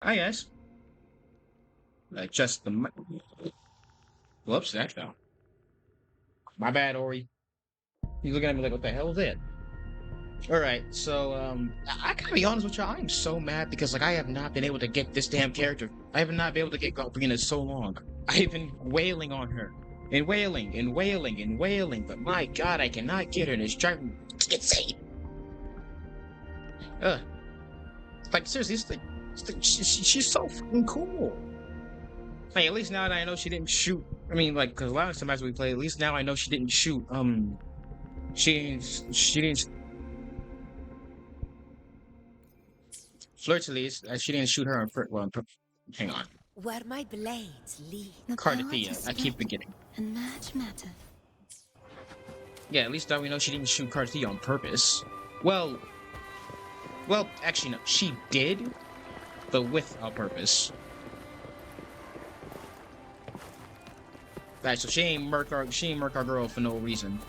I guess. Just the. Whoops, that fell. My bad, Ori. You looking at me like, what the hell is it? All right, so I gotta be honest with you. I'm so mad because like I have not been able to get this damn character. I have not been able to get Galbrina so long. I've been wailing on her, and wailing and wailing and wailing, but my God, I cannot get her, and it's driving me insane. Ugh. Like seriously, she's so fucking cool. Like at least now that I know she didn't shoot. I mean, like, because last time as we played, at least now I know she didn't shoot. She didn't flirt at least. She didn't shoot her on hang on. Where my blades lead. Cardathia. I keep forgetting. And much matter. Yeah, at least now we know she didn't shoot Cardathia on purpose. Well, actually no, she did, but without purpose. Right, so she ain't murk our girl for no reason.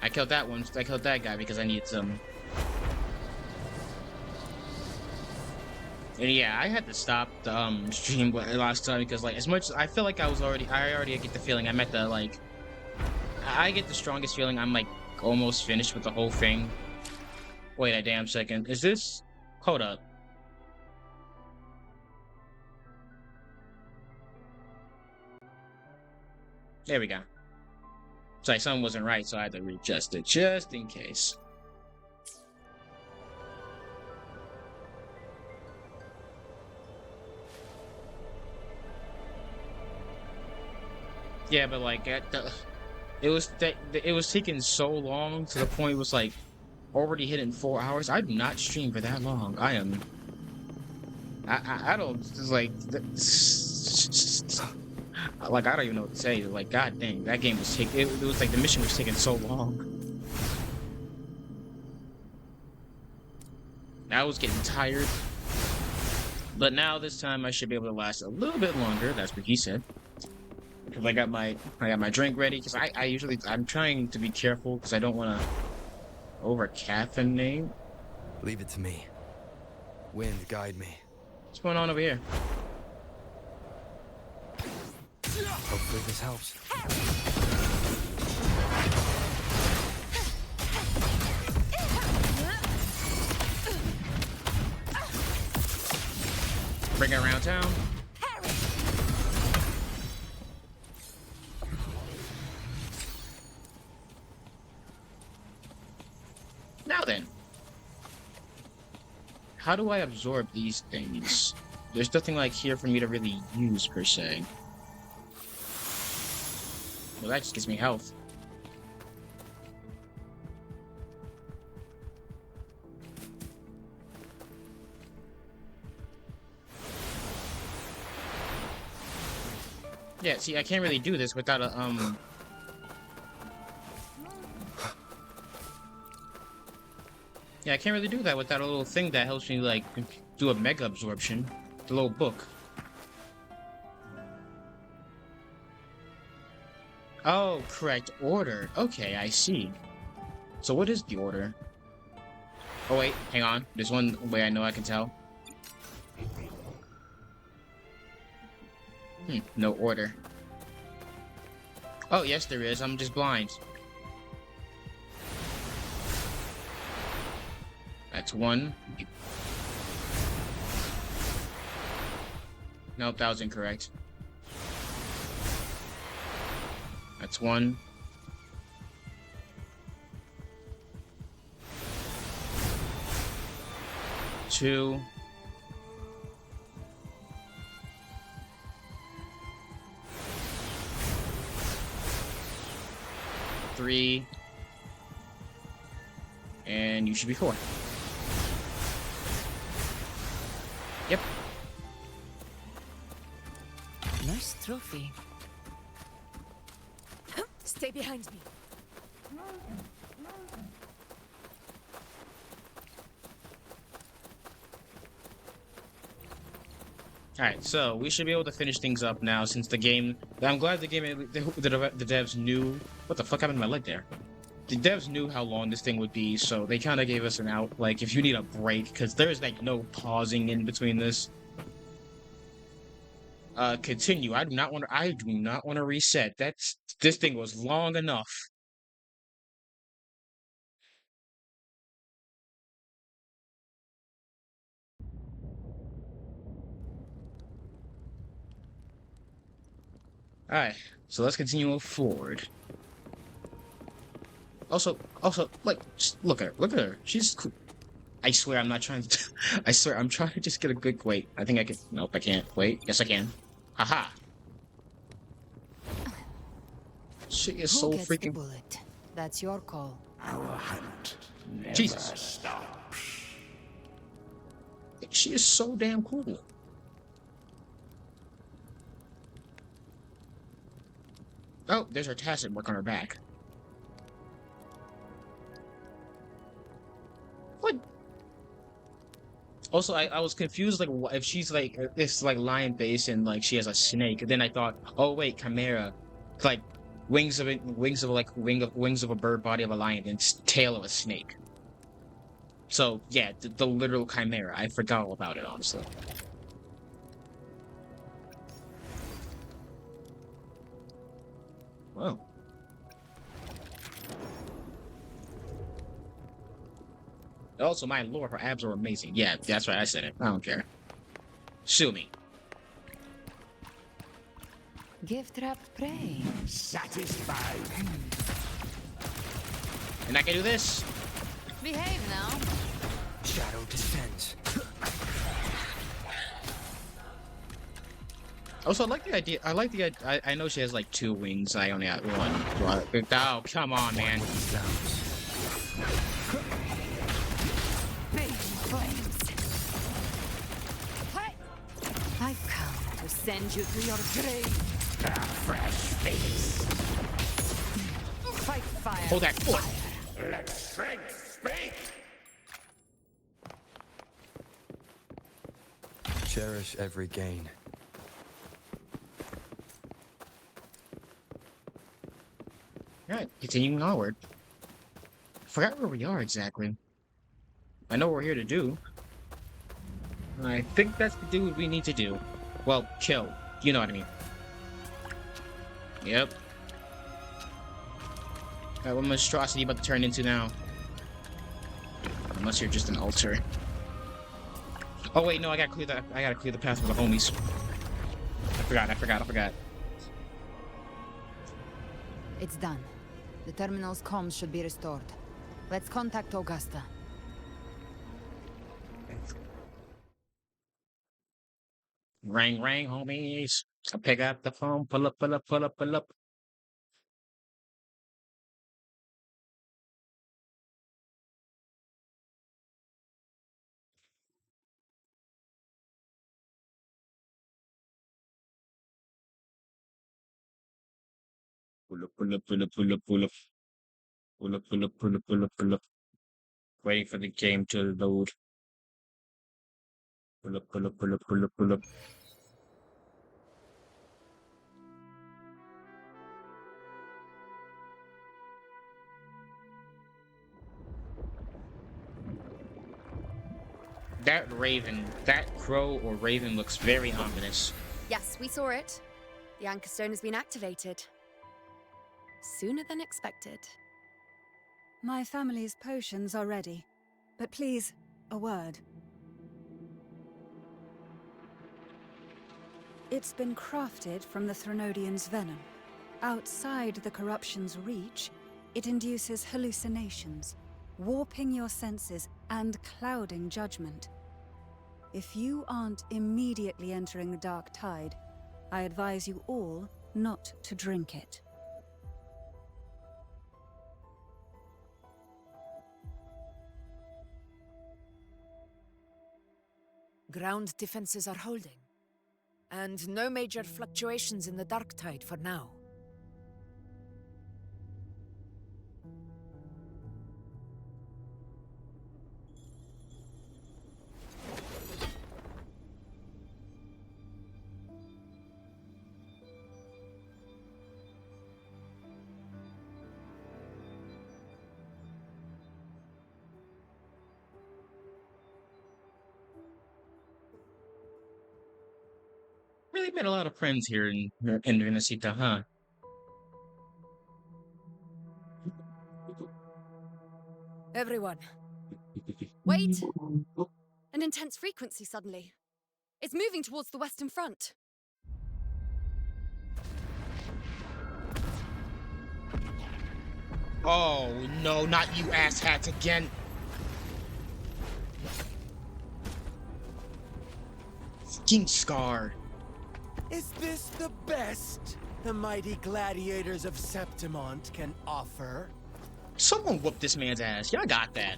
I killed that one. I killed that guy because I needed some. And yeah, I had to stop the stream last time because like as much as I feel like I already get the feeling I'm at the like I get the strongest feeling I'm like almost finished with the whole thing. Wait a damn second. Is this? Hold up. There we go. Sorry, something wasn't right, so I had to readjust it just in case. Yeah, but like it was taking so long to the point it was like already hitting 4 hours. I do not stream for that long. I don't like like I don't even know what to say. Like god dang, that game was taking it was like the mission was taking so long. I was getting tired. But now this time I should be able to last a little bit longer. That's what he said. Because I got my drink ready. Because I'm trying to be careful because I don't want to over caffeinate. Leave it to me. Wind, guide me. What's going on over here? Hopefully this helps. Bring it around town. Now then, how do I absorb these things? There's nothing like here for me to really use per se. Well, that just gives me health. Yeah, see, I can't really do this without a, Yeah, I can't really do that without a little thing that helps me, like, do a mega absorption. The little book. Oh, correct order. Okay, I see. So what is the order? Oh wait, hang on. There's one way I know I can tell. No order. Oh, yes there is. I'm just blind. That's one. Nope, that was incorrect. That's one. Two. Three. And you should be four. Yep. Nice trophy. Stay behind me. Alright, so we should be able to finish things up now since the game... I'm glad the game... The devs knew... What the fuck happened to my leg there? the devs knew how long this thing would be, so they kind of gave us an out. Like, if you need a break, because there's like no pausing in between this. Continue. I do not want to. I do not want to reset. This thing was long enough. All right, so let's continue forward. Also, like, just look at her. Look at her. She's cool. I swear I'm not trying to. I swear I'm trying to just get a good. Wait, I think I can. Nope, I can't. Wait, yes I can. Haha. She is so Who gets the freaking. bullet? That's your call. Our hunt never Jesus. stops. She is so damn cool. Oh, there's her tacit mark on her back. What? Also, I was confused, like, if she's like, it's like lion base and like she has a snake. Then I thought, oh wait, chimera, like wings of a bird, body of a lion, and tail of a snake. So yeah, the literal chimera. I forgot all about it, honestly. Whoa. Also, my lord, her abs are amazing. Yeah, that's right, I said it. I don't care. Sue me. Gift wrap prey. Satisfied. And I can do this. Behave now. Shadow descends. Also, I like the idea. I like the. I know she has like 2 wings. I only got 1. Oh, come on, man. Downs. I've come to send you to your grave. A fresh face. Fight fire. Hold that. Oh. Let strength speak. Cherish every gain. Alright, continuing onward. I forgot where we are exactly. I know what we're here to do. I think that's the dude we need to do. Well, kill. You know what I mean. Yep. Alright, what monstrosity you about to turn into now? Unless you're just an altar. Oh wait, no, I gotta clear the path for the homies. I forgot. It's done. The terminal's comms should be restored. Let's contact Augusta. Ring, homies. I pick up the phone, pull up. Pull up. Pull up. Waiting for the game to load. Pull up. That crow or raven looks very ominous. Yes, we saw it. The Anchor Stone has been activated. Sooner than expected. My family's potions are ready. But please, a word. It's been crafted from the Threnodian's venom. Outside the corruption's reach, it induces hallucinations, warping your senses and clouding judgment. If you aren't immediately entering the dark tide, I advise you all not to drink it. Ground defenses are holding. And no major fluctuations in the dark tide for now. really made a lot of friends here in Venecita, huh? Everyone. Wait! An intense frequency suddenly. It's moving towards the Western Front. Oh no, not you asshats again. Fucking Scar. Is this the best the mighty gladiators of Septimont can offer? Someone whoop this man's ass. Y'all got that.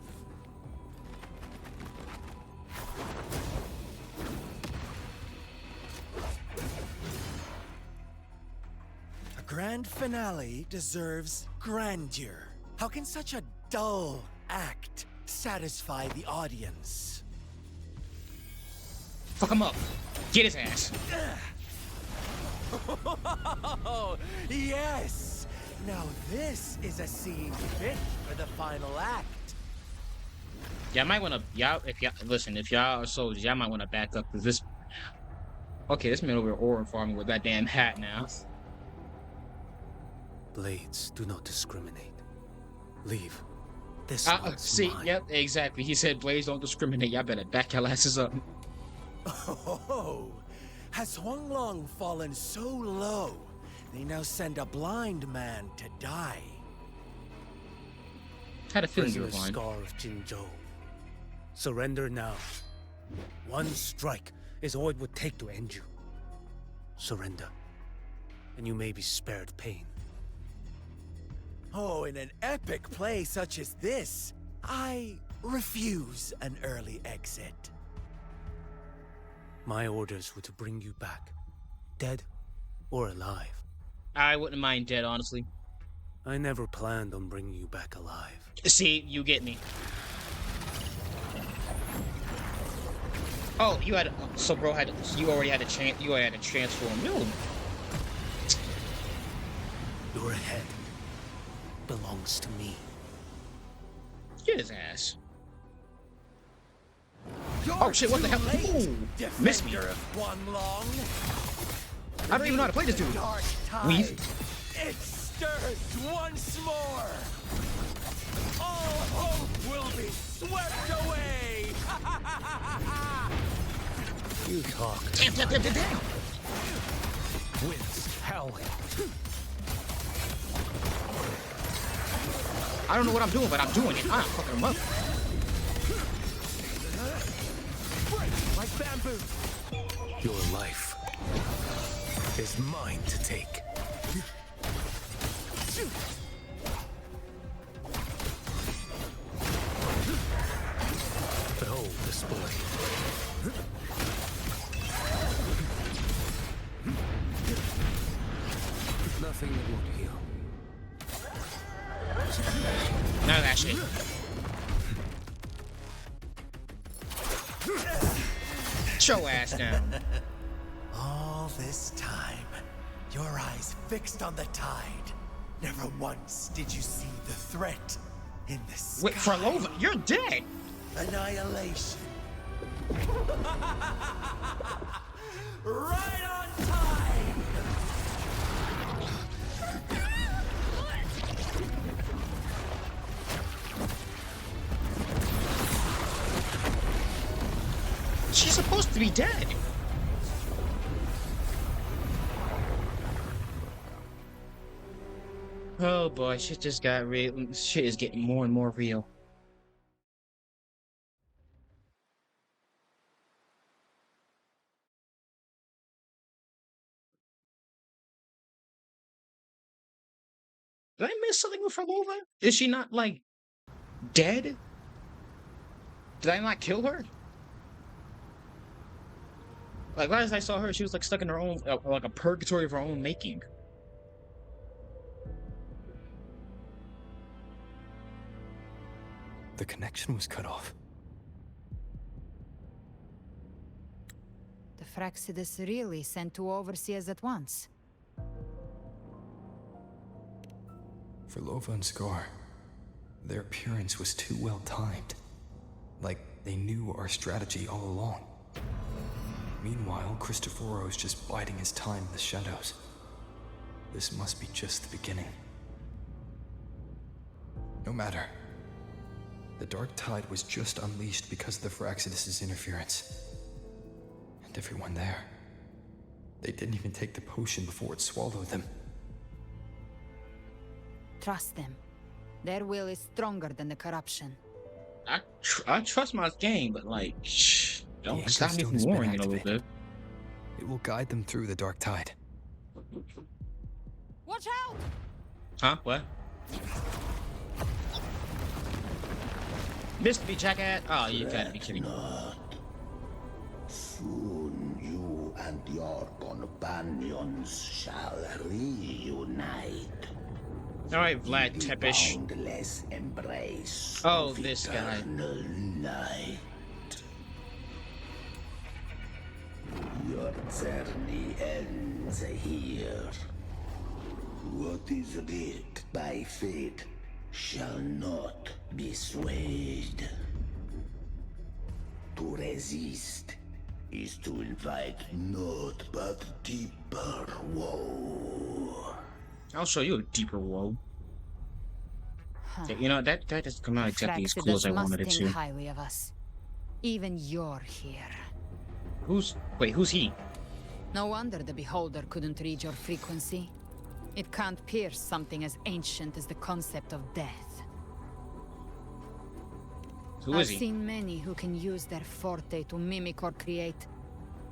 A grand finale deserves grandeur. How can such a dull act satisfy the audience? Fuck him up. Get his ass. Oh, yes! Now this is a scene fit for the final act. Y'all might want to, if y'all are soldiers, y'all might want to back up, because this, okay, this man over here aura farming with that damn hat now. Blades do not discriminate. Leave. This one's See, mine. yep, exactly. He said blades don't discriminate. Y'all better back your asses up. Oh, has Huanglong fallen so low, they now send a blind man to die? Had a feeling you were Prisoner blind. Scar of Jinzhou. Surrender now. One strike is all it would take to end you. Surrender, and you may be spared pain. Oh, in an epic play such as this, I refuse an early exit. My orders were to bring you back, dead or alive. I wouldn't mind dead, honestly. I never planned on bringing you back alive. See, you get me. Oh, you had, so bro had, you already had a chance, you already had a transform. Yo, Your head belongs to me. get his ass. You're Oh shit, what the too hell? late, Ooh, missed me. defender of Huanglong. I don't even know how to play this dude. Dark tide. Weave. It stirs once more. All hope will be swept away. You talk. Damn, damn, damn, damn, damn. Winds howling. I don't know what I'm doing, but I'm doing it. I'm fucking him up. Like bamboo. Your life is mine to take. Behold this blade. Nothing that won't heal. None of that shit. Show ass down. All this time, your eyes fixed on the tide. Never once did you see the threat in the sky. Wait, Frolova, you're dead. Annihilation. Right on time. She's supposed to be dead. Oh boy, shit just got real. Shit is getting more and more real. Did I miss something with Frolova? Is she not, like, dead? Did I not kill her? Like, last I saw her, she was, like, stuck in her own, like, a purgatory of her own making. The connection was cut off. The Fraxidus really sent two overseers at once. For Lova and Scar, their appearance was too well timed. Like they knew our strategy all along. Meanwhile, Cristoforo is just biding his time in the shadows. This must be just the beginning. No matter. The Dark Tide was just unleashed because of the Fraxidus' interference. And everyone there. They didn't even take the potion before it swallowed them. Trust them. Their will is stronger than the corruption. I trust my game, but like, don't The stop me Anchor from Stone has been warring it a little bit. activated. It will guide them through the Dark Tide. Watch out! Huh? What? Missed me, jackass! Oh, you gotta be kidding me. Soon you and your companions shall reunite. Alright, Vlad Tepish. Boundless embrace. Oh, of this guy. eternal night. Your journey ends here. What is writ by fate shall not be swayed. To resist is to invite naught but deeper woe. I'll show you a deeper woe. You know, that doesn't come out exactly as cool as I Fraxidus wanted it must to. think highly of us. Even you're here. Who's he? No wonder the Beholder couldn't read your frequency. It can't pierce something as ancient as the concept of death. Who is I've he? seen many who can use their forte to mimic or create,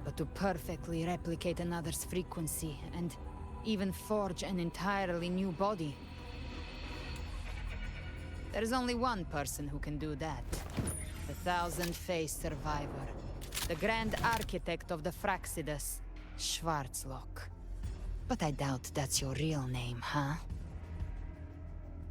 but to perfectly replicate another's frequency and even forge an entirely new body. There's only one person who can do that. The Thousand-Faced Survivor. The Grand Architect of the Fraxidus, Schwarzlock. But I doubt that's your real name, huh?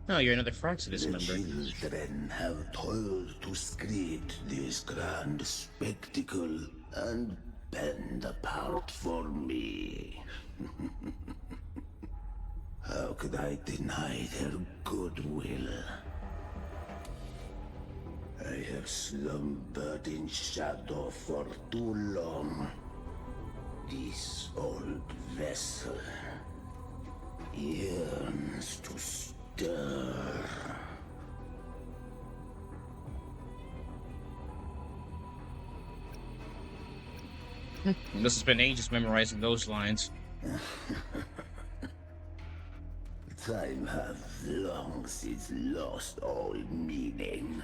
Oh, you're another Fraxidus The member. children have toiled to script this grand spectacle and bend apart for me. How could I deny their goodwill? I have slumbered in shadow for too long. This old vessel yearns to stir. This has been ages memorizing those lines. Time hath long since lost all meaning.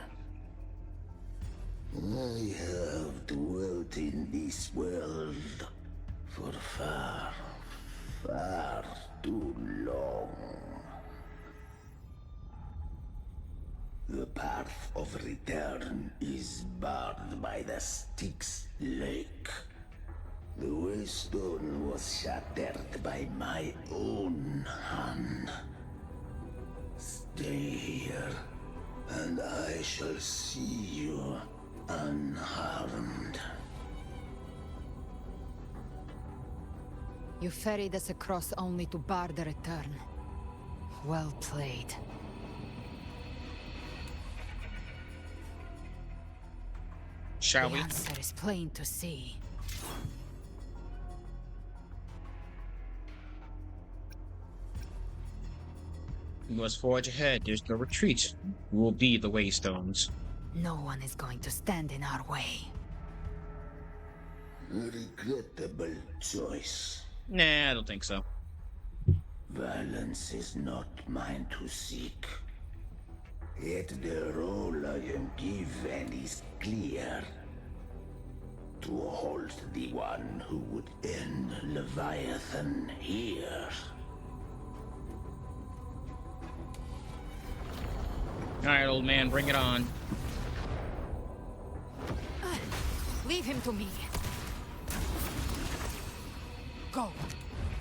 I have dwelt in this world for far, far too long. The path of return is barred by the Styx Lake. The Waystone was shattered by my own hand. Stay here, and I shall see you unharmed. You ferried us across only to bar the return. Well played. Shall The we? answer is plain to see. We must forge ahead. There's no retreat. We will be the Waystones. No one is going to stand in our way. A regrettable choice. Nah, I don't think so. Violence is not mine to seek. Yet the role I am given is clear. To hold the one who would end Leviathan here. Alright, old man, bring it on. Leave him to me. Go.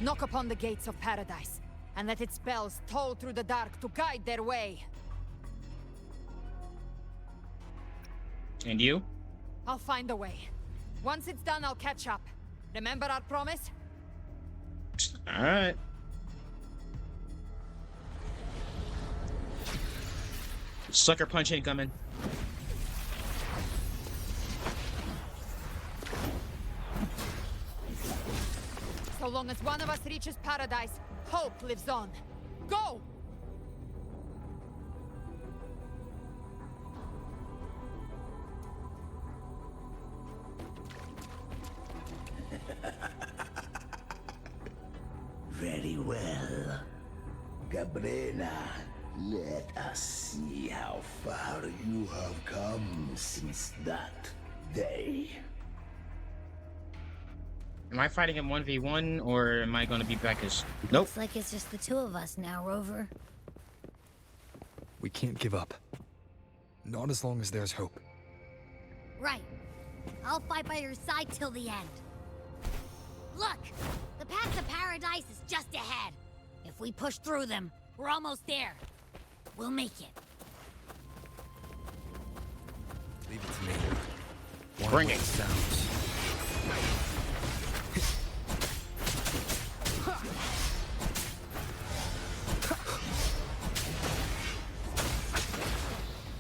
Knock upon the gates of paradise, and let its bells toll through the dark to guide their way. And you? I'll find a way. Once it's done, I'll catch up. Remember our promise? Alright. Sucker punch incoming. So long as one of us reaches paradise, hope lives on. Go! Very well. Cabrera, let us see how far you have come since that day. Am I fighting him 1v1 or am I going to be back as... Nope. Looks like it's just the two of us now, Rover. We can't give up. Not as long as there's hope. Right. I'll fight by your side till the end. Look! The path to paradise is just ahead. If we push through them, we're almost there. We'll make it. Leave it to me. Bring it. Sounds.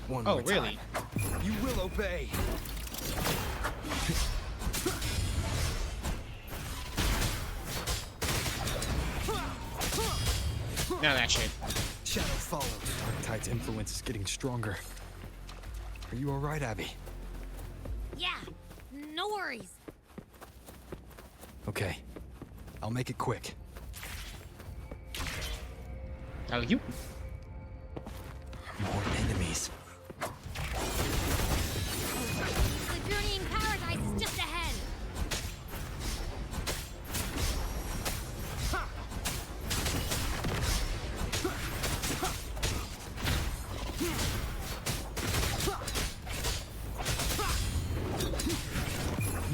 One Oh, more really? time. You will obey. Now that shit. Shadow follows. Darktide's influence is getting stronger. Are you alright, Abby? Yeah, no worries. Okay. I'll make it quick. Oh, you... More enemies. The journey in paradise is just ahead.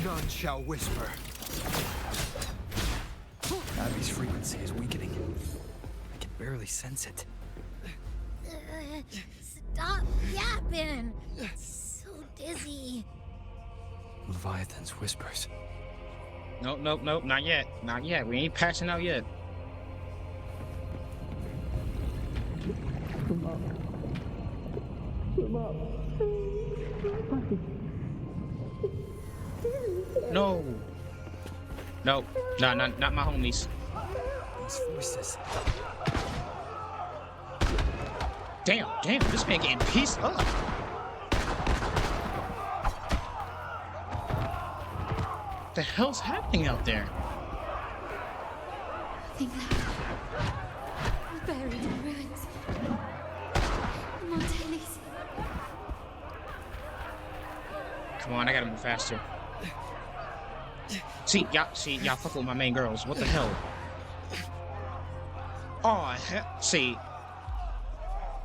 None shall whisper. Abby's frequency is weakening. I can barely sense it. Stop yapping. So dizzy. Leviathan's whispers. Nope, nope, nope, not yet. Not yet. We ain't passing out yet. No. No. No, not my homies. These voices. Damn, this man getting pieced up. What the hell's happening out there? I think that we're buried in ruins. Montanis. Come on, I gotta move faster. See, y'all fuck with my main girls. What the hell? Oh, see.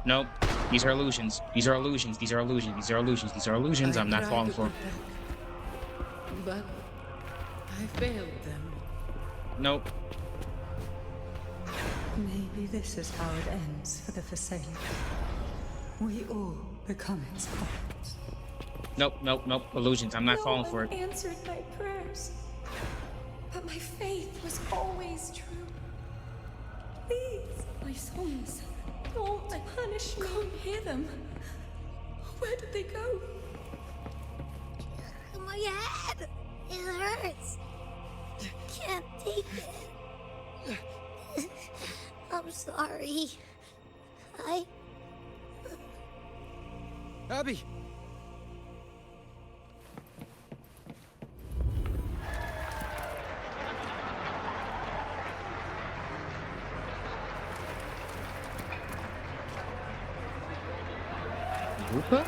Nope. These are illusions. These are illusions. These are illusions. These are illusions. These are illusions. I'm not falling for. But I failed them. Nope. Maybe this is how it ends for the Forsaken. We all become its puppets. Nope. Illusions. I'm not falling for it. No one answered my prayers. But my faith was always true. Please, my souls, don't punish me. Can't hear them. Where did they go? My head! It hurts. Can't take it. I'm sorry. Abby! Rupa?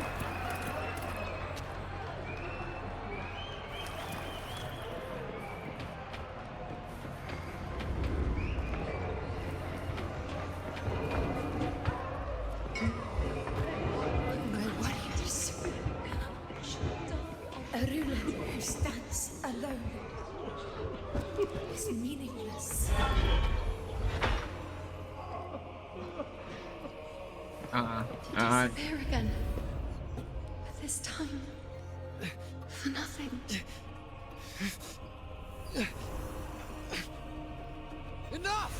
My warriors. A ruler who stands alone is meaningless. He's there again. But this time, for nothing. Enough!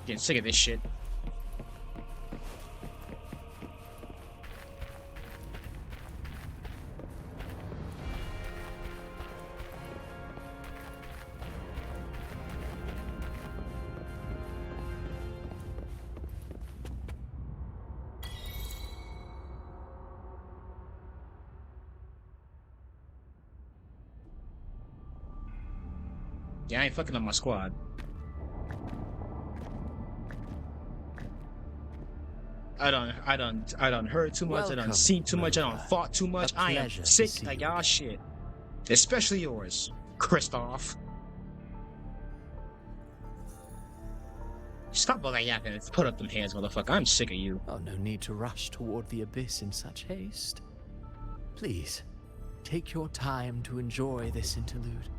Getting sick of this shit. Yeah, I ain't fucking up my squad. I done heard too much. I done Welcome, seen too much. I done Rover. fought too much. A I am pleasure to sick see of you y'all again. shit. Especially yours, Kristoff. Stop all that yapping and put up them hands, motherfucker. I'm sick of you. Oh, no need to rush toward the abyss in such haste. Please, take your time to enjoy this interlude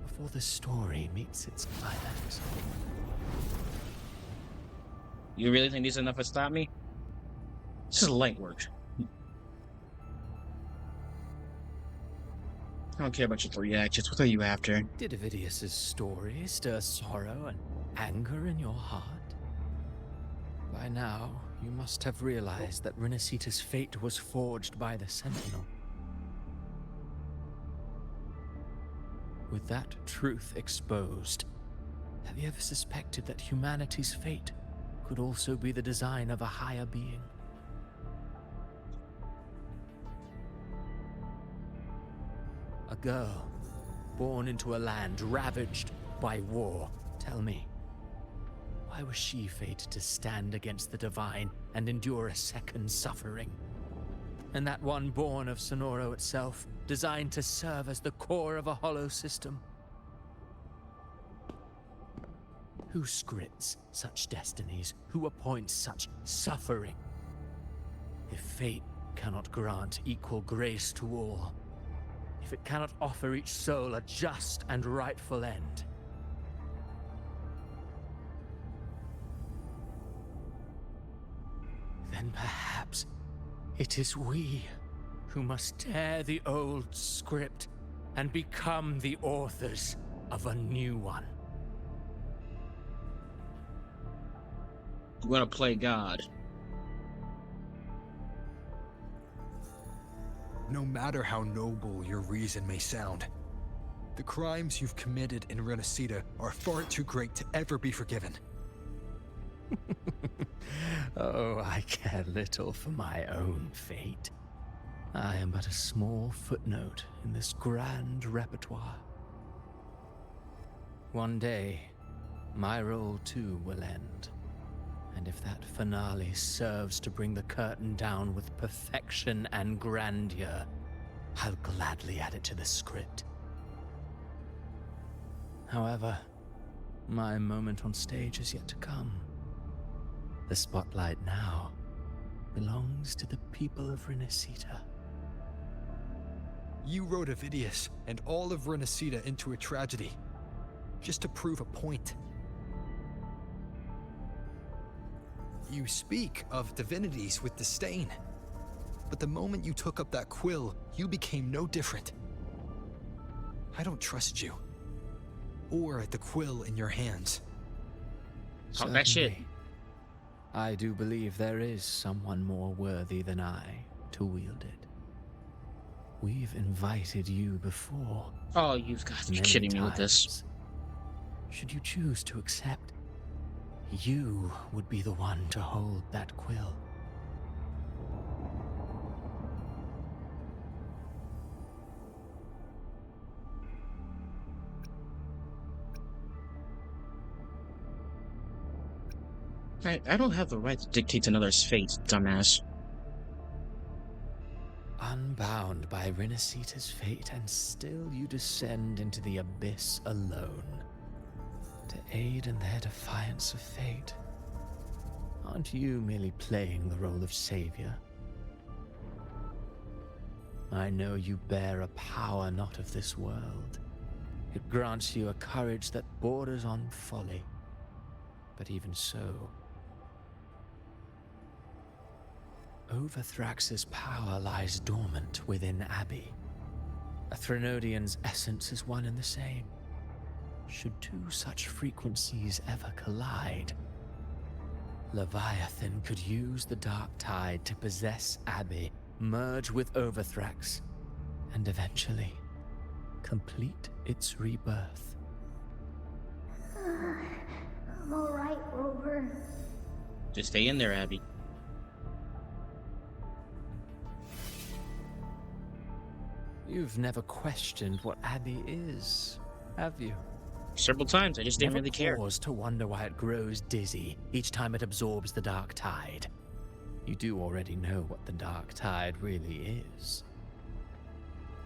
before the story meets its climax. You really think this is enough to stop me? This is light work. I don't care about your 3 actions. What are you after? Did Avidius's story stir sorrow and anger in your heart? By now, you must have realized that Renacita's fate was forged by the Sentinel. With that truth exposed, have you ever suspected that humanity's fate could also be the design of a higher being? A girl, born into a land ravaged by war. Tell me, why was she fated to stand against the divine and endure a second suffering? And that one born of Sonoro itself, designed to serve as the core of a hollow system? Who scripts such destinies? Who appoints such suffering? If fate cannot grant equal grace to all, if it cannot offer each soul a just and rightful end, then perhaps it is we who must tear the old script and become the authors of a new one. You want to play God? No matter how noble your reason may sound, the crimes you've committed in Renacita are far too great to ever be forgiven. Oh, I care little for my own fate. I am but a small footnote in this grand repertoire. One day, my role too will end. And if that finale serves to bring the curtain down with perfection and grandeur, I'll gladly add it to the script. However, my moment on stage is yet to come. The spotlight now belongs to the people of Renacita. You wrote Avidius and all of Renacita into a tragedy, just to prove a point. You speak of divinities with disdain, but the moment you took up that quill, you became no different. I don't trust you, or the quill in your hands. Talk that shit. Certainly, I do believe there is someone more worthy than I to wield it. We've invited you before. Oh, you've got to be many kidding me with this. times. Should you choose to accept, you would be the one to hold that quill. I don't have the right to dictate another's fate, dumbass. Unbound by Renacita's fate, and still you descend into the abyss alone, to aid in their defiance of fate. Aren't you merely playing the role of savior? I know you bear a power not of this world. It grants you a courage that borders on folly. But even so, Overthrax's power lies dormant within Abbey. A Threnodian's essence is one and the same. Should two such frequencies ever collide, Leviathan could use the Dark Tide to possess Abbey, merge with Overthrax, and eventually complete its rebirth. I'm alright, Rover. Just stay in there, Abby. You've never questioned what Abbey is, have you? Several times, I just didn't Never really care. pause to wonder why it grows dizzy each time it absorbs the dark tide. You do already know what the dark tide really is.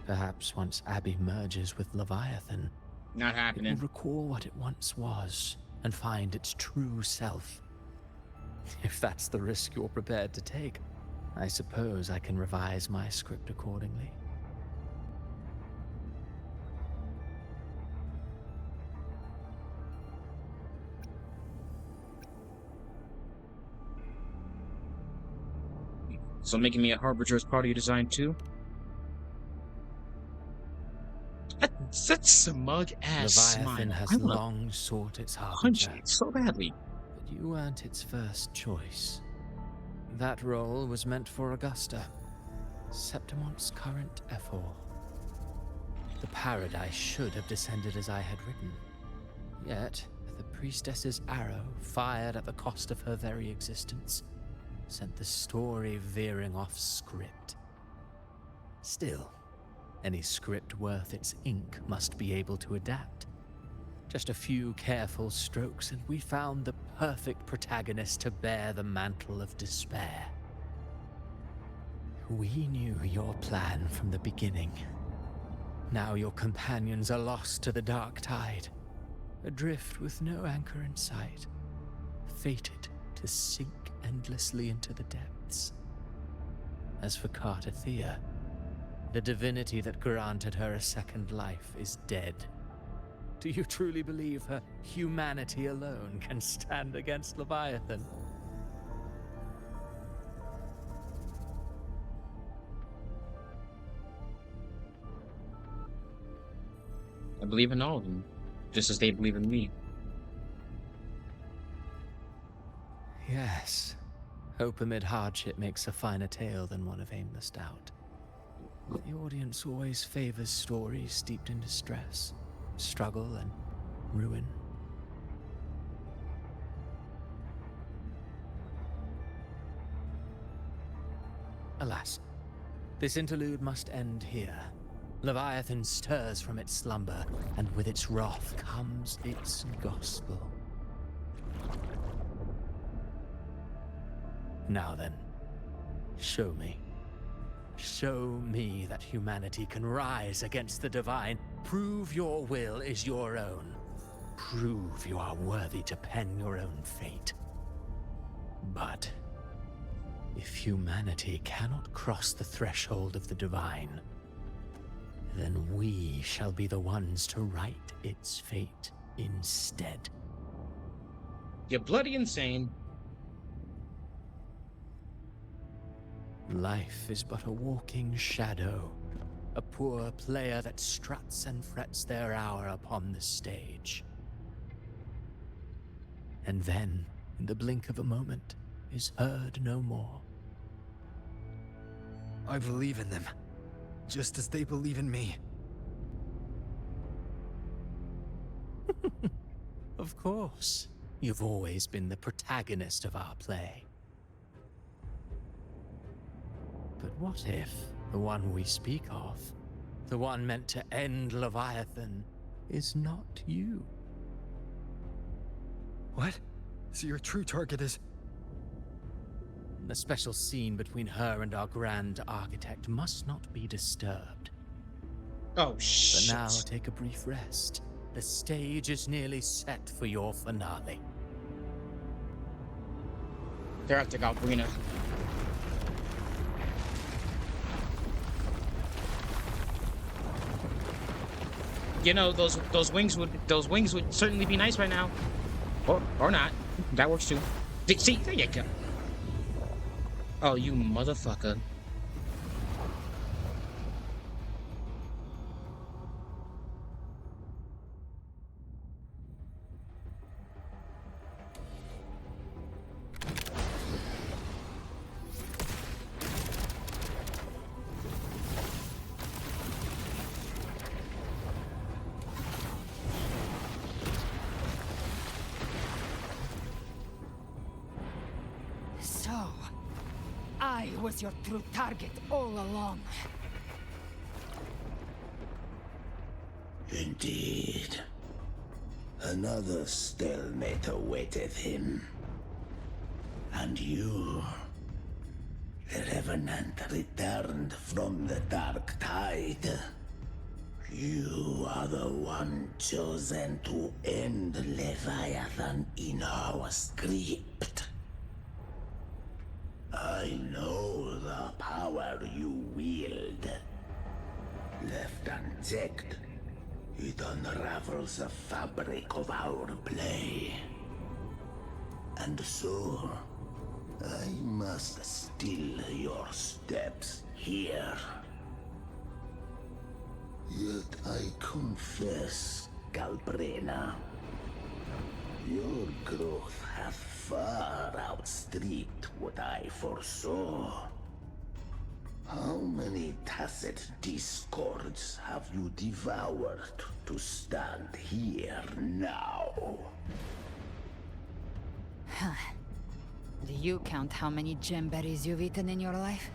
Perhaps once Abby merges with Leviathan, Not it happening. will recall what it once was and find its true self. If that's the risk you're prepared to take, I suppose I can revise my script accordingly. So making me a Harbinger is part of your design too? That's smug ass Leviathan smile. has I wanna long sought its punch harbinger, it so badly. but you weren't its first choice. That role was meant for Augusta, Septimon's current Ephor. The paradise should have descended as I had written. Yet, the priestess's arrow, fired at the cost of her very existence, sent the story veering off script. Still, any script worth its ink must be able to adapt. Just a few careful strokes and we found the perfect protagonist to bear the mantle of despair. We knew your plan from the beginning. Now your companions are lost to the dark tide, adrift with no anchor in sight, fated to sink endlessly into the depths. As for Carter Thea, the divinity that granted her a second life is dead. Do you truly believe her humanity alone can stand against Leviathan? I believe in all of them, just as they believe in me. Yes. Hope amid hardship makes a finer tale than one of aimless doubt. The audience always favors stories steeped in distress, struggle, and ruin. Alas, this interlude must end here. Leviathan stirs from its slumber, and with its wrath comes its gospel. Now then, show me. Show me that humanity can rise against the divine. Prove your will is your own. Prove you are worthy to pen your own fate. But if humanity cannot cross the threshold of the divine, then we shall be the ones to write its fate instead. You're bloody insane. Life is but a walking shadow, a poor player that struts and frets their hour upon the stage. And then, in the blink of a moment, is heard no more. I believe in them, just as they believe in me. Of course. You've always been the protagonist of our play. But what if the one we speak of, the one meant to end Leviathan, is not you? What? So your true target is... The special scene between her and our grand architect must not be disturbed. Oh, shit. But now take a brief rest. The stage is nearly set for your finale. They're out to Galbrina. You know, those wings would certainly be nice right now. Or not. That works too. See, there you go. Oh, you motherfucker. So, I was your true target all along. Indeed. Another stalemate awaiteth him. And you, the Revenant returned from the Dark Tide. You are the one chosen to end Leviathan in our script. I know the power you wield. Left unchecked, it unravels the fabric of our play. And so, I must still your steps here. Yet I confess, Galbrena, your growth hath far outstripped what I foresaw. How many tacit discords have you devoured to stand here now? Do you count how many gemberries you've eaten in your life?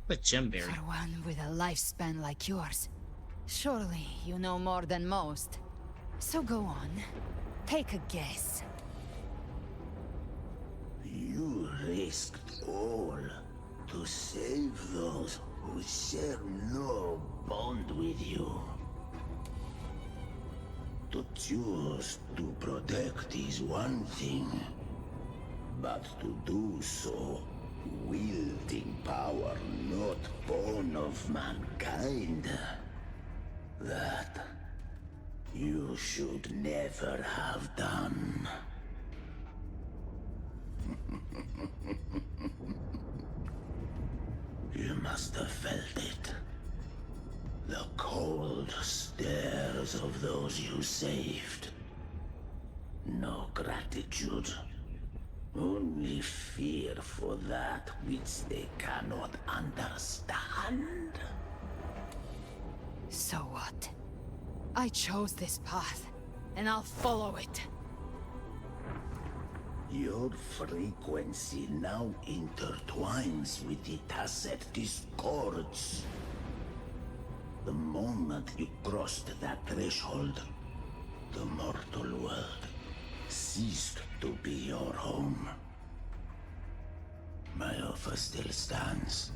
But gemberry. For one with a lifespan like yours, surely you know more than most. So go on, take a guess. You risked all to save those who share no bond with you. To choose to protect is one thing, but to do so wielding power not born of mankind, that you should never have done. You must have felt it. The cold stares of those you saved. No gratitude. Only fear for that which they cannot understand. So what? I chose this path, and I'll follow it. Your frequency now intertwines with the tacit discords. The moment you crossed that threshold, the mortal world ceased to be your home. My offer still stands.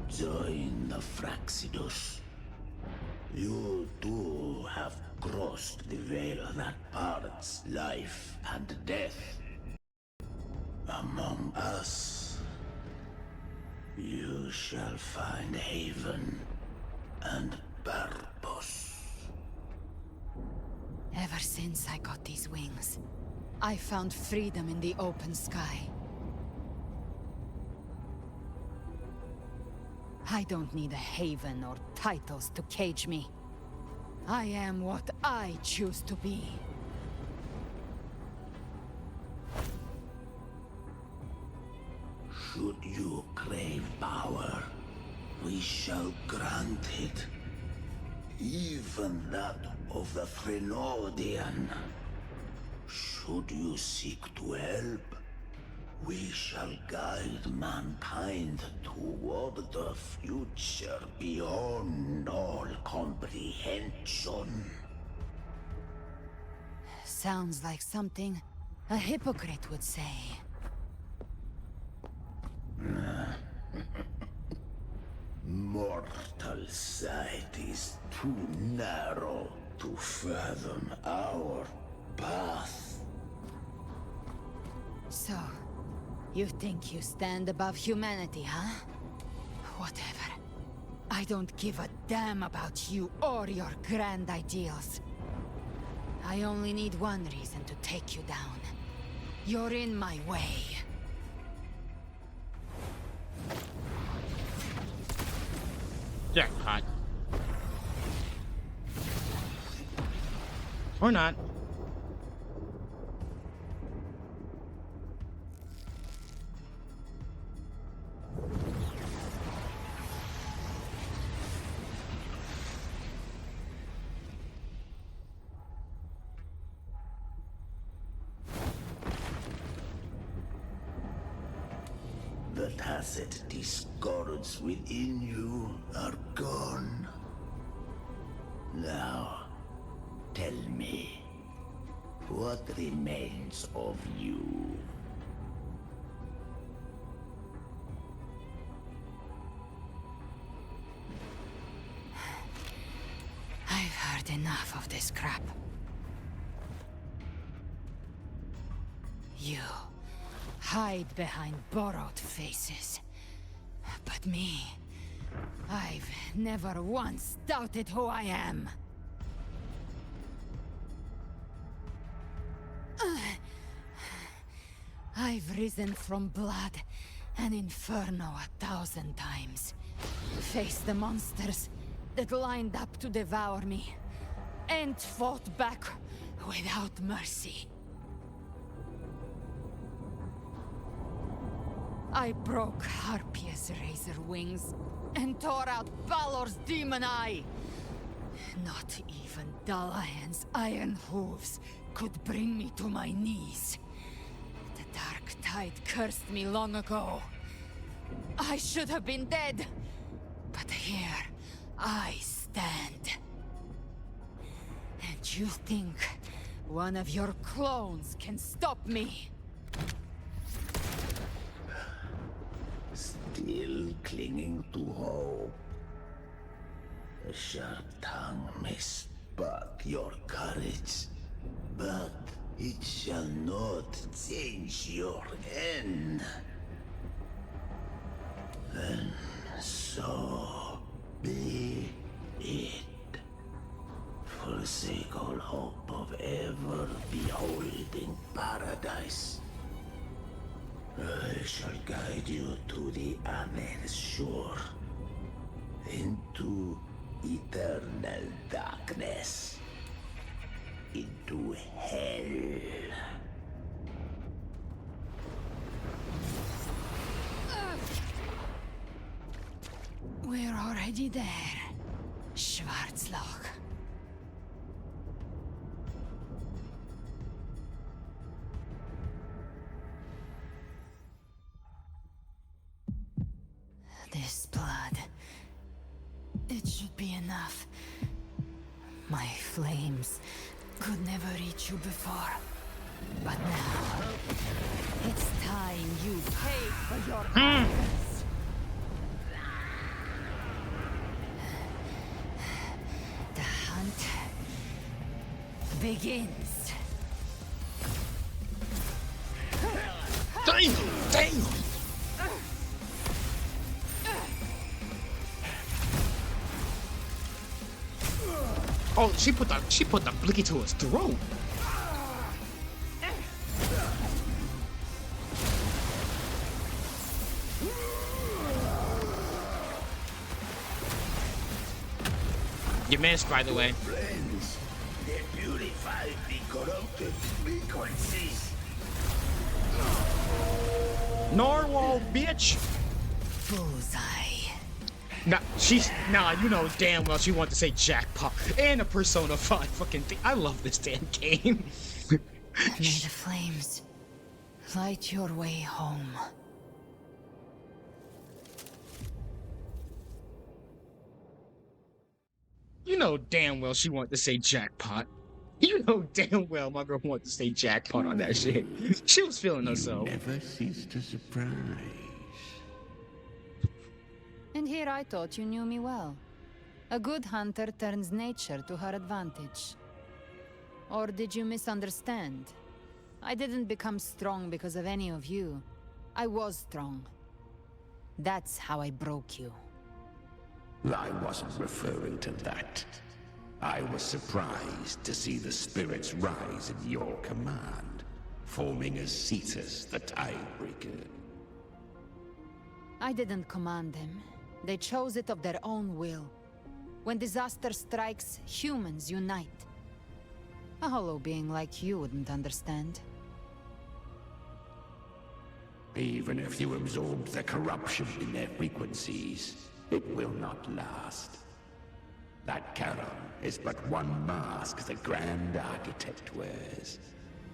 Join the Fraxidus. You too have crossed the veil that parts life and death. Among us, you shall find haven and purpose. Ever since I got these wings, I found freedom in the open sky. I don't need a haven or titles to cage me. I am what I choose to be. Should you crave power, we shall grant it. Even that of the Threnodian. Should you seek to help, we shall guide mankind toward the future beyond all comprehension. Sounds like something a hypocrite would say. Mortal sight is too narrow to fathom our path. So, you think you stand above humanity, huh? Whatever. I don't give a damn about you or your grand ideals. I only need one reason to take you down. You're in my way. Jackpot. Or not. The tacit discords within you are gone. Now, Tell me, what remains of you? I've heard enough of this crap. You hide behind borrowed faces. But me, I've never once doubted who I am. I've risen from blood and inferno 1,000 times. Faced the monsters that lined up to devour me, and fought back without mercy. I broke Harpia's razor wings and tore out Balor's demon eye. Not even Dalahan's iron hooves could bring me to my knees. The Dark Tide cursed me long ago. I should have been dead, but here I stand. And you think one of your clones can stop me? Still clinging to hope. A sharp tongue may spark your courage, but it shall not change your end. And so be it. Forsake all hope of ever beholding paradise. I shall guide you to the other shore, into eternal darkness, into hell. We're already there, Schwarzloch. This blood, it should be enough. My flames could never reach you before, but now it's time you pay for your crimes. The hunt begins. Damn! Damn! Oh, she put the blicky to his throat. You missed, by the way. Friends, they purify the corrupted frequencies. Narwhal, bitch! Bullseye. Nah, you know damn well she wanted to say jackpot and a Persona 5 fucking thing. I love this damn game. May the flames light your way home. You know damn well she wanted to say jackpot. You know damn well my girl wanted to say jackpot on that shit. She was feeling herself. Never cease to surprise. And here I thought you knew me well. A good hunter turns nature to her advantage. Or did you misunderstand? I didn't become strong because of any of you. I was strong. That's how I broke you. I wasn't referring to that. I was surprised to see the spirits rise in your command, forming as Cetus the Tidebreaker. I didn't command them. They chose it of their own will. When disaster strikes, humans unite. A hollow being like you wouldn't understand. Even if you absorb the corruption in their frequencies, it will not last. That Charon is but one mask the Grand Architect wears.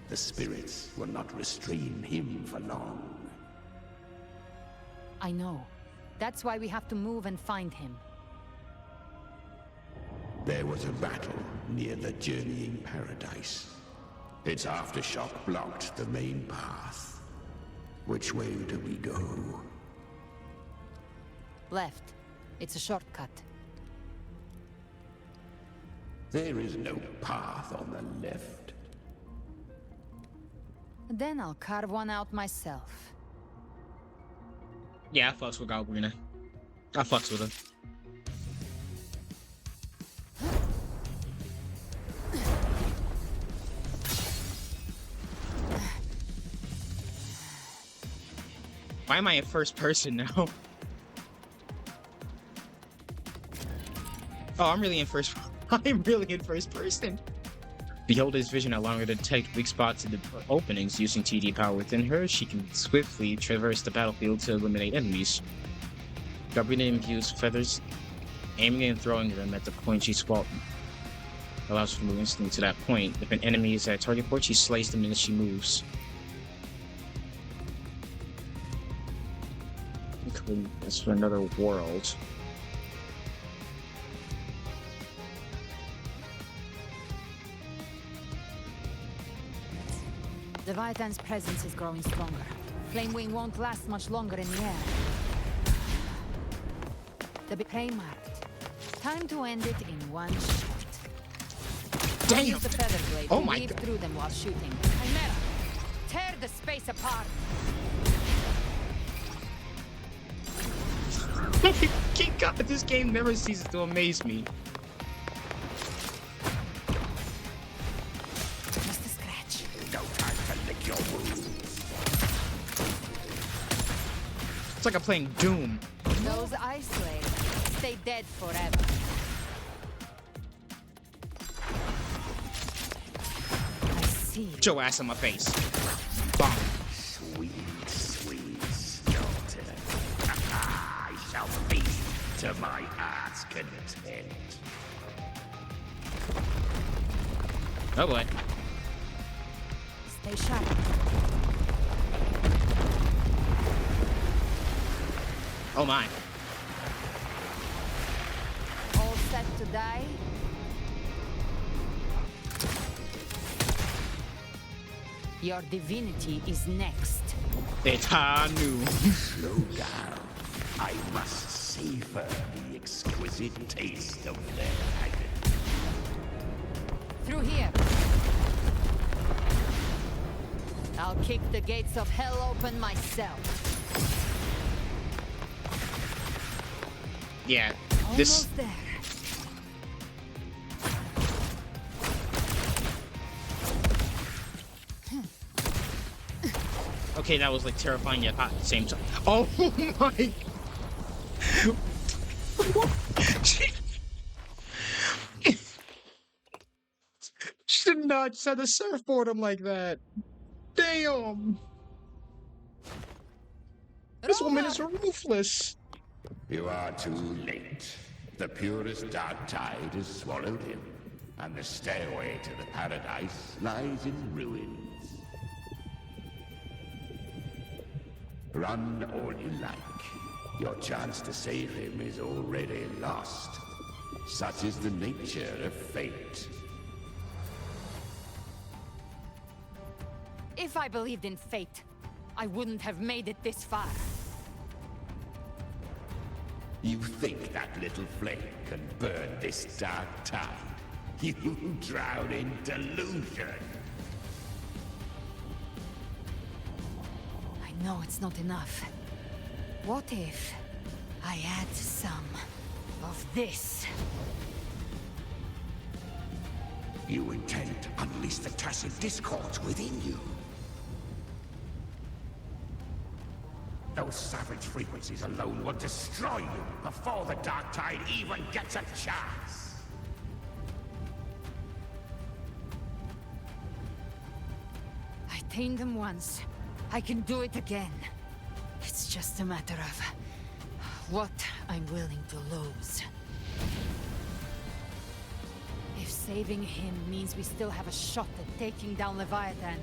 The spirits will not restrain him for long. I know. That's why we have to move and find him. There was a battle near the Journeying Paradise. Its aftershock blocked the main path. Which way do we go? Left. It's a shortcut. There is no path on the left. Then I'll carve one out myself. Yeah, I fucks with Galbrina. I fucks with her. Why am I in first person now? Oh, I'm really in first. I'm really in first person. Beholder's vision allowing her to detect weak spots in the openings. Using TD power within her, she can swiftly traverse the battlefield to eliminate enemies. Galbrina imbues feathers, aiming and throwing them at the point she swallowed. Allows her to move instantly to that point. If an enemy is at target point, she slays the minute she moves. That's for another world. Leviathan's presence is growing stronger. Flamewing won't last much longer in the air. The prey marked. Time to end it in one shot. Damn! Use the feather blade Oh to my weave God. through them while shooting. Chimera! Tear the space apart! God, this game never ceases to amaze me. Just a scratch. No time to lick your wounds. It's like I'm playing Doom. Those ice slaves stay dead forever. I see. Get your ass in my face. Bomb. Sweet, sweet slaughter. I shall feast to my heart's content. Oh boy. Stay sharp. Oh my. All set to die? Your divinity is next. It's Hanu. Slow down. I must savor the exquisite taste of their agony. Through here. I'll kick the gates of hell open myself. Yeah. This. Almost there. Okay, that was like terrifying yet hot at the same time. Oh my. She did not just had to surfboard him like that. Damn. This woman is ruthless. You are too late. The purest dark tide has swallowed him, and the stairway to the paradise lies in ruins. Run all you like. Your chance to save him is already lost. Such is the nature of fate. If I believed in fate, I wouldn't have made it this far. You think that little flame can burn this dark tide? You drown in delusion! I know it's not enough. What if I add some of this? You intend to unleash the tacit discords within you. Those savage frequencies alone will destroy you before the Dark Tide even gets a chance. I tamed them once. I can do it again. It's just a matter of what I'm willing to lose. If saving him means we still have a shot at taking down Leviathan,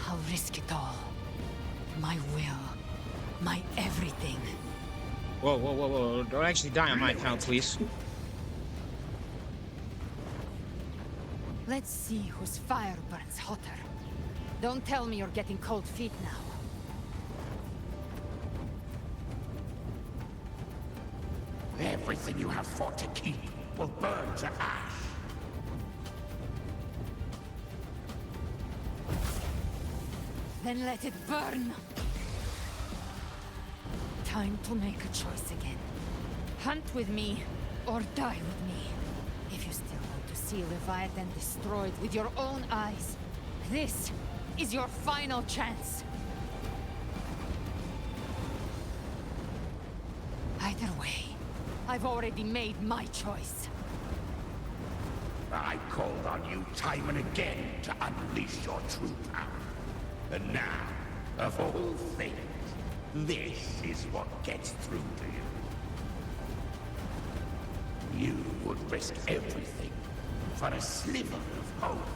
I'll risk it all. My will. My everything. Whoa, whoa, whoa, whoa. Don't actually die on my account, please. Let's see whose fire burns hotter. Don't tell me you're getting cold feet now. Everything you have fought to keep will burn to ash. Then let it burn! Time to make a choice again. Hunt with me, or die with me. If you still want to see Leviathan destroyed with your own eyes, this is your final chance. Either way, I've already made my choice. I called on you time and again to unleash your true power. And now, of all things, this is what gets through to you. You would risk everything for a sliver of hope.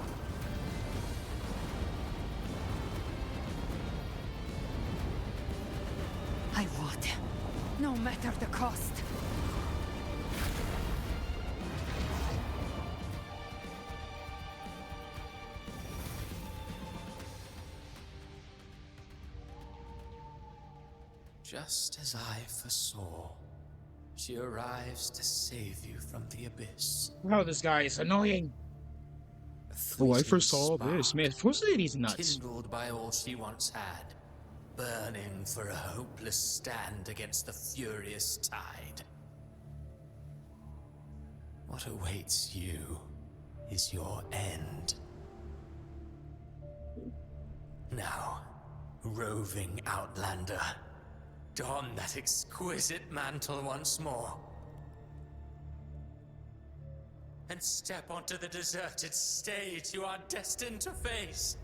I would, no matter the cost. Just as I foresaw, she arrives to save you from the abyss. Wow, this guy is annoying. Oh, I foresaw this. Man, First Lady's nuts. Kindled by all she once had, burning for a hopeless stand against the furious tide. What awaits you is your end. Now, roving outlander, don that exquisite mantle once more. And step onto the deserted stage you are destined to face.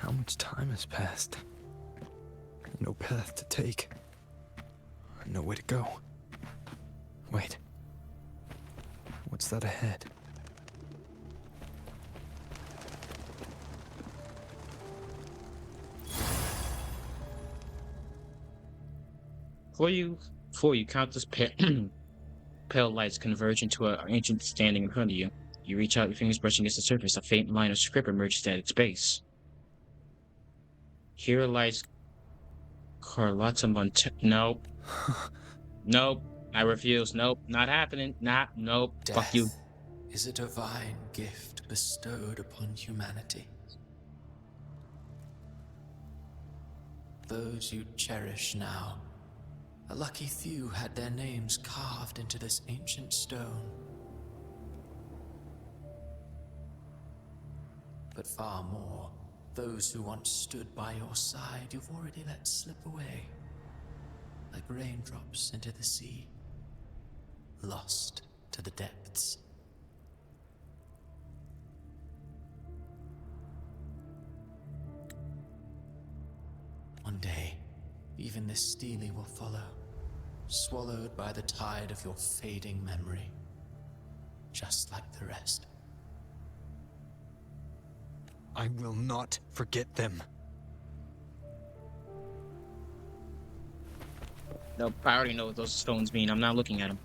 How much time has passed? No path to take. Nowhere to go. Wait. What's that ahead? Before you countless pale lights converge into an ancient standing in front of you. You reach out, your fingers brushing against the surface. A faint line of script emerges at its base. Here lies Carlotta Nope. Nope. I refuse. Nope. Not happening. Nope. Death Fuck you. is a divine gift bestowed upon humanity. Those you cherish now, a lucky few had their names carved into this ancient stone. But far more, those who once stood by your side you've already let slip away, like raindrops into the sea, lost to the depths. One day, even this Steely will follow, swallowed by the tide of your fading memory, just like the rest. I will not forget them. Nope. I already know what those stones mean. I'm not looking at them.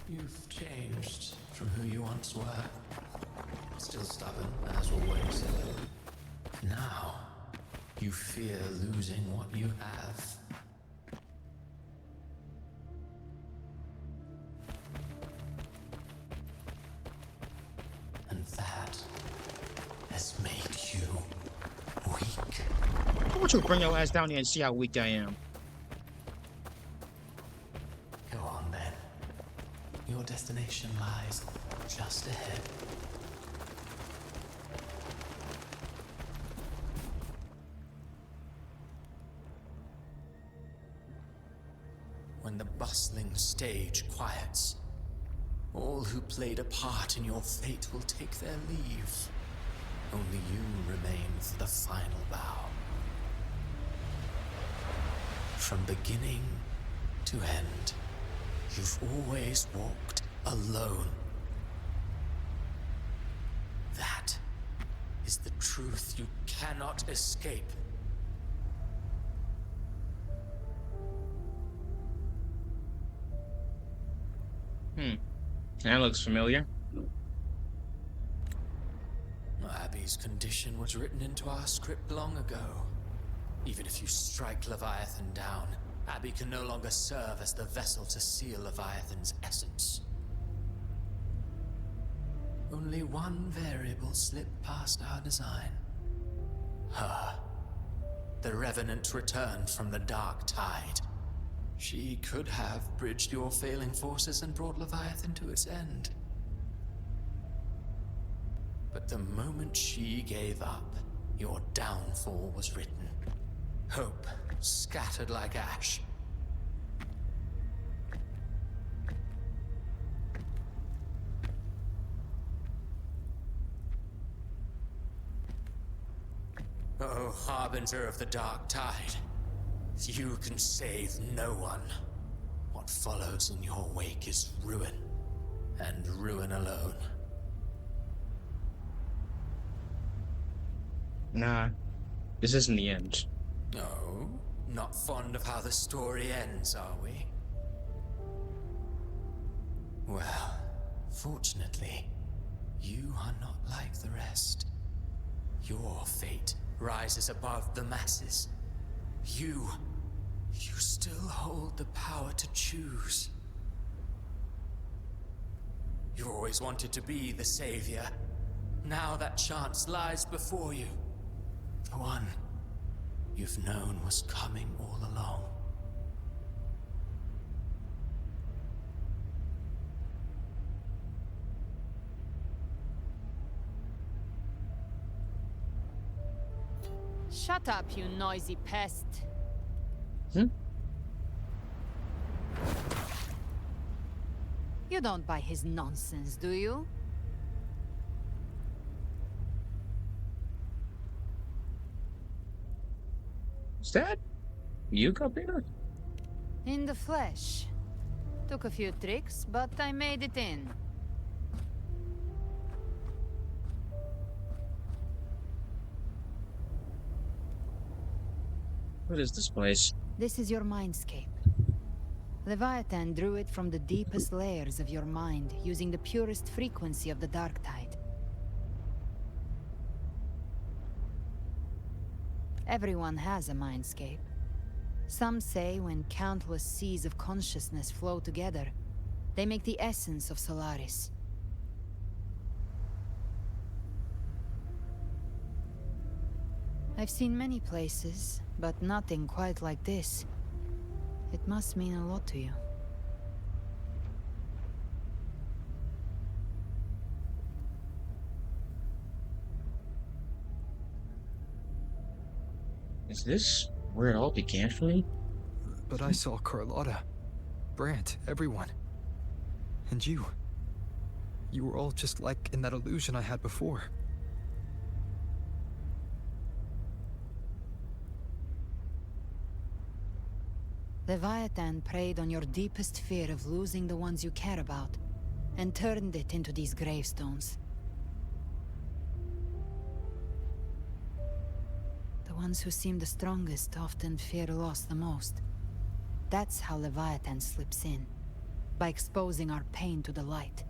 You've changed from who you once were. Still stubborn, as always. Now, you fear losing what you have. And that has made you weak. I want you to bring your ass down here and see how weak I am. Go on then. Your destination lies just ahead. When the bustling stage quiets, all who played a part in your fate will take their leave. Only you remain for the final bow. From beginning to end, you've always walked alone. That is is the truth you cannot escape. That looks familiar. Abby's condition was written into our script long ago. Even if you strike Leviathan down, Abby can no longer serve as the vessel to seal Leviathan's essence. Only one variable slipped past our design. Her. The Revenant returned from the Dark Tide. She could have bridged your failing forces and brought Leviathan to its end. But the moment she gave up, your downfall was written. Hope scattered like ash. Oh, harbinger of the Dark Tide. You can save no one. What follows in your wake is ruin, and ruin alone. Nah, this isn't the end. No, not fond of how the story ends, are we? Well, fortunately, you are not like the rest. Your fate rises above the masses. You still hold the power to choose. You always wanted to be the savior. Now that chance lies before you. The one you've known was coming all along. Shut up, you noisy pest. You don't buy his nonsense, do you? Is that you, Peter? In the flesh. Took a few tricks, but I made it in. What is this place? This is your mindscape. Leviathan drew it from the deepest layers of your mind, using the purest frequency of the Dark Tide. Everyone has a mindscape. Some say when countless seas of consciousness flow together, they make the essence of Solaris. I've seen many places, but nothing quite like this. It must mean a lot to you. Is this where it all began for me? But I saw Carlotta, Brant, everyone. And you. You were all just like in that illusion I had before. Leviathan preyed on your deepest fear of losing the ones you care about, and turned it into these gravestones. The ones who seem the strongest often fear loss the most. That's how Leviathan slips in, by exposing our pain to the light.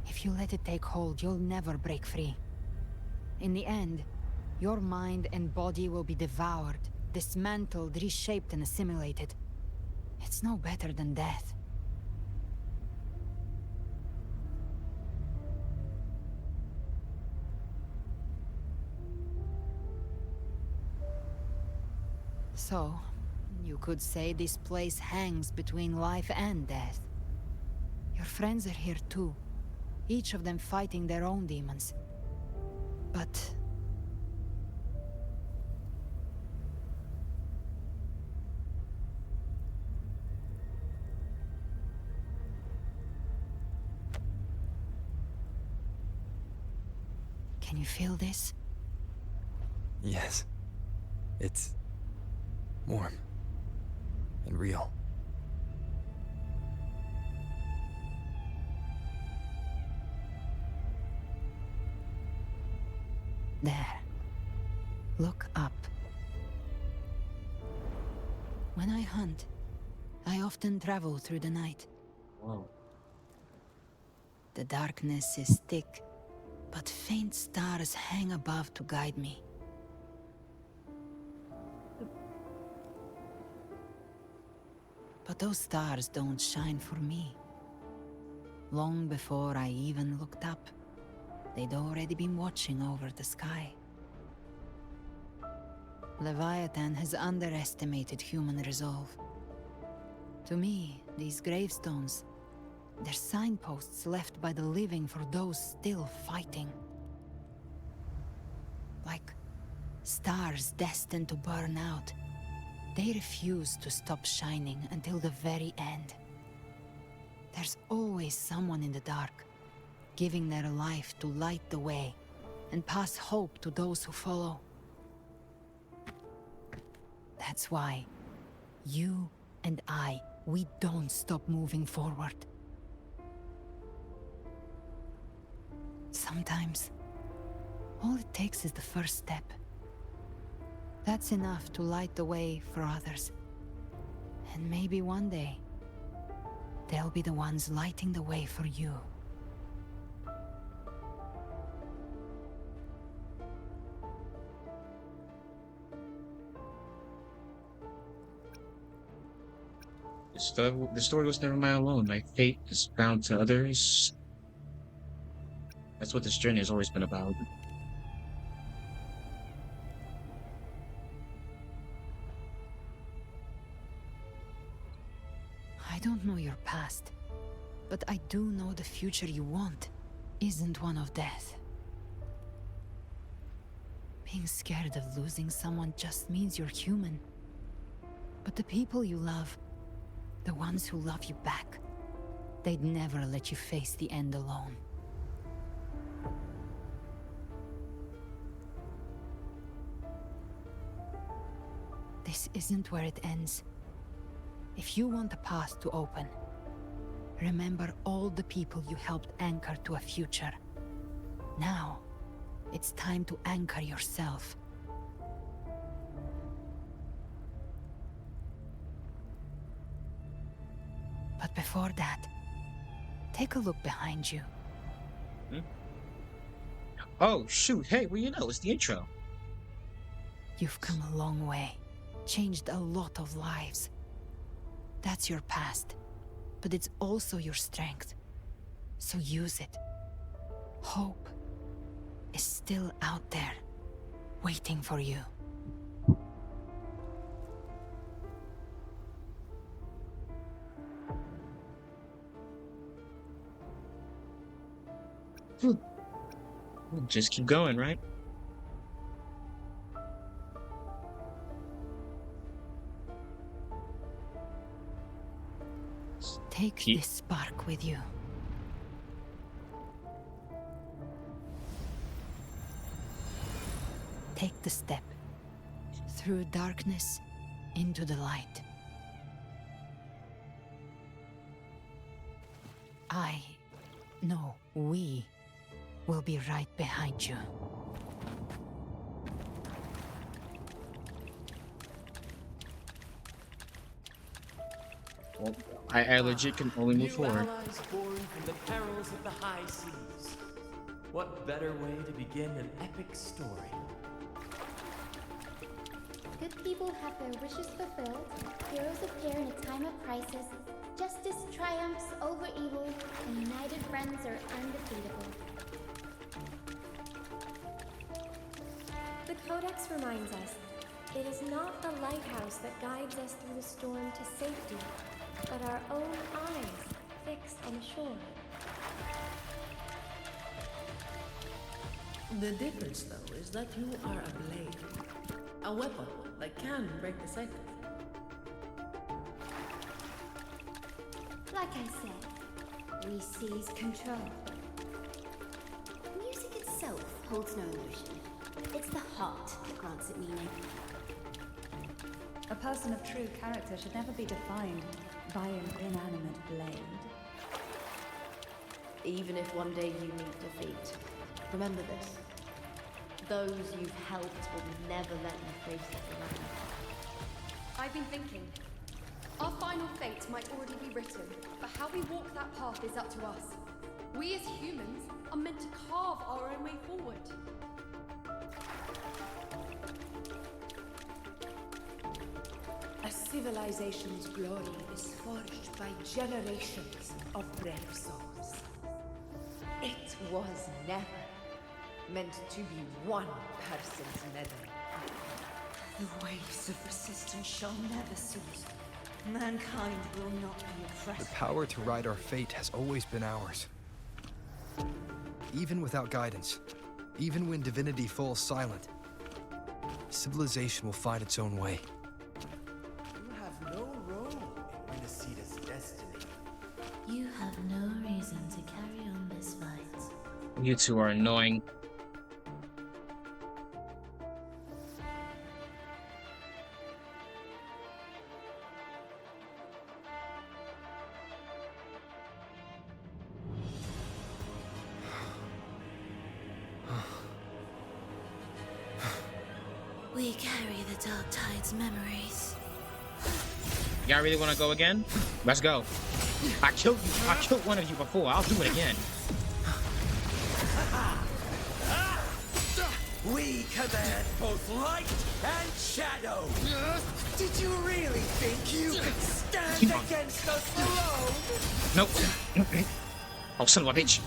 If you let it take hold, you'll never break free. In the end, your mind and body will be devoured, dismantled, reshaped, and assimilated. It's no better than death. So, you could say this place hangs between life and death. Your friends are here too. Each of them fighting their own demons. But... can you feel this? Yes. It's warm and real. There. Look up. When I hunt, I often travel through the night. Whoa. The darkness is thick, but faint stars hang above to guide me. But those stars don't shine for me. Long before I even looked up, they'd already been watching over the sky. Leviathan has underestimated human resolve. To me, these gravestones, they're signposts left by the living for those still fighting. Like stars destined to burn out, they refuse to stop shining until the very end. There's always someone in the dark, giving their life to light the way and pass hope to those who follow. That's why you and I, we don't stop moving forward. Sometimes, all it takes is the first step. That's enough to light the way for others. And maybe one day, they'll be the ones lighting the way for you. The story was never mine alone. My fate is bound to others. That's what this journey has always been about. I don't know your past, but I do know the future you want isn't one of death. Being scared of losing someone just means you're human. But the people you love, the ones who love you back, they'd never let you face the end alone. This isn't where it ends. If you want the path to open, remember all the people you helped anchor to a future. Now, it's time to anchor yourself. But before that, take a look behind you. Oh, shoot. Hey, well, you know, it's the intro. You've come a long way, changed a lot of lives. That's your past, but it's also your strength. So use it. Hope is still out there, waiting for you. Just keep going, right? Take this spark with you. Take the step. Through darkness, into the light. We will be right behind you. Well, I legit can only move forward. Allies born from the perils of the high seas. What better way to begin an epic story? Good people have their wishes fulfilled, heroes appear in a time of crisis, justice triumphs over evil, and united friends are undefeatable. The Codex reminds us, it is not the lighthouse that guides us through the storm to safety, but our own eyes fixed on the shore. The difference, though, is that you are a blade. A weapon that can break the cycle. Like I said, we seize control. Music itself holds no emotion. It's the heart that grants it meaning. A person of true character should never be defined by an inanimate blade. Even if one day you meet defeat, remember this. Those you've helped will never let you face it alone. I've been thinking. Our final fate might already be written, but how we walk that path is up to us. We as humans are meant to carve our own way forward. A civilization's glory is forged by generations of brave souls. It was never meant to be one person's meddling. The waves of resistance shall never cease. Mankind will not be oppressed. The power to ride our fate has always been ours. Even without guidance, even when divinity falls silent, civilization will find its own way. You have no role in Winnesita's destiny. You have no reason to carry on this fight. You two are annoying. We carry the Dark Tide's memories. Y'all really want to go again? Let's go. I killed you. I killed one of you before. I'll do it again. We command both light and shadow. Did you really think you could stand against us alone? Nope. Oh, son of a bitch.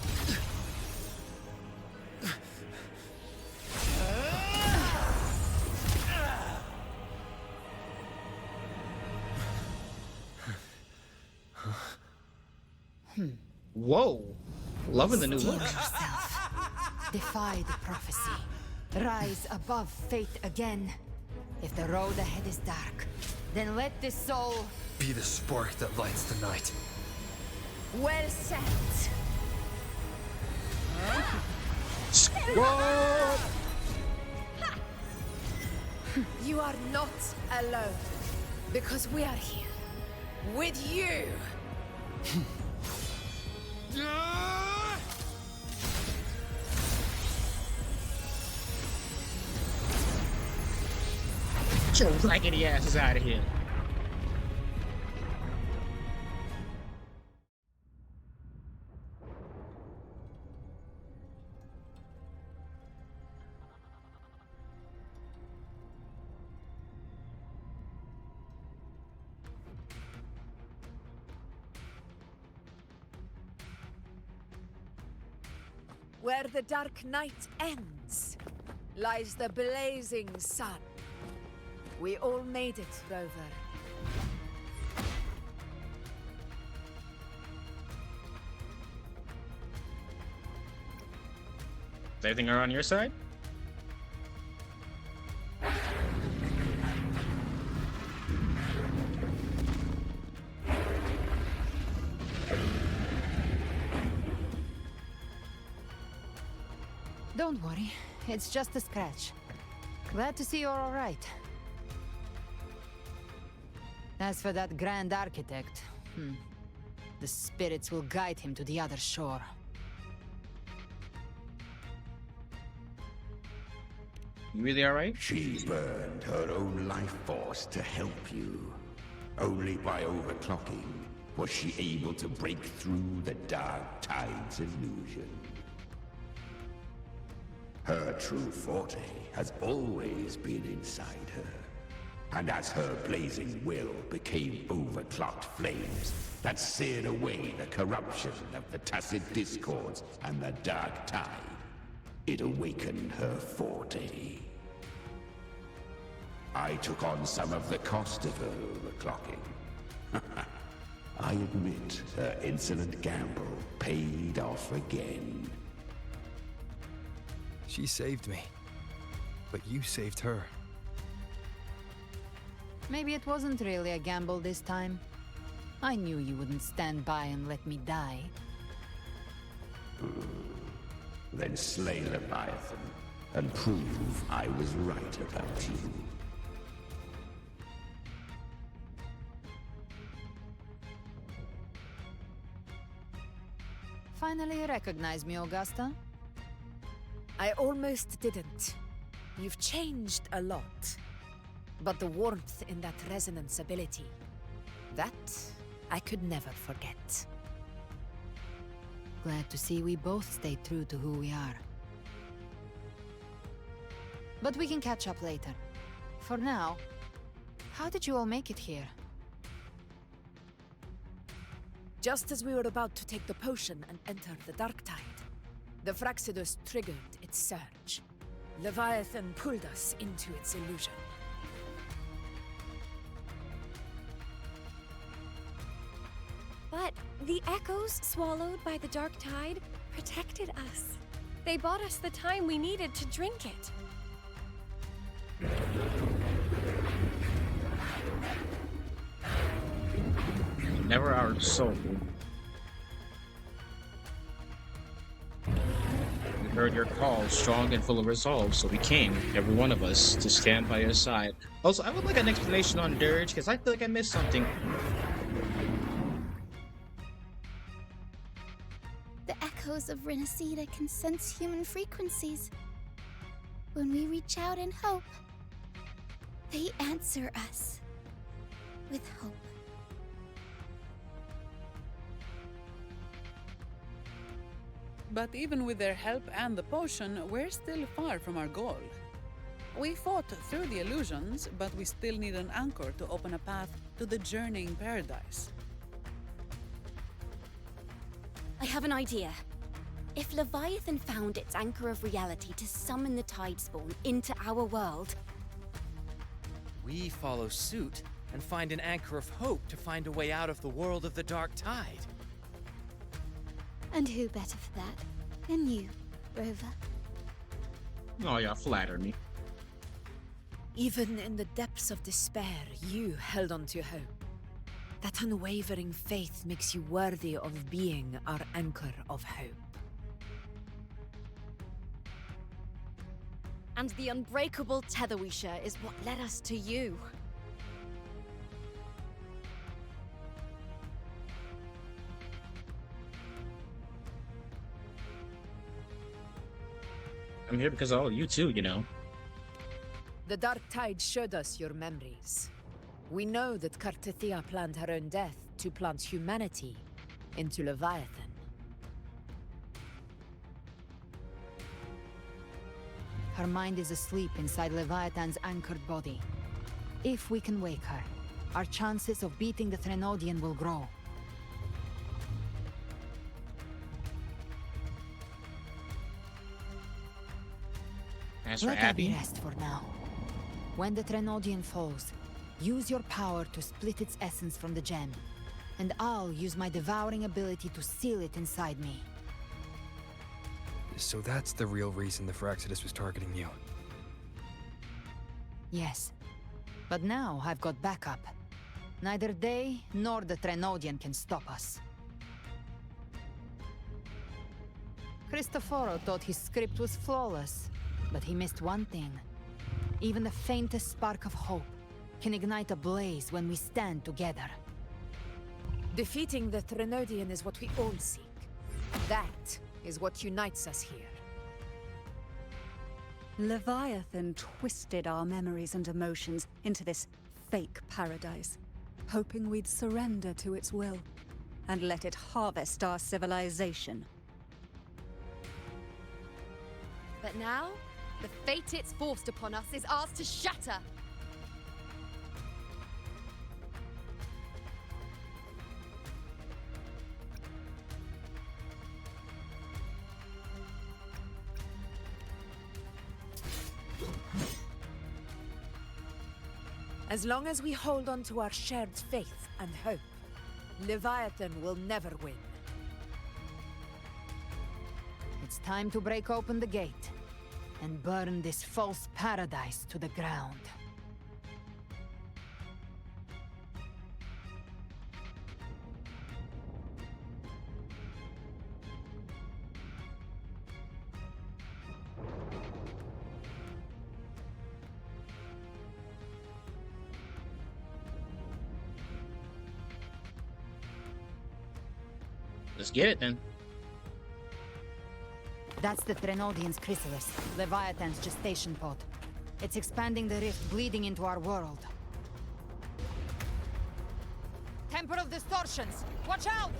Whoa. Loving the new look. Defy the prophecy. Rise above fate again. If the road ahead is dark, then let this soul Be the spark that lights the night. well set. Whoa. You are not alone. Because we are here. With you. Get your raggedy asses out of here. Where the dark night ends, lies the blazing sun. We all made it, Rover. Is everything on your side? Don't worry, it's just a scratch. Glad to see you're all right. As for that Grand Architect, the spirits will guide him to the other shore. You really alright? She burned her own life force to help you. Only by overclocking was she able to break through the Dark Tide's illusion. Her true forte has always been inside her. And as her blazing will became overclocked flames that seared away the corruption of the Tacit Discords and the Dark Tide, it awakened her forte. I took on some of the cost of her overclocking. I admit her insolent gamble paid off again. She saved me, but you saved her. Maybe it wasn't really a gamble this time. I knew you wouldn't stand by and let me die. Then slay Leviathan and prove I was right about you. Finally recognize me, Augusta? I almost didn't. You've changed a lot. But the warmth in that resonance ability, that I could never forget. Glad to see we both stayed true to who we are. But we can catch up later. For now, how did you all make it here? Just as we were about to take the potion and enter the Dark Tide, the Fraxidus triggered its surge. Leviathan pulled us into its illusion. But the echoes swallowed by the Dark Tide protected us. They bought us the time we needed to drink it. Never our soul. We heard your call, strong and full of resolve, so we came, every one of us, to stand by your side. Also, I would like an explanation on Dirge, because I feel like I missed something. The echoes of Renacida can sense human frequencies. When we reach out in hope, they answer us with hope. But even with their help and the potion, we're still far from our goal. We fought through the illusions, but we still need an anchor to open a path to the journeying paradise. I have an idea. If Leviathan found its anchor of reality to summon the Tidespawn into our world, We follow suit and find an anchor of hope to find a way out of the world of the Dark Tide. and who better for that than you, Rover? Oh, y'all flatter me. Even in the depths of despair, you held on to hope. That unwavering faith makes you worthy of being our anchor of hope. And the unbreakable tether we share is what led us to you. I'm here because of all you too, you know. The Dark Tide showed us your memories. We know that Kartithia planned her own death to plant humanity into Leviathan. Her mind is asleep inside Leviathan's anchored body. If we can wake her, our chances of beating the Threnodian will grow. As for Let Abby, Abby rest for now. When the Threnodian falls, use your power to split its essence from the gem, and I'll use my devouring ability to seal it inside me. So that's the real reason the Fraxidus was targeting you. Yes, but now I've got backup. Neither they nor the Threnodian can stop us. Cristoforo thought his script was flawless, but he missed one thing. Even the faintest spark of hope can ignite a blaze when we stand together. Defeating the Threnodian is what we all seek. That is what unites us here. Leviathan twisted our memories and emotions into this fake paradise, hoping we'd surrender to its will and let it harvest our civilization. But now, the fate it's forced upon us is ours to shatter. As long as we hold on to our shared faith and hope, Leviathan will never win. It's time to break open the gate and burn this false paradise to the ground. let's get it then. That's the Threnodian's chrysalis, Leviathan's gestation pod. It's expanding the rift, bleeding into our world. Temporal distortions! Watch out!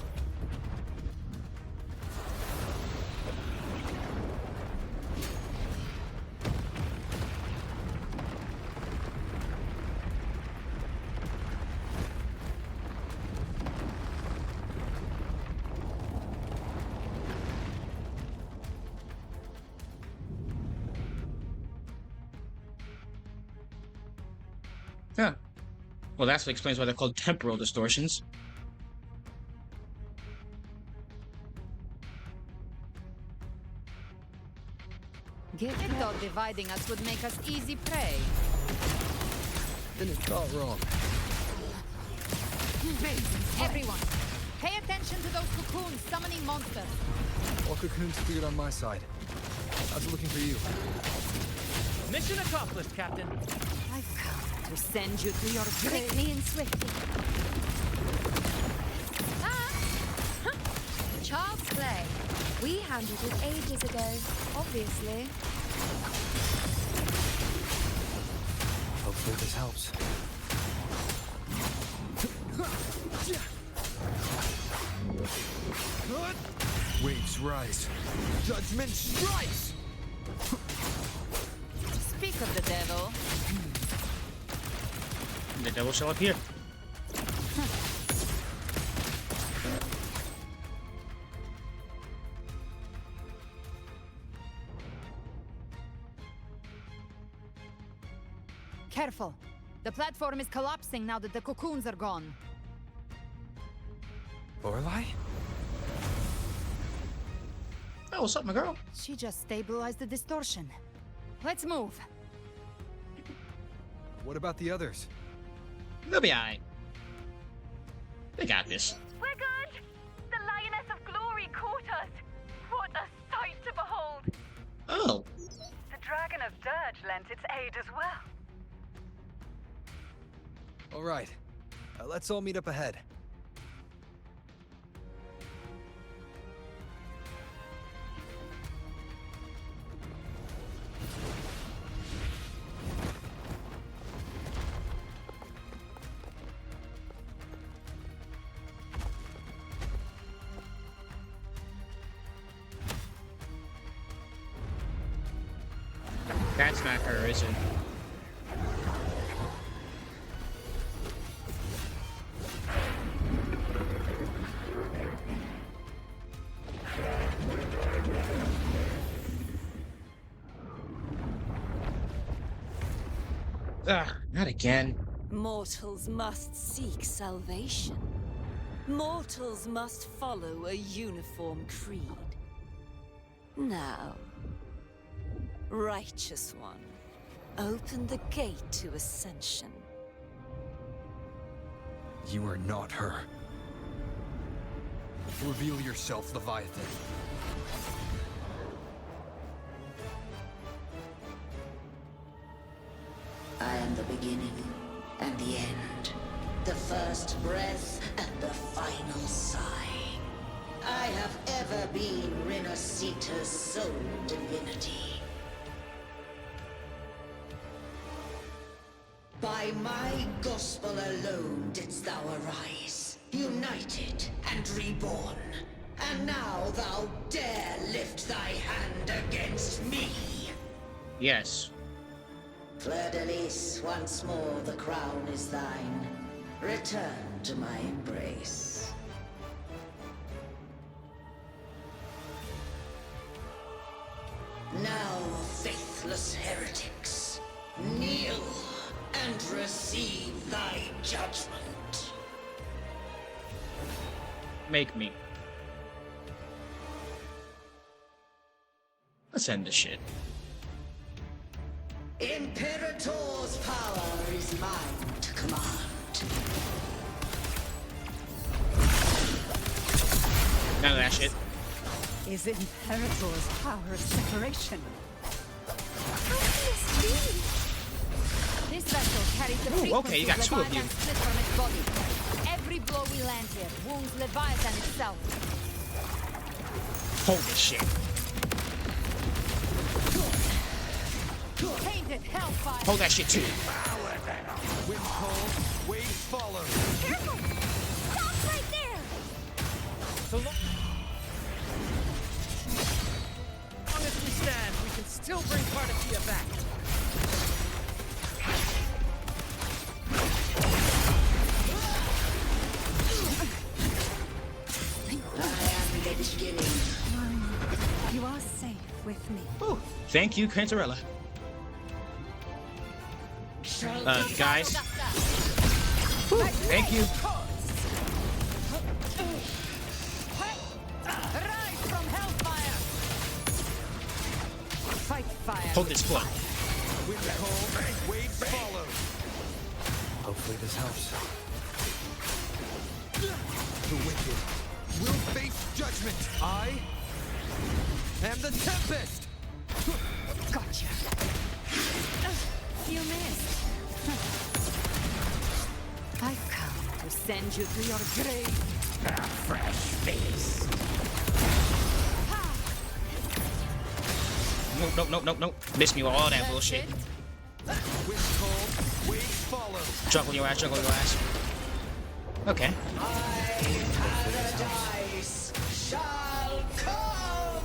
Yeah. Well, that's what explains why they're called temporal distortions. Get thought dividing us would make us easy prey. Then it's all wrong. Everyone, pay attention to those cocoons summoning monsters. All cocoons cleared on my side. I was looking for you. Mission accomplished, Captain. I've come to send you to your grave. Quickly and swiftly. Child's play. We handled it ages ago, obviously. Hopefully this helps. Waves rise. Judgment strikes! Speak of the devil. The devil shall appear. Careful. The platform is collapsing now that the cocoons are gone. Lorelei? Oh, what's up, my girl? She just stabilized the distortion. Let's move. What about the others? They'll be alright. They got this. We're good! The Lioness of Glory caught us! What a sight to behold! Oh. The Dragon of Dirge lent its aid as well. All right. Let's all meet up ahead. That's not her, is it? Not again. Mortals must seek salvation. Mortals must follow a uniform creed. Now, Righteous One, open the gate to ascension. You are not her. Reveal yourself, Leviathan. I am the beginning and the end. The first breath and the final sigh. I have ever been Renacita's sole divinity. By my gospel alone didst thou arise, united and reborn. And now thou dare lift thy hand against me. Yes. Fleur-de-Lis, once more the crown is thine. Return to my embrace. Now, faithless heretics, kneel and receive thy judgment. Make me. Let's end this shit. Imperator's power is mine to command. None of that shit. Is Imperator's power of separation? How can this be? This vessel carries the Ooh, frequency okay, you got two of Leviathan you. split from its body. Every blow we land here wounds Leviathan itself. Holy shit. Tainted hellfire. Hold that shit too. Wind cold, wave follow. Careful! Stop right there! So long as we stand, we can still bring Partatia back. You are safe with me. Ooh, thank you, Cantarella. Guys. Whew, thank you. Rise from hellfire. Fight fire. Hold this flood. Wind cold, wave follow. Hopefully this helps. The wicked will face judgment. I am the Tempest. Gotcha. You missed. I've come to send you to your grave. A fresh face. Nope. Miss me with all that bullshit. Wind cold, wave follow. Juggle your ass. Okay. Paradise shall come.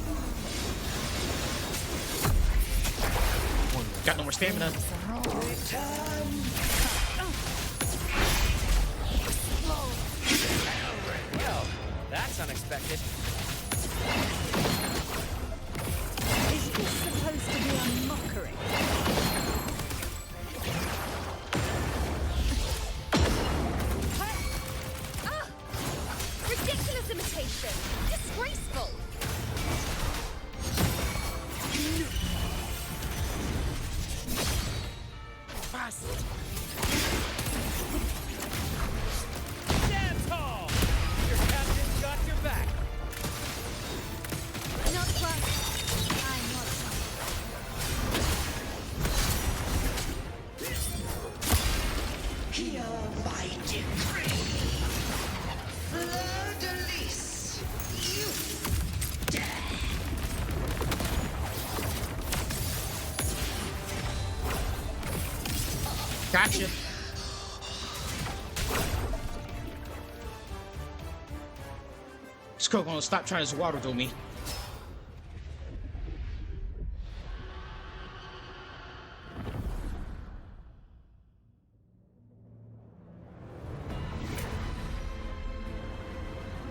Got no more stamina. Well, that's unexpected. Is this supposed to be a mockery? Ridiculous imitation! Disgraceful! Dance hall! Your captain's got your back. Not quite. I'm not Hear my decree. Fleur-de-lis, you dare. Gotcha. Skull gonna stop trying to water through me.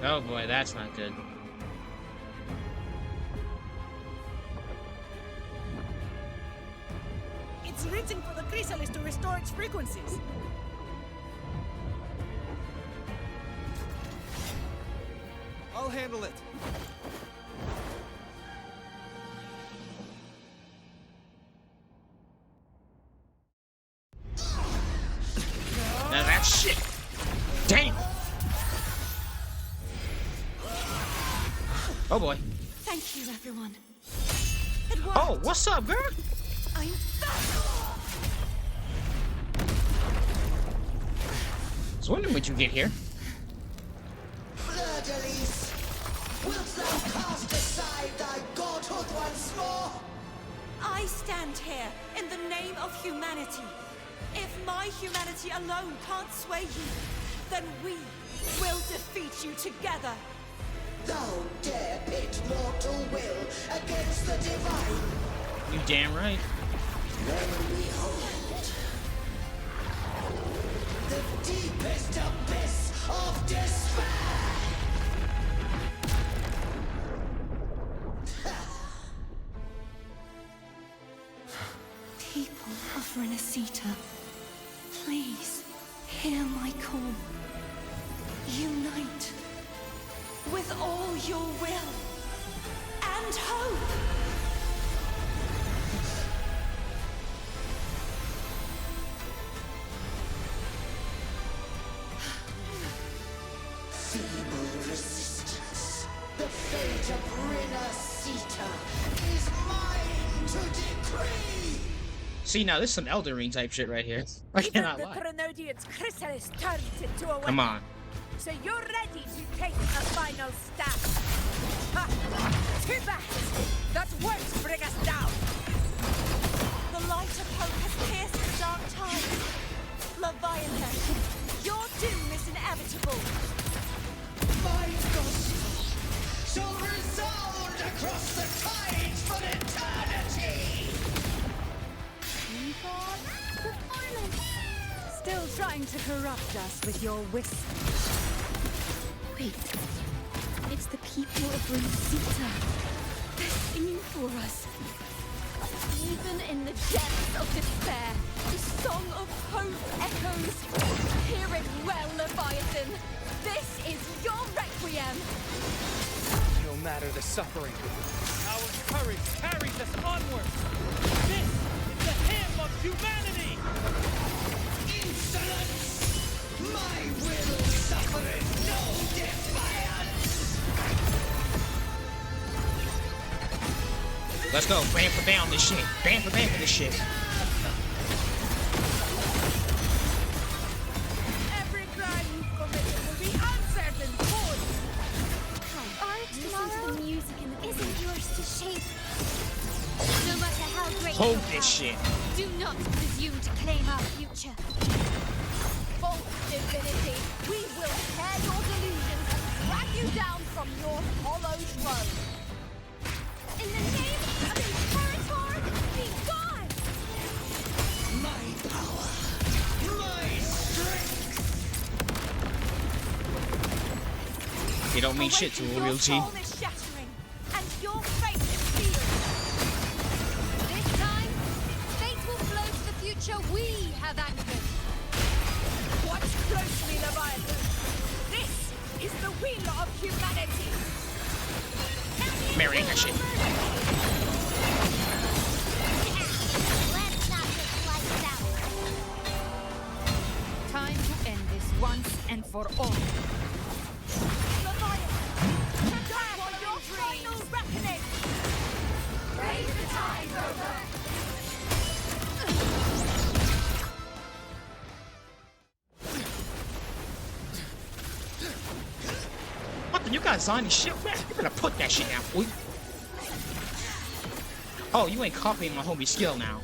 Oh boy, that's not good. It's written for the chrysalis to restore its frequencies. I'll handle it. Now that shit. Damn. Oh boy. Thank you, everyone. Oh, what's up, girl? I'm I was wondering when you get here. Fleur-de-lis, wilt thou cast aside thy godhood once more? I stand here in the name of humanity. If my humanity alone can't sway you, then we will defeat you together. Thou dare pit mortal will against the divine. You damn right. Then behold the deepest abyss of despair. People of Renacita, please hear my call. Unite with all your will and hope. Feeble resistance. The fate of Renacita is mine to decree. See, now this is some Elden Ring type shit right here. I cannot The lie. Threnodian's chrysalis turns into a weapon. Come on. So you're ready to take a final stab. Ha! Too bad! That won't bring us down! The The light of hope has pierced the dark tide. Leviathan, your doom is inevitable. My ghost shall resound across the tides for eternity! Still trying to corrupt us with your whispers. Wait. It's the people of Renacita. They're singing for us. Even in the depths of despair, the song of hope echoes. Hear it well, Leviathan. This is your requiem. No matter the suffering, our courage carries us onward. This is the hymn of humanity! Insolence! My will suffereth no defiance! Let's go. Bam for bam this shit. Bam for bam for this shit. Every crime you've committed will be answered in court. Art, Listen to the music and isn't yours to shape. No matter how great Hold your this power, shit. do not presume to claim our future. False divinity, we will tear your delusions and drag you down from your hollow throne. In the name of Imperator, be gone! My power! My strength! You don't mean shit to a real G. Your soul is shattering, and your fate is sealed. This time, fate will flow to the future we have anchored. Watch closely, Leviathan. This is the will of humanity. Marrying that shit. Let's not just light it out. Time to end this once and for all. Leviathan, prepare for your final reckoning. Raise the tide, Rover! What the? You got Zani shit, man. You better put that shit down, boy. Oh, you ain't copying my homie skill now.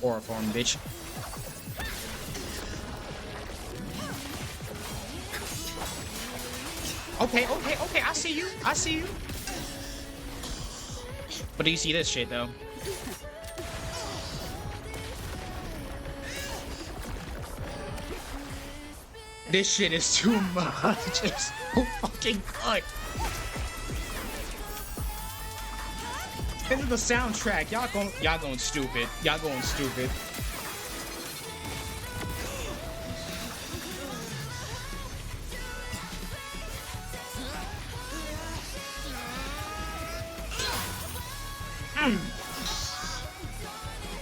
Aura form, bitch. Okay, I see you. I see you. But do you see this shit, though? This shit is too much. It's so fucking good. This is the soundtrack. Y'all going stupid. Y'all going stupid.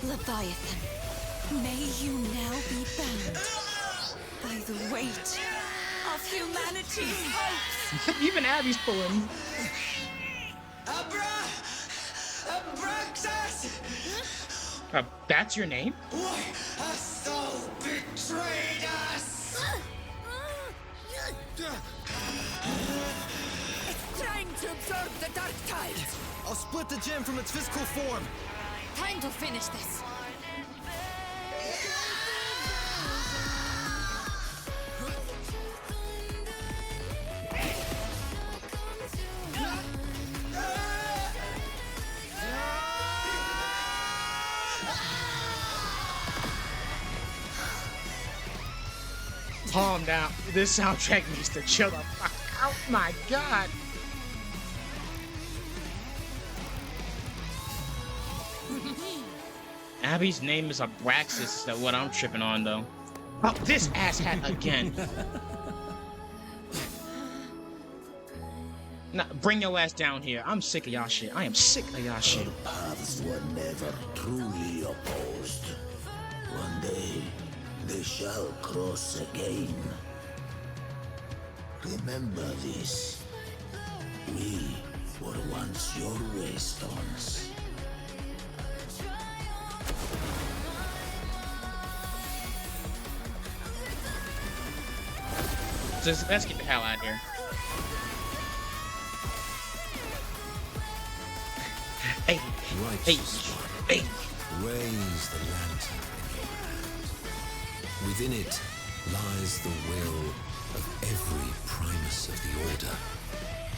Leviathan, may you now be bound by the weight of humanity's hopes. Even Abby's pulling. Abraxas! That's your name? Why hast thou betrayed us? It's trying to absorb the dark tide. I'll split the gem from its physical form. Time to finish this. Calm down. This soundtrack needs to chill the fuck out. My God. Abby's name is Abraxas. Is that what I'm tripping on, though? Oh, this asshat again. Nah, bring your ass down here. I'm sick of y'all shit. I am sick of y'all shit. Paths were never truly opposed. One day, they shall cross again. Remember this. We were once your waystones. Just, let's get the hell out of here. Righteous one, raise the lantern in your hand. Within it lies the will of every Primus of the Order,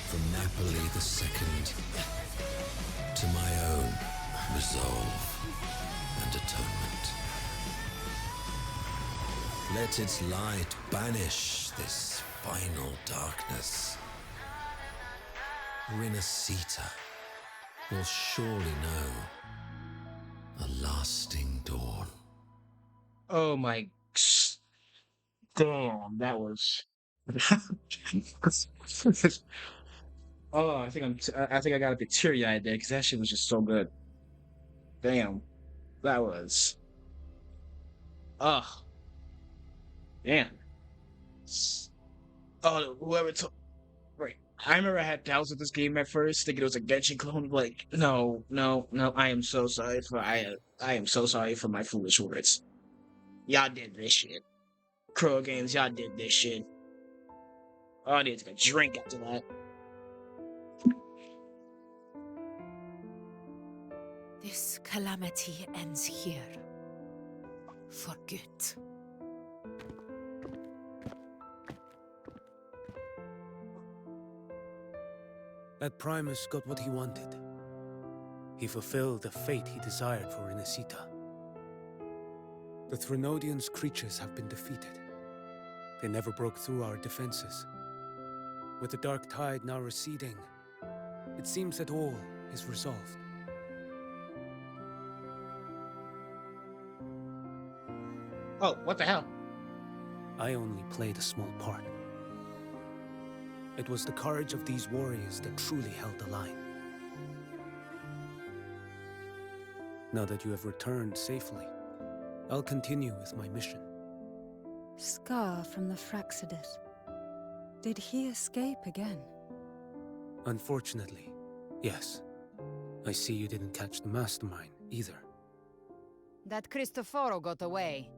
from Napoli II to my own resolve and atonement. Let its light banish this final darkness. Rinascita will surely know a lasting dawn. Oh my. Damn, that was. Oh, I think I got a bit teary-eyed there because that shit was just so good. Damn, that was. Oh, damn. Oh, whoever told. Right. I remember I had doubts with this game at first, thinking it was a Genshin clone. Like, no. I am so sorry for I am so sorry for my foolish words. Y'all did this shit. Crow Games, y'all did this shit. Oh, I need to take a drink after that. This calamity ends here. For good. That Primus got what he wanted. He fulfilled the fate he desired for Rinascita. The Threnodians' creatures have been defeated. They never broke through our defenses. With the dark tide now receding, it seems that all is resolved. Oh, what the hell? I only played a small part. It was the courage of these warriors that truly held the line. Now that you have returned safely, I'll continue with my mission. Scar from the Fraxidus. Did he escape again? Unfortunately, yes. I see you didn't catch the mastermind either. That Cristoforo got away.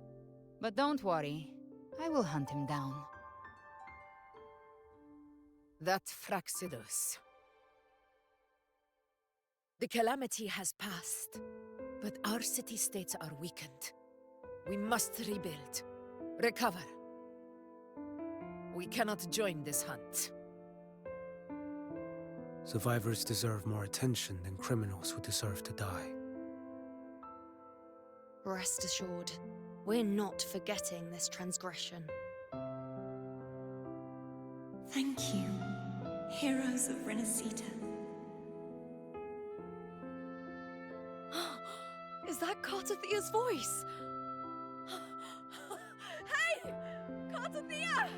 But don't worry, I will hunt him down. That Fraxidus. The calamity has passed, but our city-states are weakened. We must rebuild, recover. We cannot join this hunt. Survivors deserve more attention than criminals who deserve to die. Rest assured, we're not forgetting this transgression. Thank you, heroes of Rinascita. Is that Cartathea's voice? Hey! Cartathea!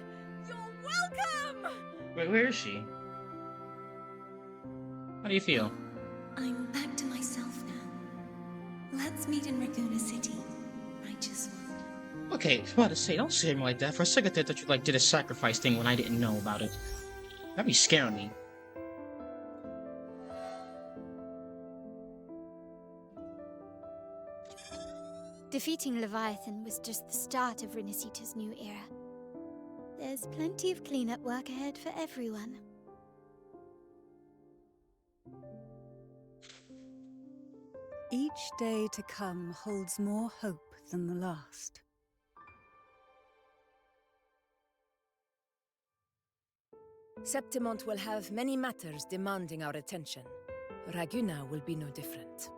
You're welcome! Wait, where is she? How do you feel? I'm back to myself now. Let's meet in Raguna City, righteous one. Okay, I was about to say, don't say me like that. For a second there, I thought you did a sacrifice thing when I didn't know about it. That'd be scaring me. Defeating Leviathan was just the start of Rinascita's new era. There's plenty of cleanup work ahead for everyone. Each day to come holds more hope than the last. Septimont will have many matters demanding our attention. Raguna will be no different.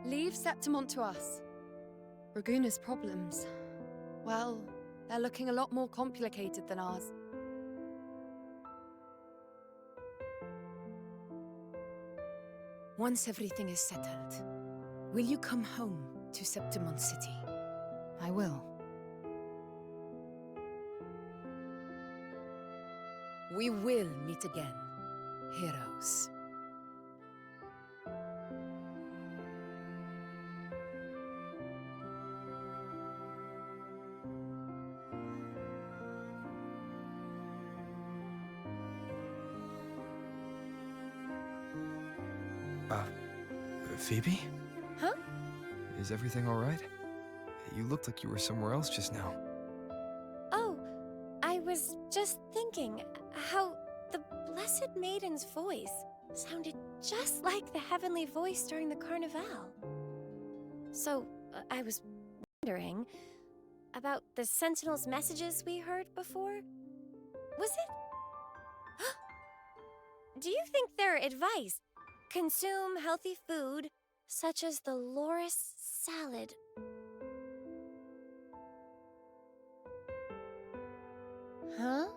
Leave Septimont to us. Raguna's problems, well, they're looking a lot more complicated than ours. Once everything is settled, will you come home to Septimont City? I will. We will meet again, heroes. Phoebe? Huh? Is everything alright? You looked like you were somewhere else just now. Oh, I was just thinking how the Blessed Maiden's voice, sounded just like the heavenly voice during the Carnival. So, I was wondering about the Sentinel's messages we heard before. Was it? Do you think their advice, consume healthy food, such as the Loris salad? Huh?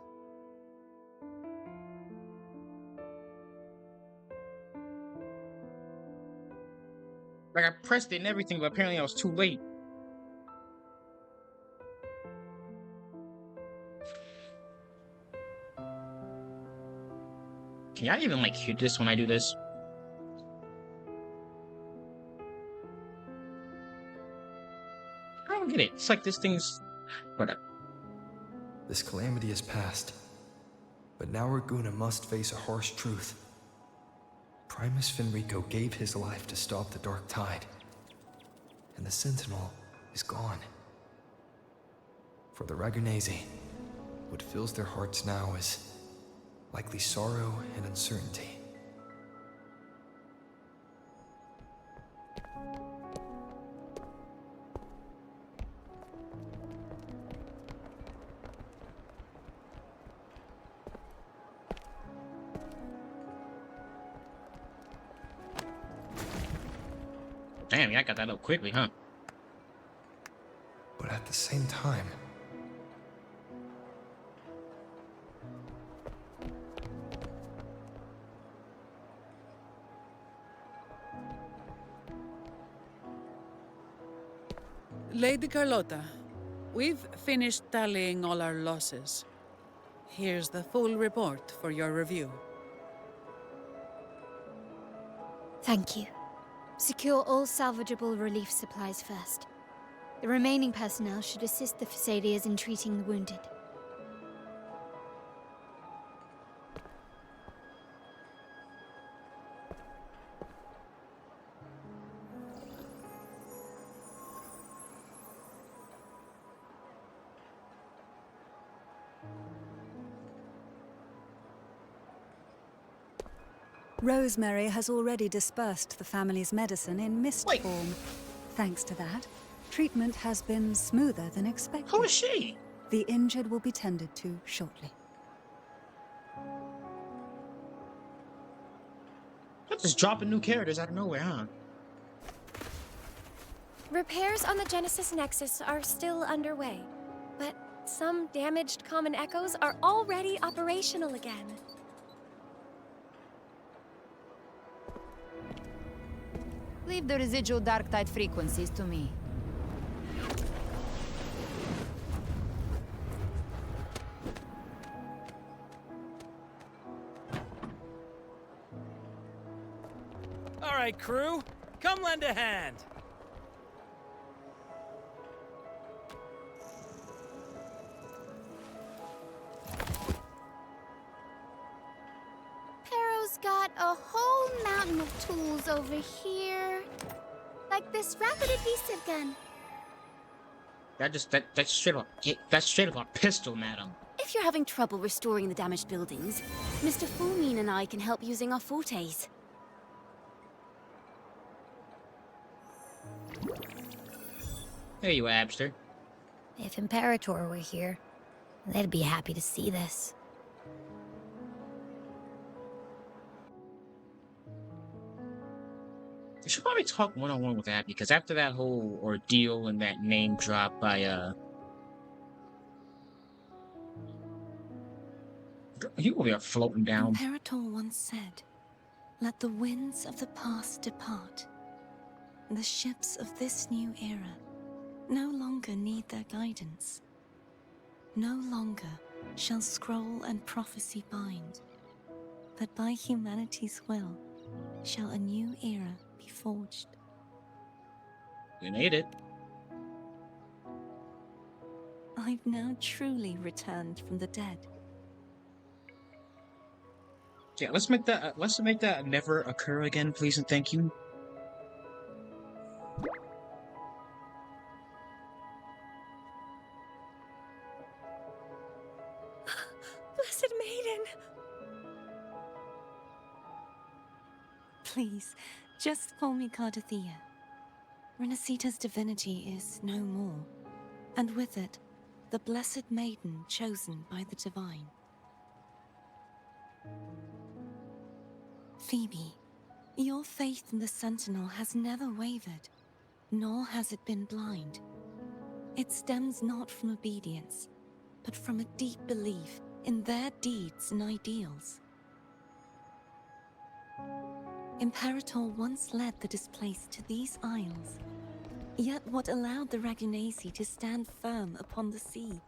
Like, I pressed it and everything, but apparently I was too late. Can y'all even, like, hear this when I do this? I don't get it. It's like this thing's... Whatever. This calamity is past, but now Raguna must face a harsh truth. Primus Finrico gave his life to stop the Dark Tide, and the Sentinel is gone. For the Ragunesi, what fills their hearts now is likely sorrow and uncertainty. Damn, yeah, I got that up quickly, huh? But at the same time, Lady Carlotta, we've finished tallying all our losses. Here's the full report for your review. Thank you. Secure all salvageable relief supplies first. The remaining personnel should assist the Phasaelias in treating the wounded. Rosemary has already dispersed the family's medicine in mist form. Thanks to that, treatment has been smoother than expected. Who is she? The injured will be tended to shortly. They're just dropping new characters out of nowhere, huh? Repairs on the Genesis Nexus are still underway, but some damaged common echoes are already operational again. Leave the residual dark tide frequencies to me. All right, crew, come lend a hand. Perro's got a whole mountain of tools over here. Like this rapid adhesive gun. That's straight up a pistol, madam. If you're having trouble restoring the damaged buildings, Mr. Fulmine and I can help using our fortes. There you are, Abster. If Imperator were here, they'd be happy to see this. I should probably talk one-on-one with Abby, because after that whole ordeal and that name drop by, you over there floating down. Imperator once said, "Let the winds of the past depart. The ships of this new era no longer need their guidance. No longer shall scroll and prophecy bind, but by humanity's will shall a new era be forged." You need it. I've now truly returned from the dead. Yeah, let's make that never occur again, please and thank you. Blessed Maiden! Please, just call me Cardathea. Renacita's divinity is no more, and with it, the blessed maiden chosen by the divine. Phoebe, your faith in the Sentinel has never wavered, nor has it been blind. It stems not from obedience, but from a deep belief in their deeds and ideals. Imperator once led the displaced to these isles, yet what allowed the Ragunasi to stand firm upon the sea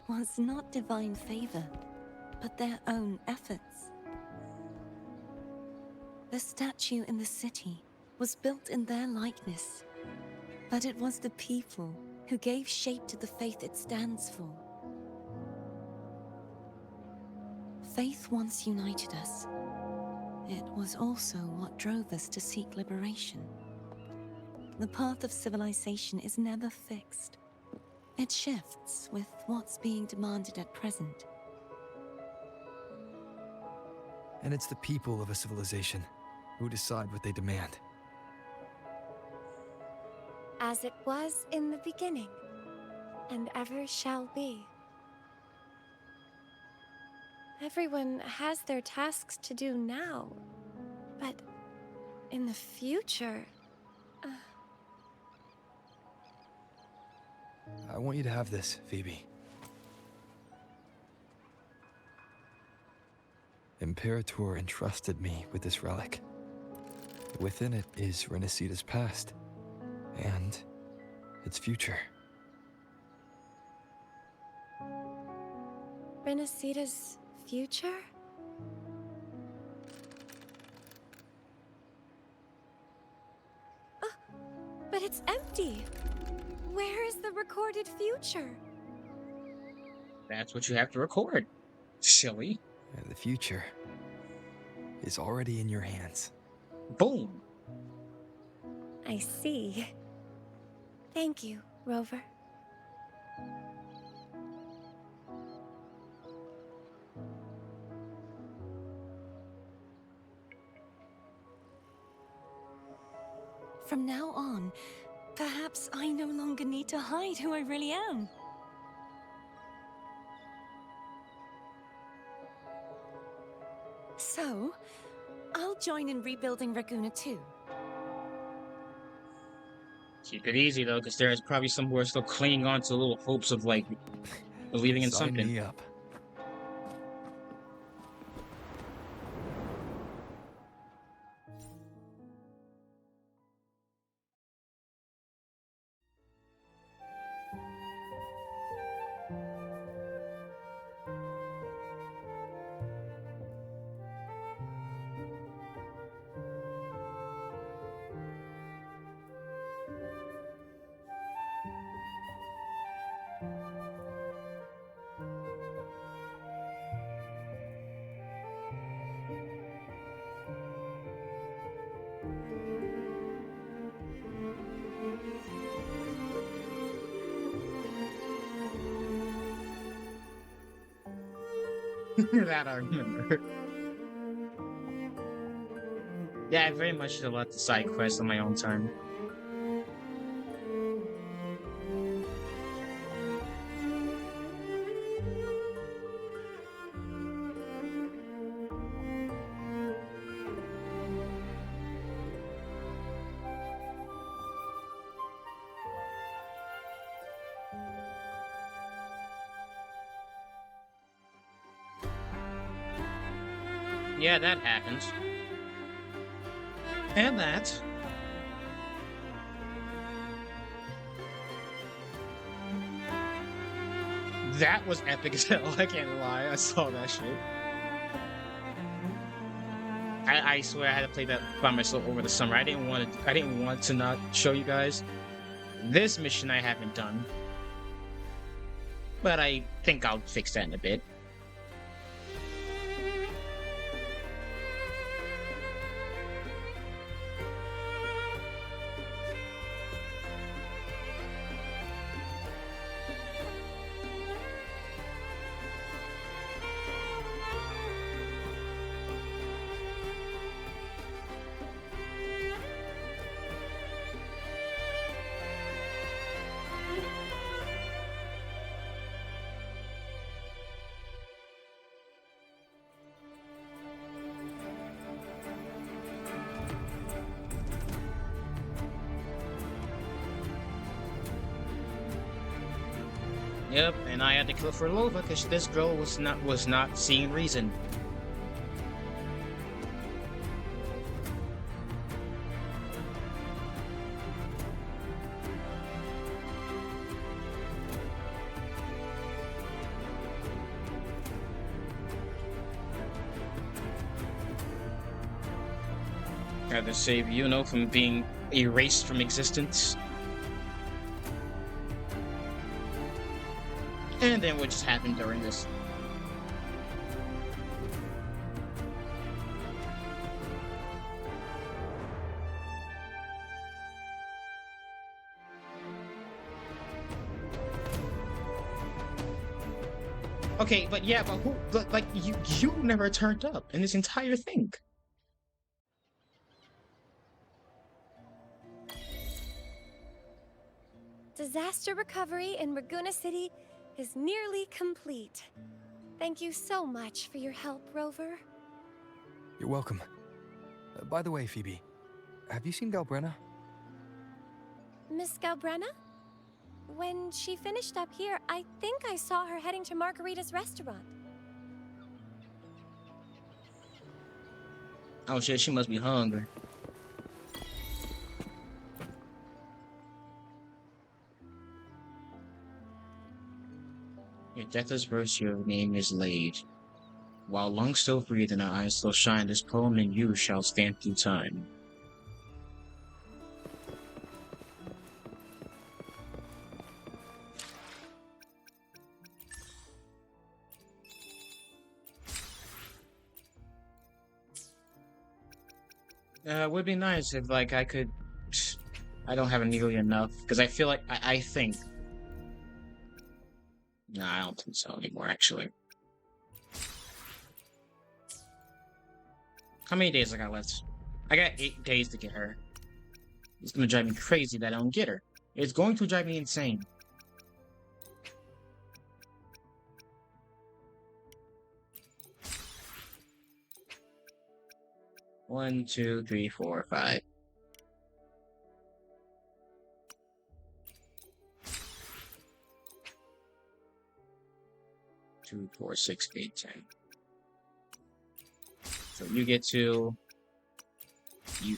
was not divine favor, but their own efforts. The statue in the city was built in their likeness, but it was the people who gave shape to the faith it stands for. Faith once united us. It was also what drove us to seek liberation. The path of civilization is never fixed. It shifts with what's being demanded at present. And it's the people of a civilization who decide what they demand. As it was in the beginning, and ever shall be. Everyone has their tasks to do now, but in the future... I want you to have this, Phoebe. Imperator entrusted me with this relic. Within it is Renacita's past, and its future. Renacita's future? But it's empty! Where is the recorded future? That's what you have to record. Silly. And the future is already in your hands. Boom. I see. Thank you, Rover. From now on, perhaps I no longer need to hide who I really am. So, I'll join in rebuilding Raguna too. Keep it easy though, because there's probably some who are still clinging on to little hopes of like believing in Sign something. me up. That I remember. Yeah, I very much did a lot of side quests on my own time. Yeah, that happens. And that. That was epic as hell, I can't lie, I saw that shit. I swear I had to play that by myself over the summer. I didn't want to not show you guys. This mission I haven't done. But I think I'll fix that in a bit. Yep, and I had to kill for Lova because this girl was not seeing reason. Had to save Yuno from being erased from existence. And then what just happened during this? Okay, but yeah, but who? But like you never turned up in this entire thing. Disaster recovery in Raguna City is nearly complete. Thank you so much for your help, Rover. You're welcome. By the way, Phoebe, have you seen Galbrenna? Miss Galbrenna? When she finished up here, I think I saw her heading to Margarita's restaurant. Oh shit, she must be hungry. Your death is verse, your name is laid. While lungs still breathe and our eyes still shine, this poem and you shall stand through time. It would be nice if, like, I could... I don't have nearly enough, because I feel like... I think... No, I don't think so anymore, actually. How many days I got left? I got 8 days to get her. It's gonna drive me crazy that I don't get her. It's going to drive me insane. One, two, three, four, five. Two, 4, 6, 8, 10. So you get to you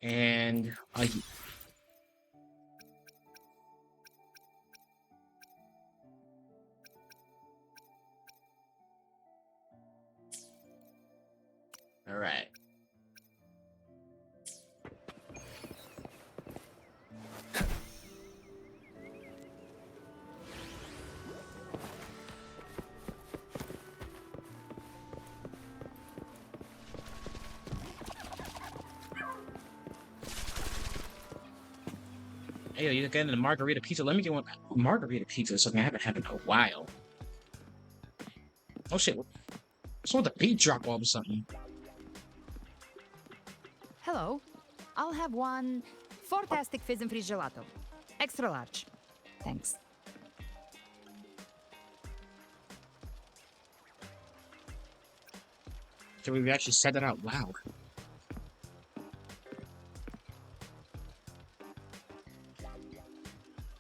and you. All right. Hey, you're getting a margarita pizza. Let me get one margarita pizza, something I haven't had in a while. Oh shit. What's with the beat drop all of a sudden? Hello. I'll have one fantastic fizz and freeze gelato. Extra large. Thanks. So we actually said that out loud.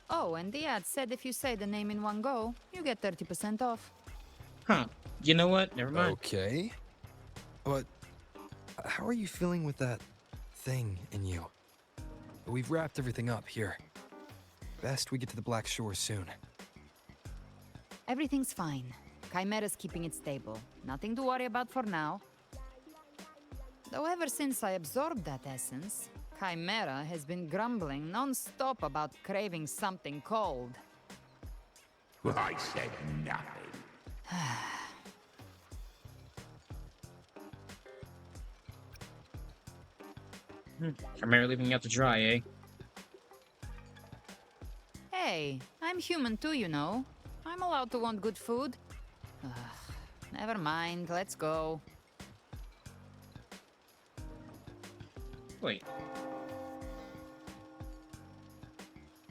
Oh, and the ad said if you say the name in one go, you get 30% off. Huh. You know what? Never mind. Okay. But how are you feeling with that thing in you? We've wrapped everything up here. Best we get to the Black Shore soon. Everything's fine. Chimera's keeping it stable. Nothing to worry about for now. Though ever since I absorbed that essence, Chimera has been grumbling non-stop about craving something cold. Well, I said nothing. Chimera leaving you out to dry, eh? Hey, I'm human too, you know. I'm allowed to want good food. Ugh, never mind, let's go. Wait.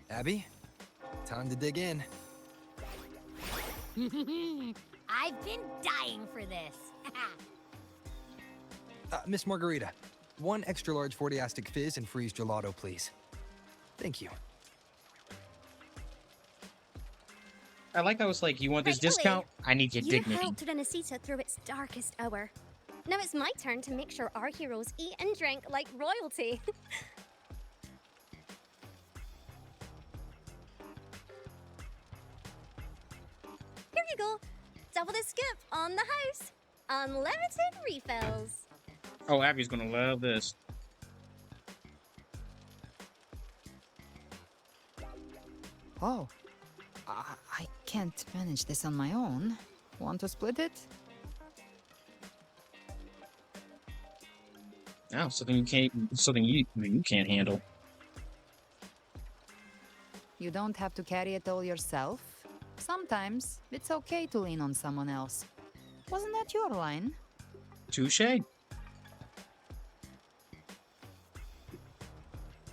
Abby, time to dig in. I've been dying for this. Miss Margarita, 1 extra large Fortiastic Fizz and freeze gelato, please. Thank you. I like how it's like, you want this Right, discount? I need your You dignity. helped Renesita through its darkest hour. Now it's my turn to make sure our heroes eat and drink like royalty. Here you go. Double the scoop on the house. Unlimited refills. Oh, Abby's gonna love this. Oh, I can't manage this on my own. Want to split it? Oh, something you can't handle. You don't have to carry it all yourself. Sometimes it's okay to lean on someone else. Wasn't that your line? Touche.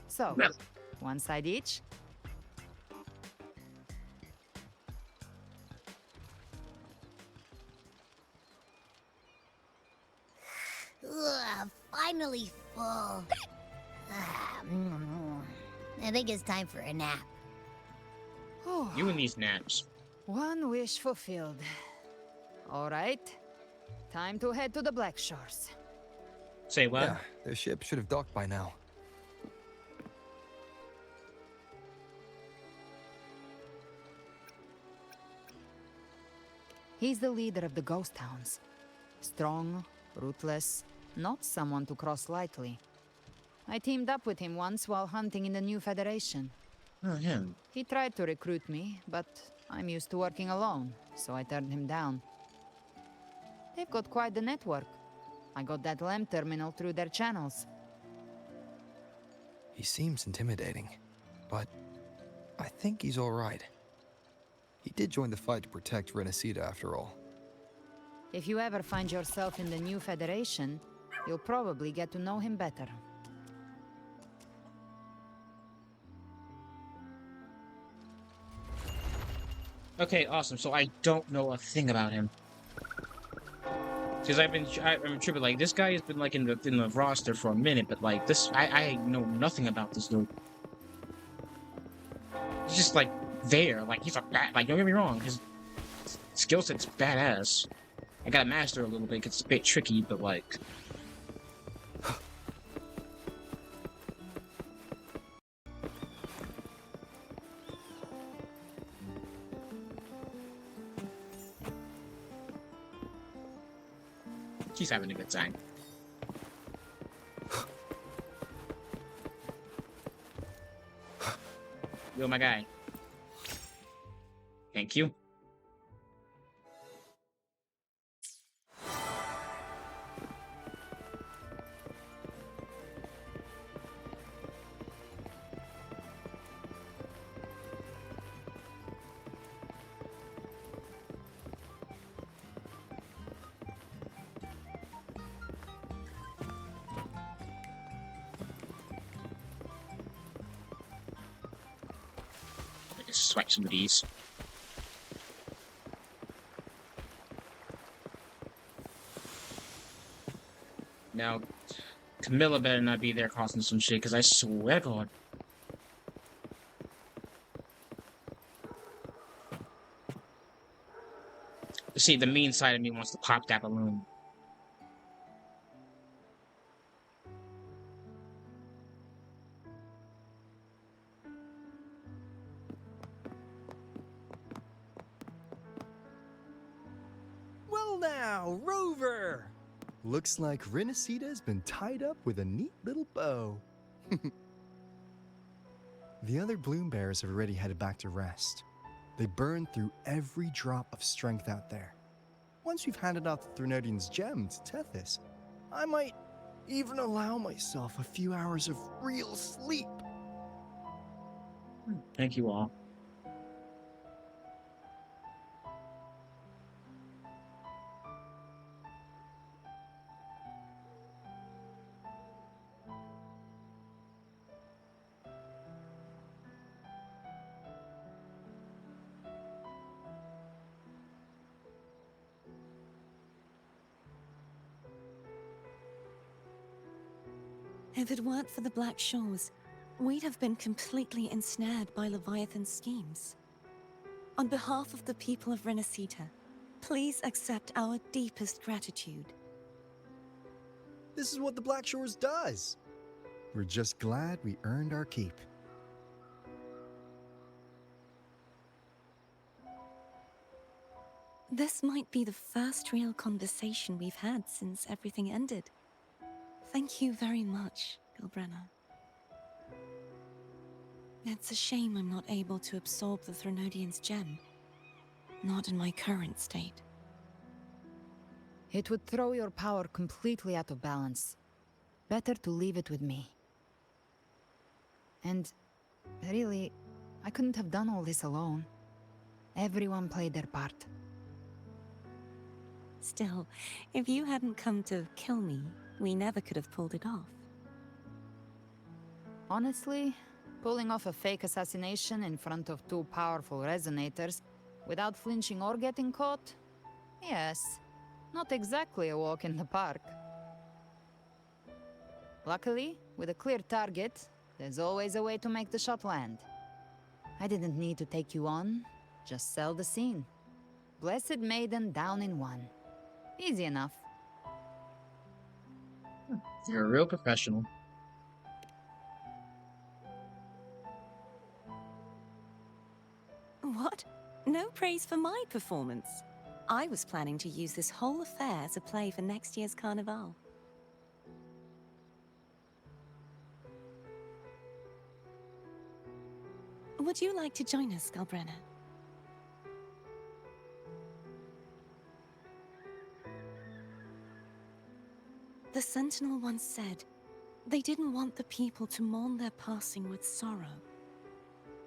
So, one side each? Ugh, finally full. I think it's time for a nap. You and these naps. One wish fulfilled. All right. Time to head to the Black Shores. Say what? Yeah, their ship should have docked by now. He's the leader of the Ghost Hounds. Strong, ruthless, not someone to cross lightly. I teamed up with him once while hunting in the New Federation. Oh, him. He tried to recruit me, but I'm used to working alone, so I turned him down. They've got quite the network. I got that LEM terminal through their channels. He seems intimidating, but I think he's all right. He did join the fight to protect Renesita after all. If you ever find yourself in the New Federation, you'll probably get to know him better. Okay, awesome. So I don't know a thing about him. Because I'm tripping, like, this guy has been, like, in the roster for a minute, but, like, I know nothing about this dude. He's just, like, there. Like, he's a like, don't get me wrong, his skill set's badass. I gotta master a little bit, 'cause it's a bit tricky, but, like... She's having a good time. Yo, my guy. Thank you. Swipe some of these. Now, Camilla better not be there causing some shit, because I swear to God. See, the mean side of me wants to pop that balloon. Well now, Rover! Looks like Renesita's been tied up with a neat little bow. The other Bloom Bearers have already headed back to rest. They burned through every drop of strength out there. Once we've handed out the Threnodian's gem to Tethys, I might even allow myself a few hours of real sleep. Thank you all. If it weren't for the Black Shores, we'd have been completely ensnared by Leviathan's schemes. On behalf of the people of Renacita, please accept our deepest gratitude. This is what the Black Shores does. We're just glad we earned our keep. This might be the first real conversation we've had since everything ended. Thank you very much, Galbrenna. It's a shame I'm not able to absorb the Threnodian's gem. Not in my current state. It would throw your power completely out of balance. Better to leave it with me. And really, I couldn't have done all this alone. Everyone played their part. Still, if you hadn't come to kill me, we never could have pulled it off. Honestly, pulling off a fake assassination in front of two powerful resonators without flinching or getting caught? Yes, not exactly a walk in the park. Luckily, with a clear target, there's always a way to make the shot land. I didn't need to take you on, just sell the scene. Blessed Maiden down in one. Easy enough. You're a real professional. What? No praise for my performance. I was planning to use this whole affair as a play for next year's Carnival. Would you like to join us, Galbrenna? The Sentinel once said, they didn't want the people to mourn their passing with sorrow.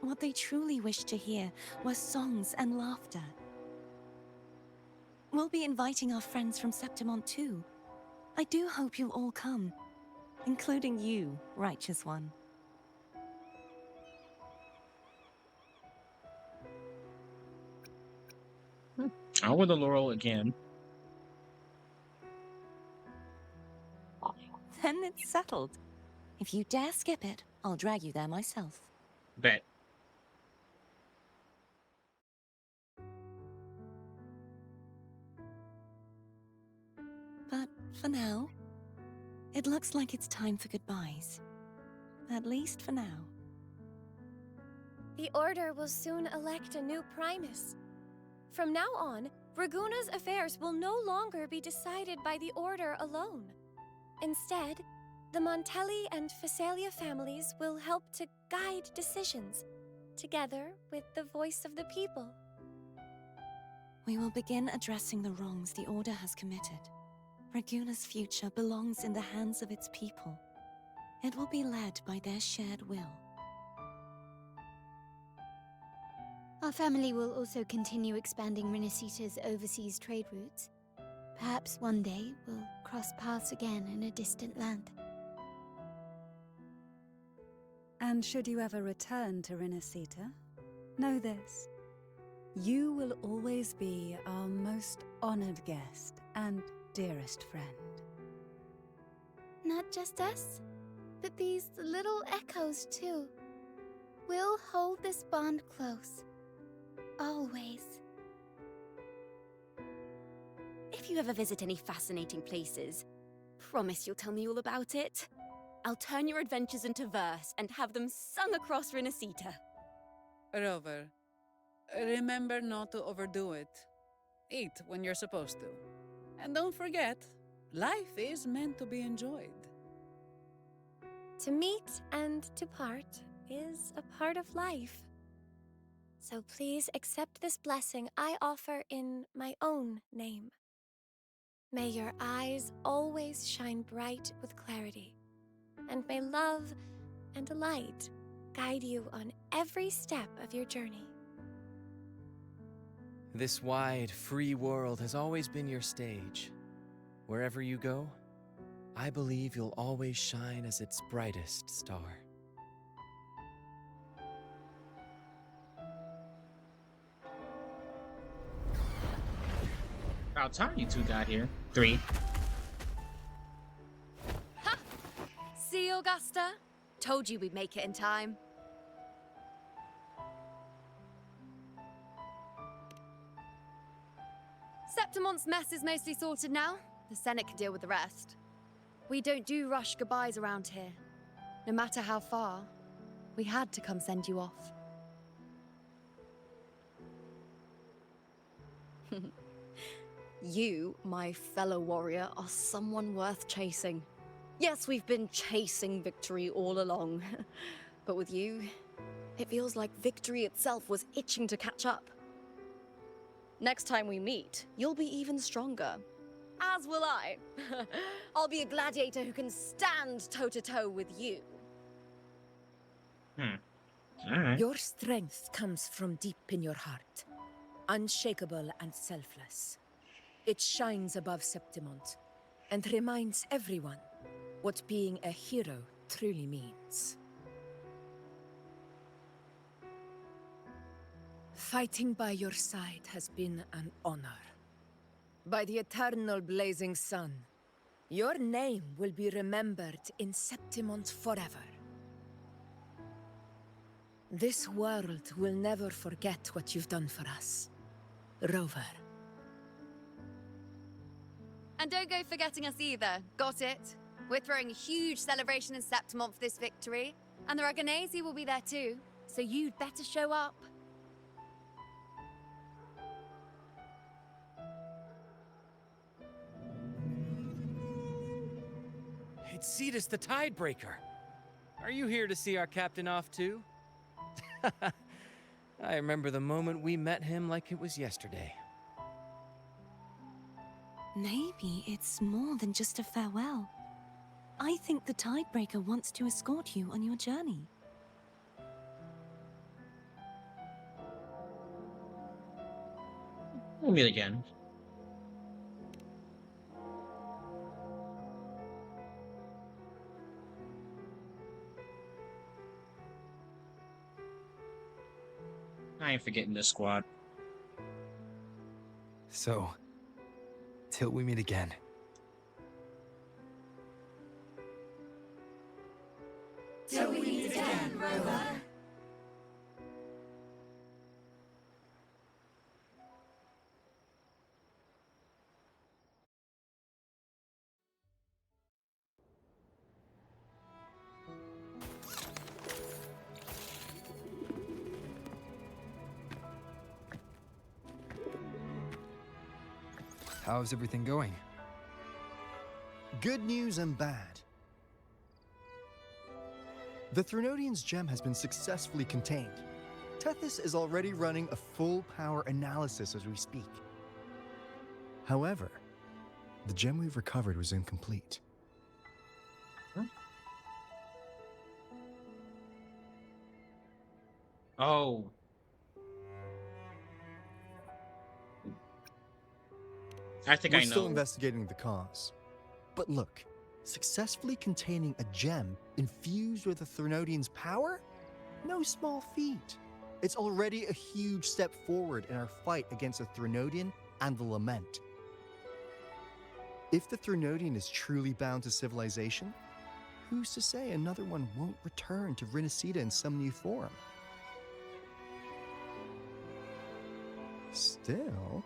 What they truly wished to hear were songs and laughter. We'll be inviting our friends from Septimont too. I do hope you'll all come, including you, Righteous One. I'll win the laurel again. Then it's settled. If you dare skip it, I'll drag you there myself. Bet. But for now, it looks like it's time for goodbyes. At least for now. The Order will soon elect a new Primus. From now on, Raguna's affairs will no longer be decided by the Order alone. Instead, the Montelli and Phasalia families will help to guide decisions, together with the voice of the people. We will begin addressing the wrongs the Order has committed. Raguna's future belongs in the hands of its people. It will be led by their shared will. Our family will also continue expanding Renacita's overseas trade routes. Perhaps one day we'll cross paths again in a distant land. And should you ever return to Renacita, know this. You will always be our most honored guest and dearest friend. Not just us, but these little echoes too. We'll hold this bond close. Always. If you ever visit any fascinating places, promise you'll tell me all about it. I'll turn your adventures into verse and have them sung across Renacita. Rover, remember not to overdo it. Eat when you're supposed to. And don't forget, life is meant to be enjoyed. To meet and to part is a part of life. So please accept this blessing I offer in my own name. May your eyes always shine bright with clarity, and may love and light guide you on every step of your journey. This wide, free world has always been your stage. Wherever you go, I believe you'll always shine as its brightest star. About time you two got here. 3. Ha! See? See, Augusta? Told you we'd make it in time. Septimont's mess is mostly sorted now. The Senate can deal with the rest. We don't do rush goodbyes around here. No matter how far, we had to come send you off. You, my fellow warrior, are someone worth chasing. Yes, we've been chasing victory all along. But with you, it feels like victory itself was itching to catch up. Next time we meet, you'll be even stronger. As will I. I'll be a gladiator who can stand toe-to-toe with you. Alright. Your strength comes from deep in your heart, unshakable and selfless. It shines above Septimont and reminds everyone what being a hero truly means. Fighting by your side has been an honor. By the eternal blazing sun, your name will be remembered in Septimont forever. This world will never forget what you've done for us, Rover. And don't go forgetting us either, got it? We're throwing a huge celebration in Septimont for this victory, and the Aragonese will be there too, so you'd better show up. It's Cetus the Tidebreaker. Are you here to see our captain off too? I remember the moment we met him like it was yesterday. Maybe it's more than just a farewell. I think the Tidebreaker wants to escort you on your journey. We'll meet again. I ain't forgetting this squad. So, till we meet again. Till we meet again, Rover. How's everything going? Good news and bad. The Threnodian's gem has been successfully contained. Tethys is already running a full power analysis as we speak. However, the gem we've recovered was incomplete. Oh. I think We're I know. still investigating the cause. But look, successfully containing a gem infused with the Threnodian's power? No small feat. It's already a huge step forward in our fight against the Threnodian and the Lament. If the Threnodian is truly bound to civilization, who's to say another one won't return to Rinasida in some new form? Still,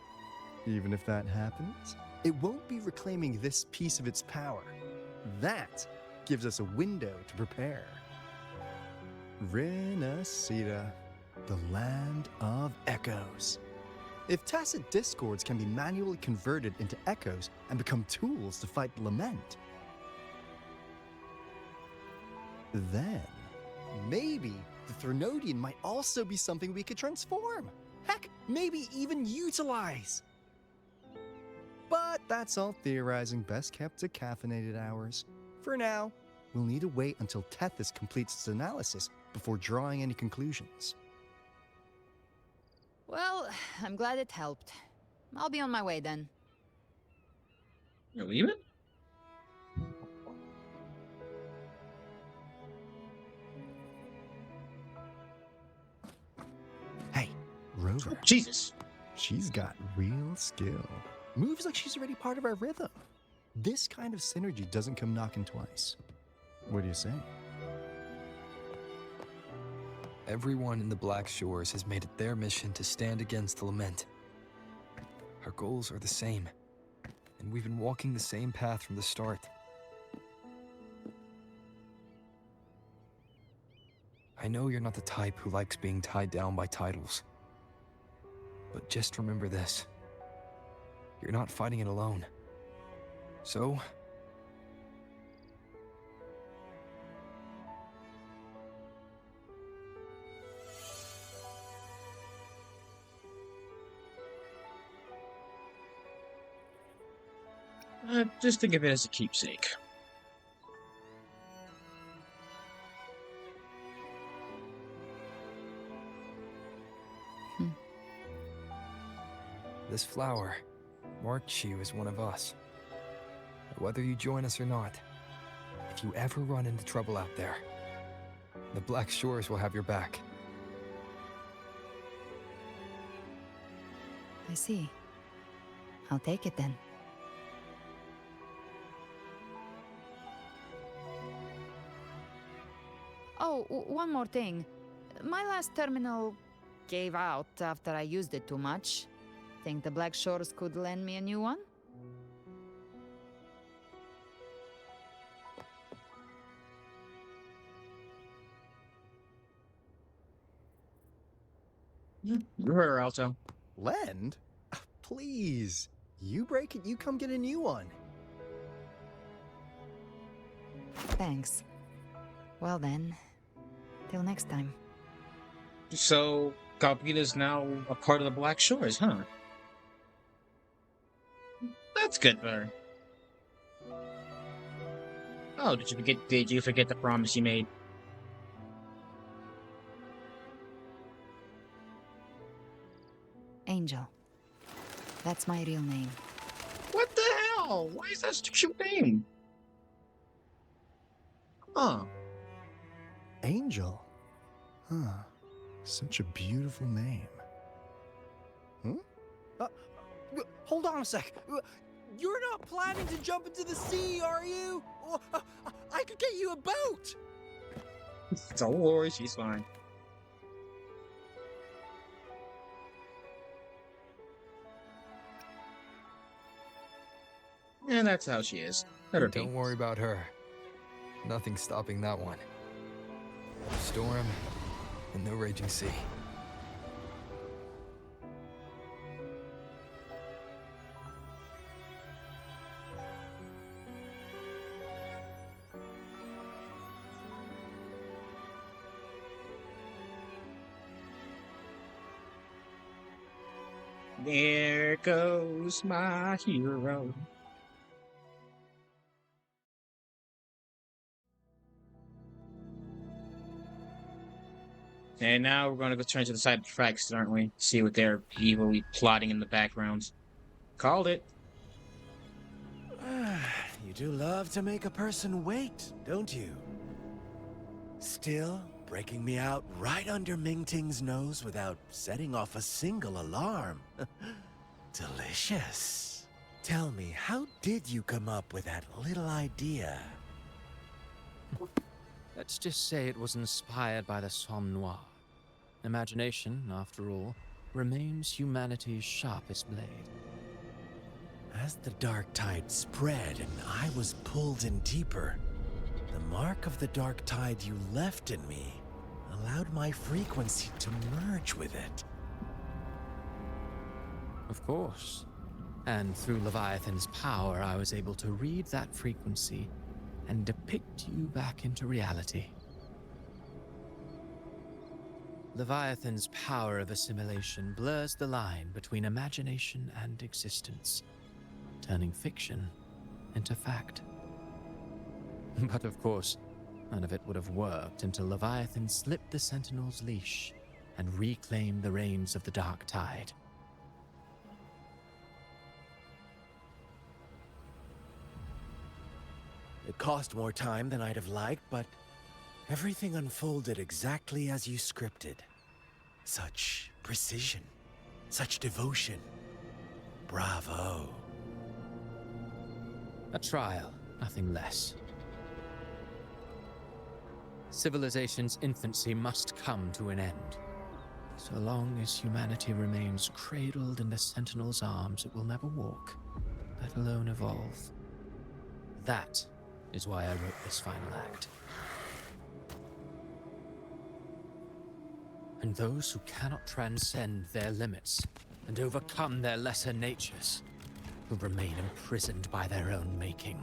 even if that happens, it won't be reclaiming this piece of its power. That gives us a window to prepare. Rinasida, the land of echoes. If tacit discords can be manually converted into echoes and become tools to fight the Lament, then maybe the Threnodian might also be something we could transform. Heck, maybe even utilize. But that's all theorizing best kept to caffeinated hours. For now, we'll need to wait until Tethys completes its analysis before drawing any conclusions. Well, I'm glad it helped. I'll be on my way then. You're leaving? Hey, Rover. Oh, Jesus. She's got real skill. Moves like she's already part of our rhythm. This kind of synergy doesn't come knocking twice. What do you say? Everyone in the Black Shores has made it their mission to stand against the Lament. Our goals are the same, and we've been walking the same path from the start. I know you're not the type who likes being tied down by titles. But just remember this. You're not fighting it alone. So, just think of it as a keepsake. this flower marks you as one of us. Whether you join us or not, if you ever run into trouble out there, the Black Shores will have your back. I see. I'll take it then. Oh, one more thing. My last terminal gave out after I used it too much. Think the Black Shores could lend me a new one? You heard her, Alto. Lend? Please. You break it, you come get a new one. Thanks. Well then, till next time. So, Calpita's now a part of the Black Shores, huh? That's good for her. Oh, did you forget the promise you made? Angel. That's my real name. What the hell? Why is that such a cute name? Huh. Angel? Huh. Such a beautiful name. Hold on a sec. You're not planning to jump into the sea, are you? I could get you a boat. Don't worry, she's fine. And that's how she is. Let her be. Don't worry about her. Nothing's stopping that one. Storm and no raging sea. There goes my hero. And now we're going to go turn to the side of the Fraxes, aren't we? See what they're evilly plotting in the background. Called it. You do love to make a person wait, don't you? Still, breaking me out right under Mingting's nose without setting off a single alarm. Delicious. Tell me, how did you come up with that little idea? Let's just say it was inspired by the Somme Noir. Imagination, after all, remains humanity's sharpest blade. As the dark tide spread and I was pulled in deeper, the mark of the dark tide you left in me allowed my frequency to merge with it. Of course. And through Leviathan's power, I was able to read that frequency and depict you back into reality. Leviathan's power of assimilation blurs the line between imagination and existence, turning fiction into fact. But of course, none of it would have worked until Leviathan slipped the Sentinel's leash and reclaimed the reins of the Dark Tide. It cost more time than I'd have liked, but everything unfolded exactly as you scripted. Such precision, such devotion. Bravo. A trial, nothing less. Civilization's infancy must come to an end. So long as humanity remains cradled in the Sentinel's arms, it will never walk, let alone evolve. That is why I wrote this final act. And those who cannot transcend their limits and overcome their lesser natures will remain imprisoned by their own making.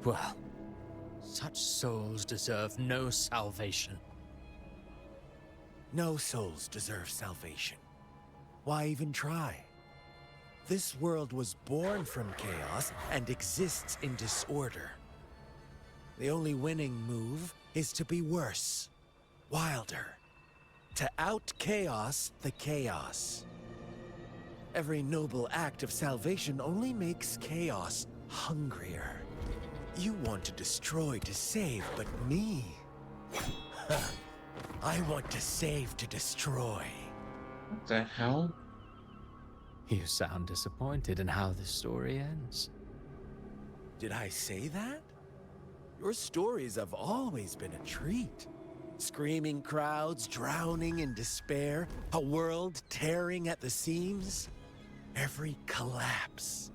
Well, such souls deserve no salvation. No souls deserve salvation. Why even try? This world was born from chaos and exists in disorder. The only winning move is to be worse, wilder, to out-chaos the chaos. Every noble act of salvation only makes chaos hungrier. You want to destroy to save, but me? I want to save to destroy. What the hell? You sound disappointed in how this story ends. Did I say that? Your stories have always been a treat. Screaming crowds drowning in despair, a world tearing at the seams. Every collapse,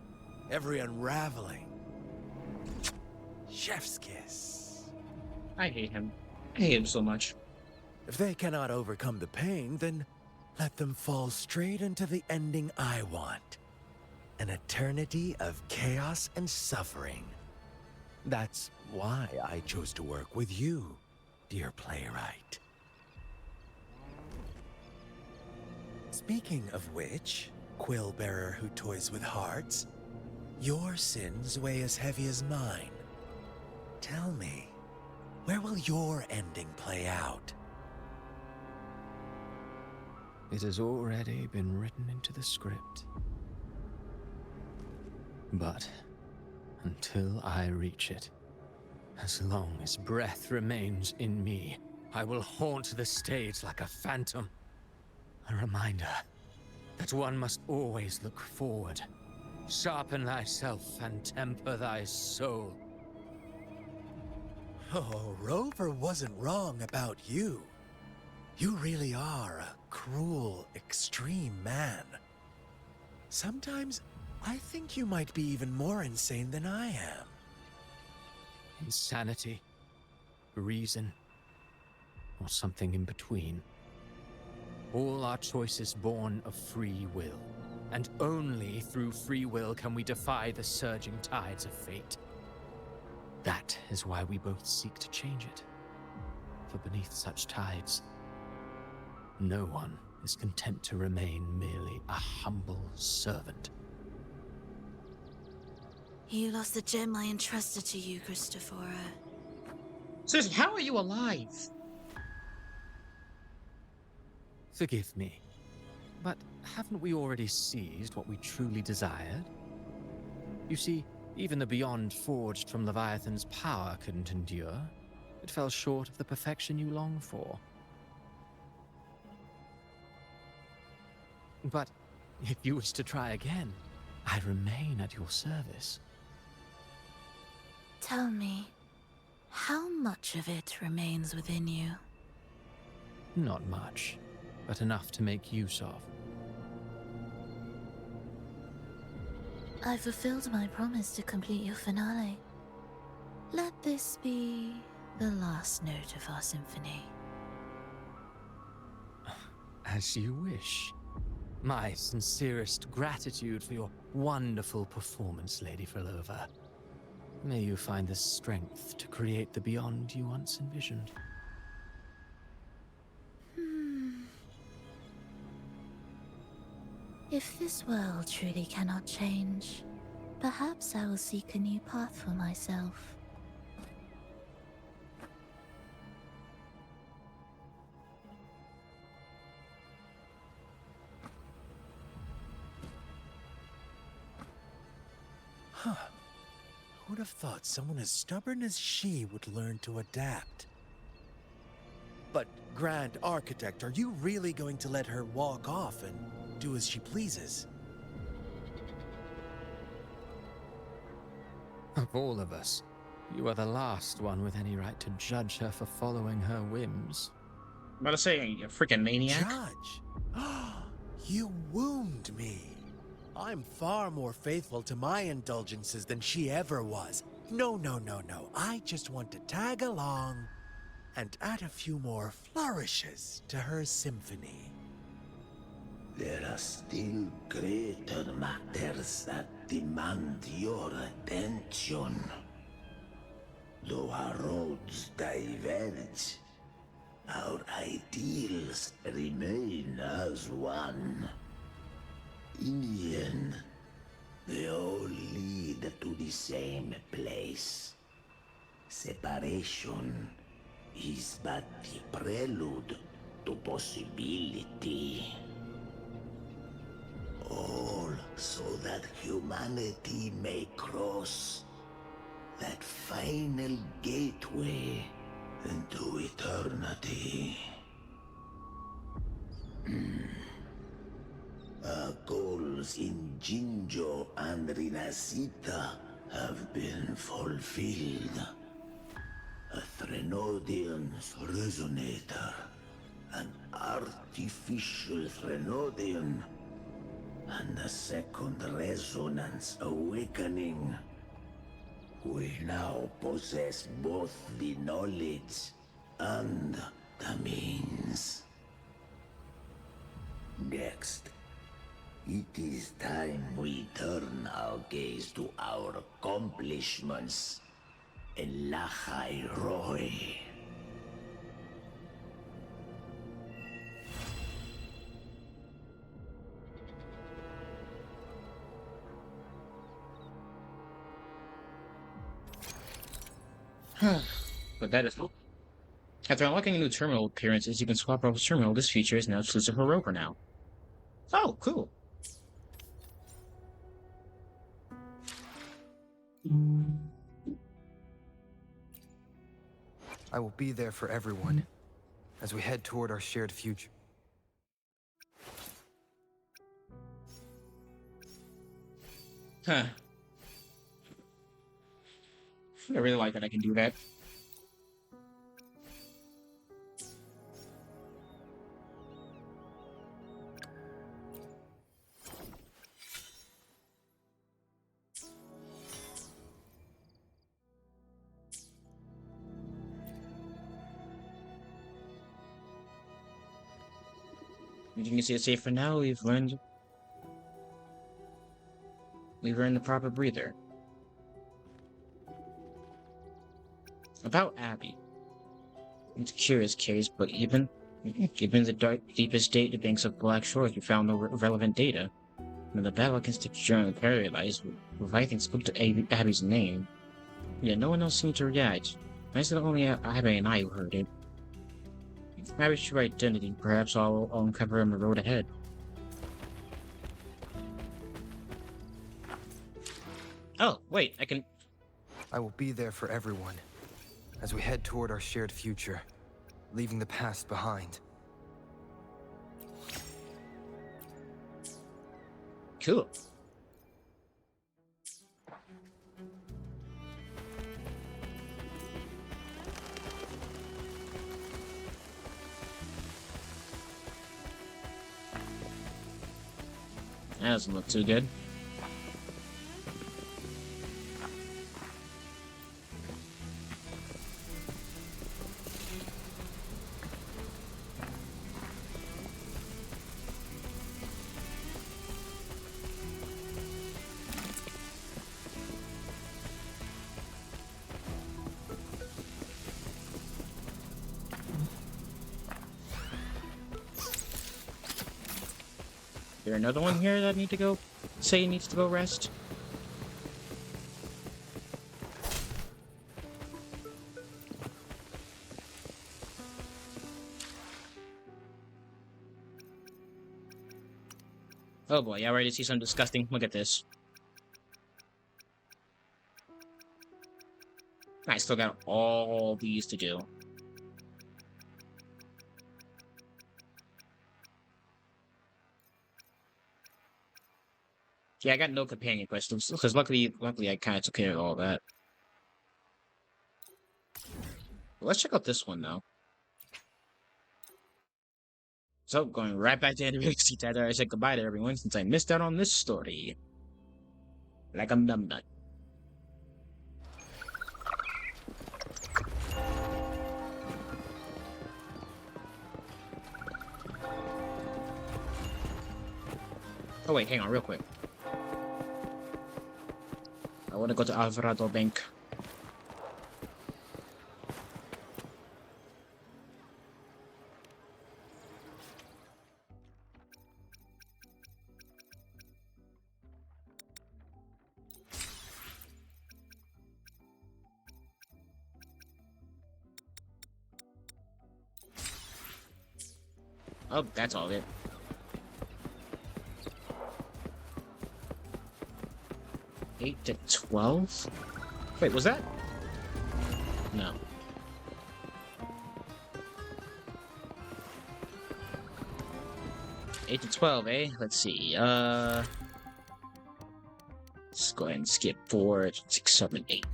every unraveling. Chef's kiss. I hate him. I hate him so much. If they cannot overcome the pain, then let them fall straight into the ending I want. An eternity of chaos and suffering. That's why I chose to work with you, dear playwright. Speaking of which, quill-bearer who toys with hearts, your sins weigh as heavy as mine. Tell me, where will your ending play out? It has already been written into the script. But until I reach it, as long as breath remains in me, I will haunt the stage like a phantom. A reminder that one must always look forward. Sharpen thyself and temper thy soul. Oh, Rover wasn't wrong about you. You really are a cruel, extreme man. Sometimes I think you might be even more insane than I am. Insanity, reason, or something in between. All our choices born of free will, and only through free will can we defy the surging tides of fate. That is why we both seek to change it. For beneath such tides, no one is content to remain merely a humble servant. You lost the gem I entrusted to you, Christophora. Seriously, how are you alive? Forgive me, but haven't we already seized what we truly desired? You see, even the beyond forged from Leviathan's power couldn't endure. It fell short of the perfection you long for. But if you wish to try again, I remain at your service. Tell me, how much of it remains within you? Not much, but enough to make use of. I fulfilled my promise to complete your finale. Let this be the last note of our symphony. As you wish. My sincerest gratitude for your wonderful performance, Lady Frolova. May you find the strength to create the beyond you once envisioned. If this world truly cannot change, perhaps I will seek a new path for myself. Huh. Who would have thought someone as stubborn as she would learn to adapt? But, Grand Architect, are you really going to let her walk off and do as she pleases? Of all of us, You are the last one with any right to judge her for following her whims. I'm about to say, you freaking maniac. Judge? You wound me. I'm far more faithful to my indulgences than she ever was. No. I just want to tag along and add a few more flourishes to her symphony. There are still greater matters that demand your attention. Though our roads diverge, our ideals remain as one. In the end, they all lead to the same place. Separation is but the prelude to possibility. All so that humanity may cross that final gateway into eternity. Our goals in Jinjo and Rinasita have been fulfilled. A Threnodian's resonator, an artificial Threnodian, and a second resonance awakening. We now possess both the knowledge and the means. Next, it is time we turn our gaze to our accomplishments in Lahai Roi. But that is... After unlocking new terminal appearances, you can swap out the terminal. This feature is now exclusive for Rover now. Oh, cool. I will be there for everyone as we head toward our shared future. Huh. I really like that I can do that. As you can see for now, we've earned the proper breather. About Abby. It's a curious case, but given the deepest data banks of Black Shores, we found no relevant data. When the battle against the Journal of Paradise, Leviathan spoke to Abby's name. Yet no one else seemed to react. I said only Abby and I who heard it. Abby's true identity, perhaps I'll uncover on the road ahead. Oh, wait, I can... I will be there for everyone as we head toward our shared future, leaving the past behind. Cool. That doesn't look too good. Is there another one here that needs to go rest? Oh boy, I already see something disgusting. Look at this. I still got all these to do. Yeah, I got no companion questions, because luckily I kind of took care of all that. Let's check out this one now. So, going right back to Andy seat after I said goodbye to everyone since I missed out on this story. Like I'm dumb nut. Oh wait, hang on real quick. I want to go to Alvarado Bank. Oh, that's all of it. Eight to 12? Wait, was that? No. Eight to 12, eh? Let's see. Let's go ahead and skip 4, 6, 7, 8.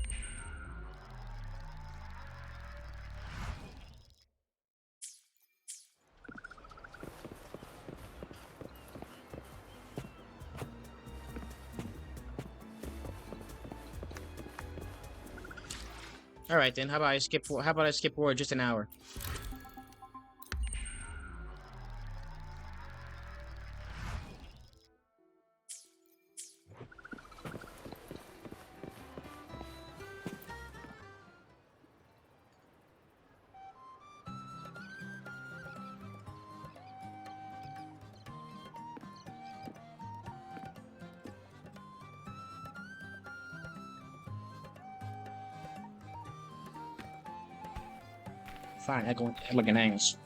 All right then. How about I skip forward just an hour? Fine, elegant angles.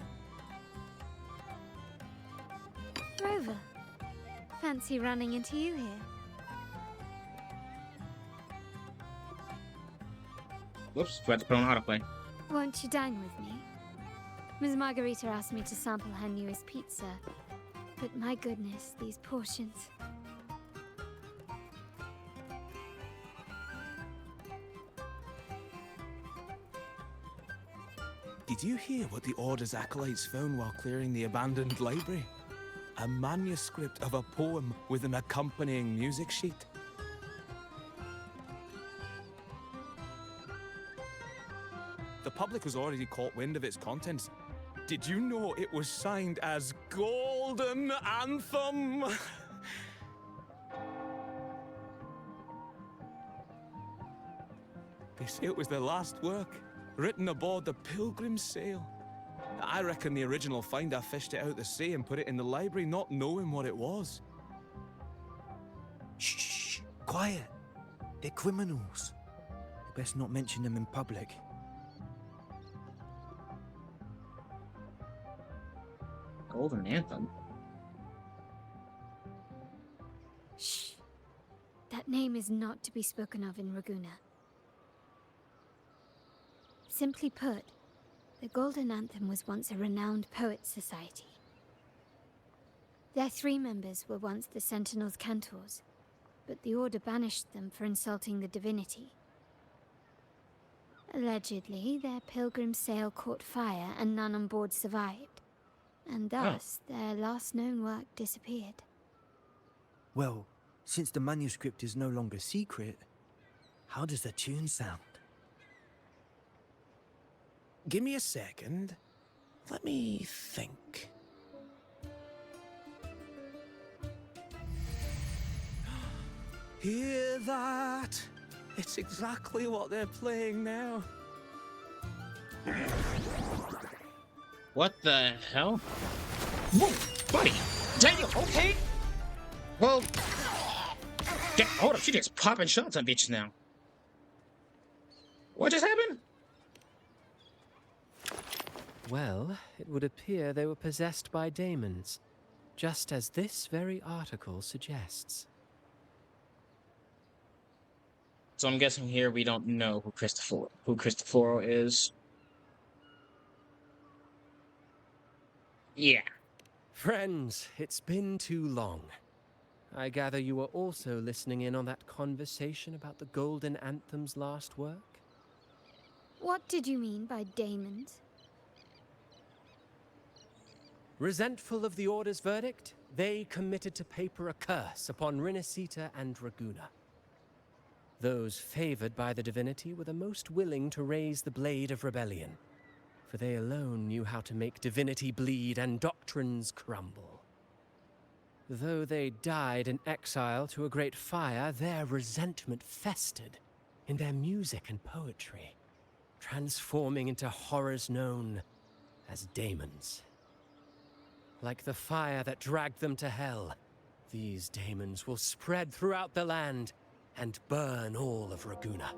Rover, fancy running into you here. Whoops, forgot to put on autoplay. Won't you dine with me? Ms. Margarita asked me to sample her newest pizza, but my goodness, these portions. Did you hear what the Order's acolytes found while clearing the abandoned library? A manuscript of a poem with an accompanying music sheet. The public has already caught wind of its contents. Did you know it was signed as Golden Anthem? They say it was their last work, written aboard the Pilgrim's Sail. I reckon the original finder fished it out the sea and put it in the library, not knowing what it was. Shh, quiet. They're criminals. You best not mention them in public. Golden Anthem? Shh. That name is not to be spoken of in Raguna. Simply put, the Golden Anthem was once a renowned poets' society. Their 3 members were once the Sentinel's cantors, but the Order banished them for insulting the divinity. Allegedly, their pilgrim sail caught fire and none on board survived, and thus their last known work disappeared. Well, since the manuscript is no longer secret, how does the tune sound? Give me a second. Let me think. Hear that? It's exactly what they're playing now. What the hell? Whoa, buddy! Daniel, okay? Well, hold up, she just popping shots on bitches now. What just happened? Well, it would appear they were possessed by daemons, just as this very article suggests. So I'm guessing here we don't know who Cristoforo is. Yeah. Friends, it's been too long. I gather you were also listening in on that conversation about the Golden Anthem's last work? What did you mean by daemons? Resentful of the Order's verdict, they committed to paper a curse upon Rinasita and Raguna. Those favored by the divinity were the most willing to raise the blade of rebellion, for they alone knew how to make divinity bleed and doctrines crumble. Though they died in exile to a great fire, their resentment festered in their music and poetry, transforming into horrors known as daemons. Like the fire that dragged them to hell, these daemons will spread throughout the land and burn all of Raguna.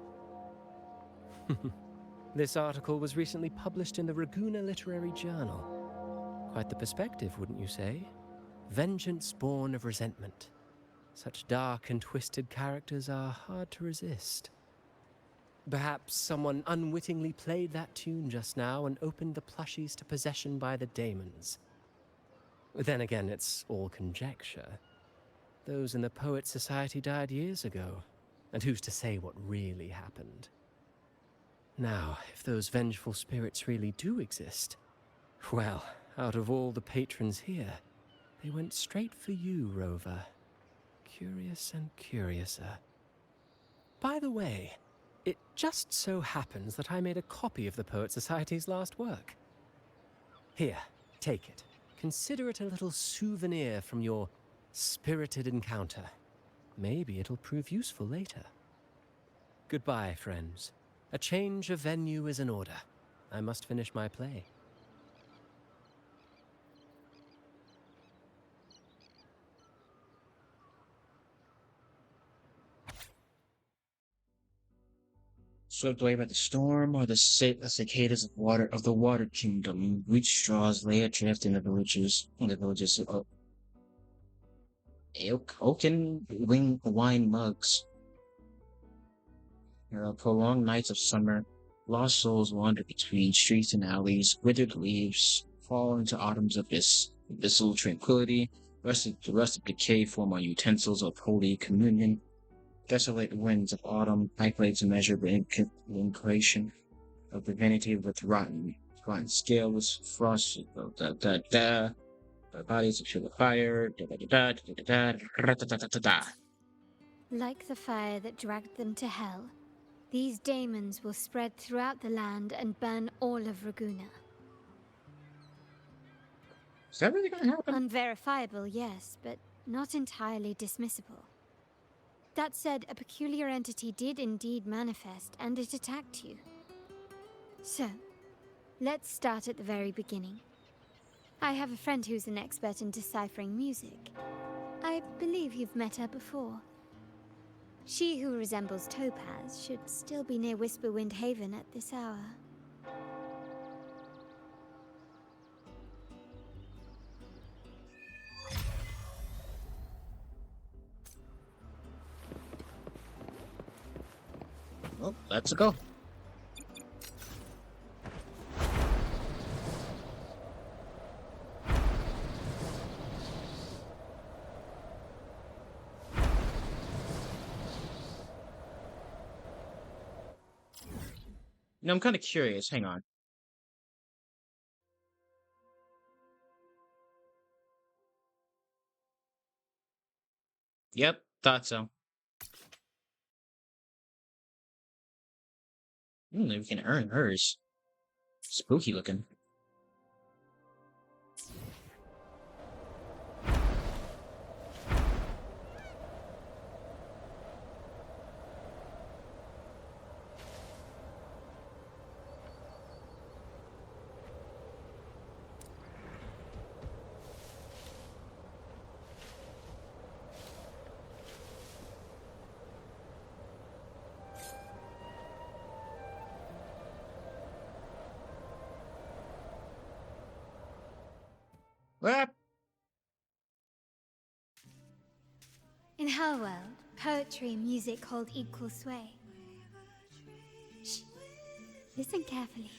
This article was recently published in the Raguna Literary Journal. Quite the perspective, wouldn't you say? Vengeance born of resentment. Such dark and twisted characters are hard to resist. Perhaps someone unwittingly played that tune just now and opened the plushies to possession by the daemons. Then again, it's all conjecture. Those in the Poets Society died years ago, and who's to say what really happened? Now, if those vengeful spirits really do exist, well, out of all the patrons here, they went straight for you, Rover. Curious and curiouser. By the way, it just so happens that I made a copy of the Poet Society's last work. Here, take it. Consider it a little souvenir from your spirited encounter. Maybe it'll prove useful later. Goodbye, friends. A change of venue is in order. I must finish my play. Swept away by the storm, or the cicadas of the water kingdom. Wheat straws lay adrift in the villages. Of oaken wine mugs. There are prolonged nights of summer. Lost souls wander between streets and alleys. Withered leaves fall into autumn's abyssal tranquility. The rust of decay form on utensils of holy communion. Desolate winds of autumn, calculate to measure the inclination of divinity with rotten scales, frost, the bodies of feel the fire, Like the fire that dragged them to hell, these daemons will spread throughout the land and burn all of Raguna. Is that really gonna happen? Unverifiable, yes, but not entirely dismissible. That said, a peculiar entity did indeed manifest, and it attacked you. So, let's start at the very beginning. I have a friend who's an expert in deciphering music. I believe you've met her before. She who resembles Topaz should still be near Whisperwind Haven at this hour. Well, let's go. I'm kind of curious. Hang on. Yep, thought so. We can earn hers. Spooky looking. What? In her world, poetry and music hold equal sway. Shh. Listen carefully.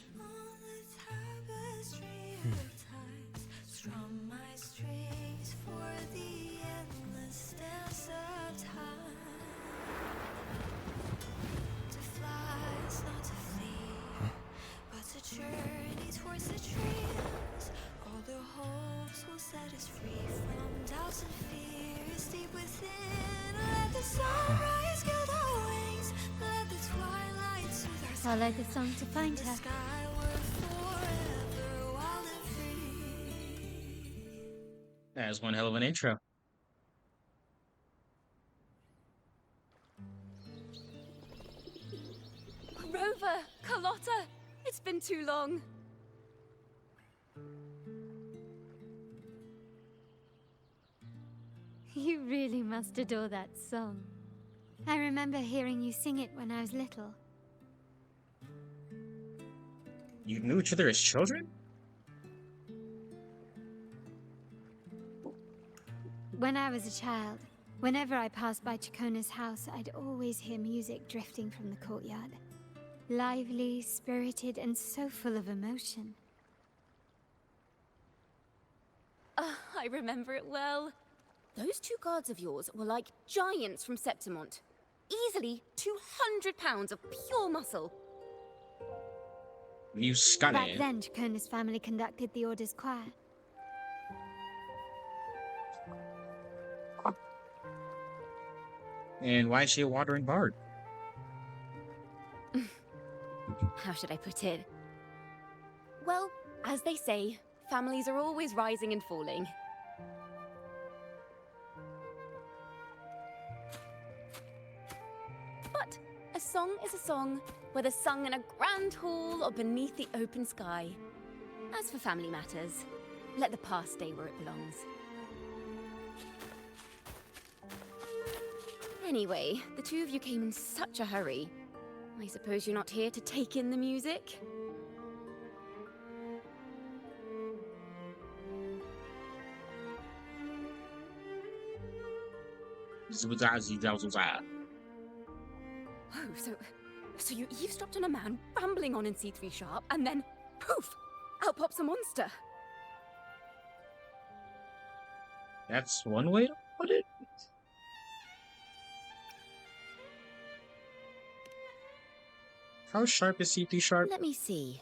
fly towards the dreams. All their hopes will set us free from doubts and fears deep within. Let the sunrise gild our wings. Let the twilight soothe our Follow the song to find her. skyward forever wild and free. That's one hell of an intro. Rover, Carlotta, it's been too long. You really must adore that song. I remember hearing you sing it when I was little. You knew each other as children? When I was a child, whenever I passed by Chacona's house, I'd always hear music drifting from the courtyard. Lively, spirited, and so full of emotion. I remember it well. Those two guards of yours were like giants from Septimont. Easily 200 pounds of pure muscle. You Back stunning. then, Chacona's family conducted the Order's choir. And why is she a wandering bard? How should I put it? Well, as they say, families are always rising and falling. But a song is a song, whether sung in a grand hall or beneath the open sky. As for family matters, let the past stay where it belongs. Anyway, the two of you came in such a hurry. I suppose you're not here to take in the music? Oh, so you eavesdropped on a man rambling on in C3 Sharp, and then, poof, out pops a monster. That's one way to put it. How sharp is C3 Sharp? Let me see.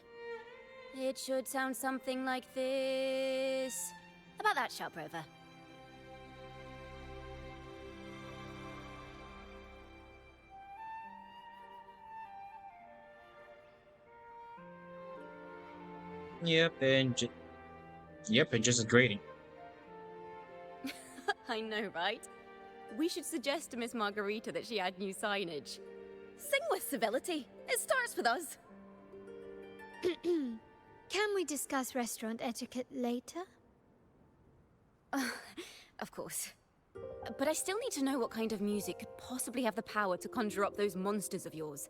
It should sound something like this. About that, Sharp Rover. Yep, and just grading. I know, right? We should suggest to Miss Margarita that she add new signage. Sing with civility. It starts with us. Can we discuss restaurant etiquette later? Of course. But I still need to know what kind of music could possibly have the power to conjure up those monsters of yours.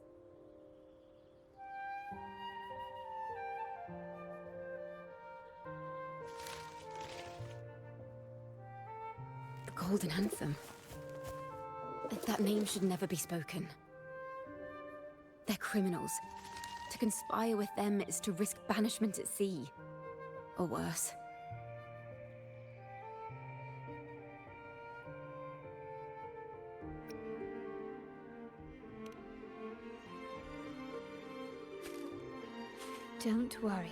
The Golden Anthem. That name should never be spoken. They're criminals. To conspire with them is to risk banishment at sea. Or worse. Don't worry.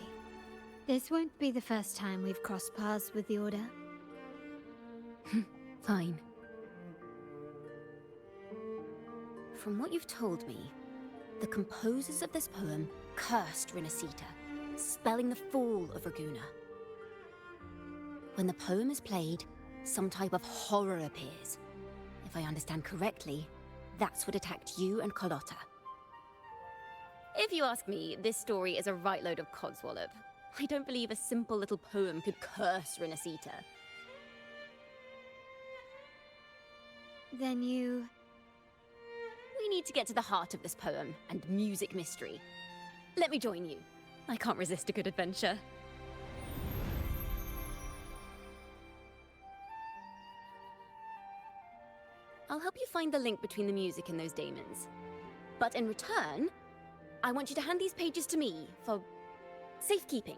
This won't be the first time we've crossed paths with the Order. Fine. From what you've told me, the composers of this poem cursed Rinascita, spelling the fall of Raguna. When the poem is played, some type of horror appears. If I understand correctly, that's what attacked you and Carlotta. If you ask me, this story is a right load of codswallop. I don't believe a simple little poem could curse Rinascita. Then you... We need to get to the heart of this poem and music mystery. Let me join you. I can't resist a good adventure. I'll help you find the link between the music and those daemons. But in return, I want you to hand these pages to me for safekeeping.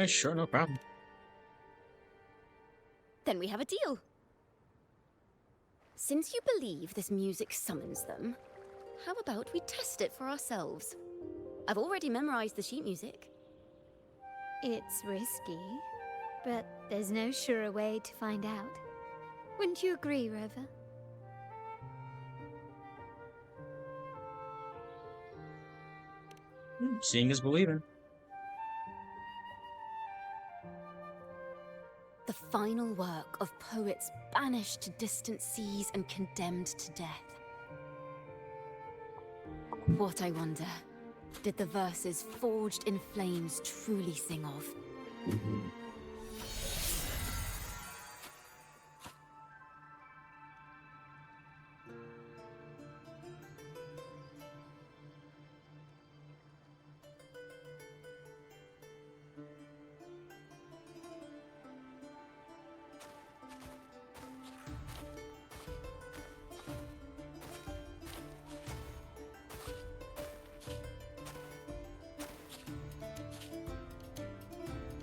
Sure, no problem. Then we have a deal. Since you believe this music summons them, how about we test it for ourselves? I've already memorized the sheet music. It's risky, but there's no surer way to find out. Wouldn't you agree, Rover? Seeing is believing. The final work of poets banished to distant seas and condemned to death. What, I wonder, did the verses forged in flames truly sing of?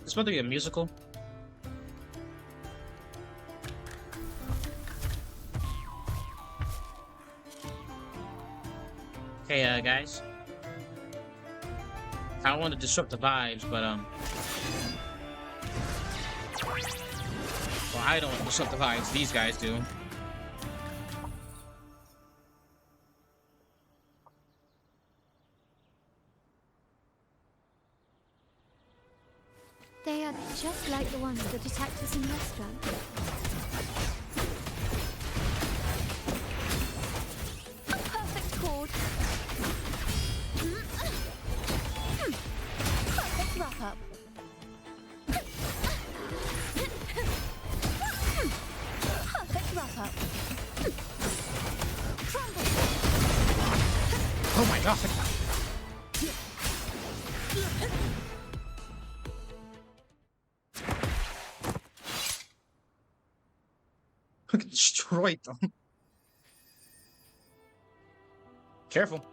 It's about to be a musical. Hey, guys. I don't want to disrupt the vibes, but, well, I don't want to disrupt the vibes. These guys do. They are just like the ones that attacked us in the restaurant. A perfect chord. Perfect wrap-up. Perfect wrap-up. Crumble. Oh my god! Destroyed them. Careful.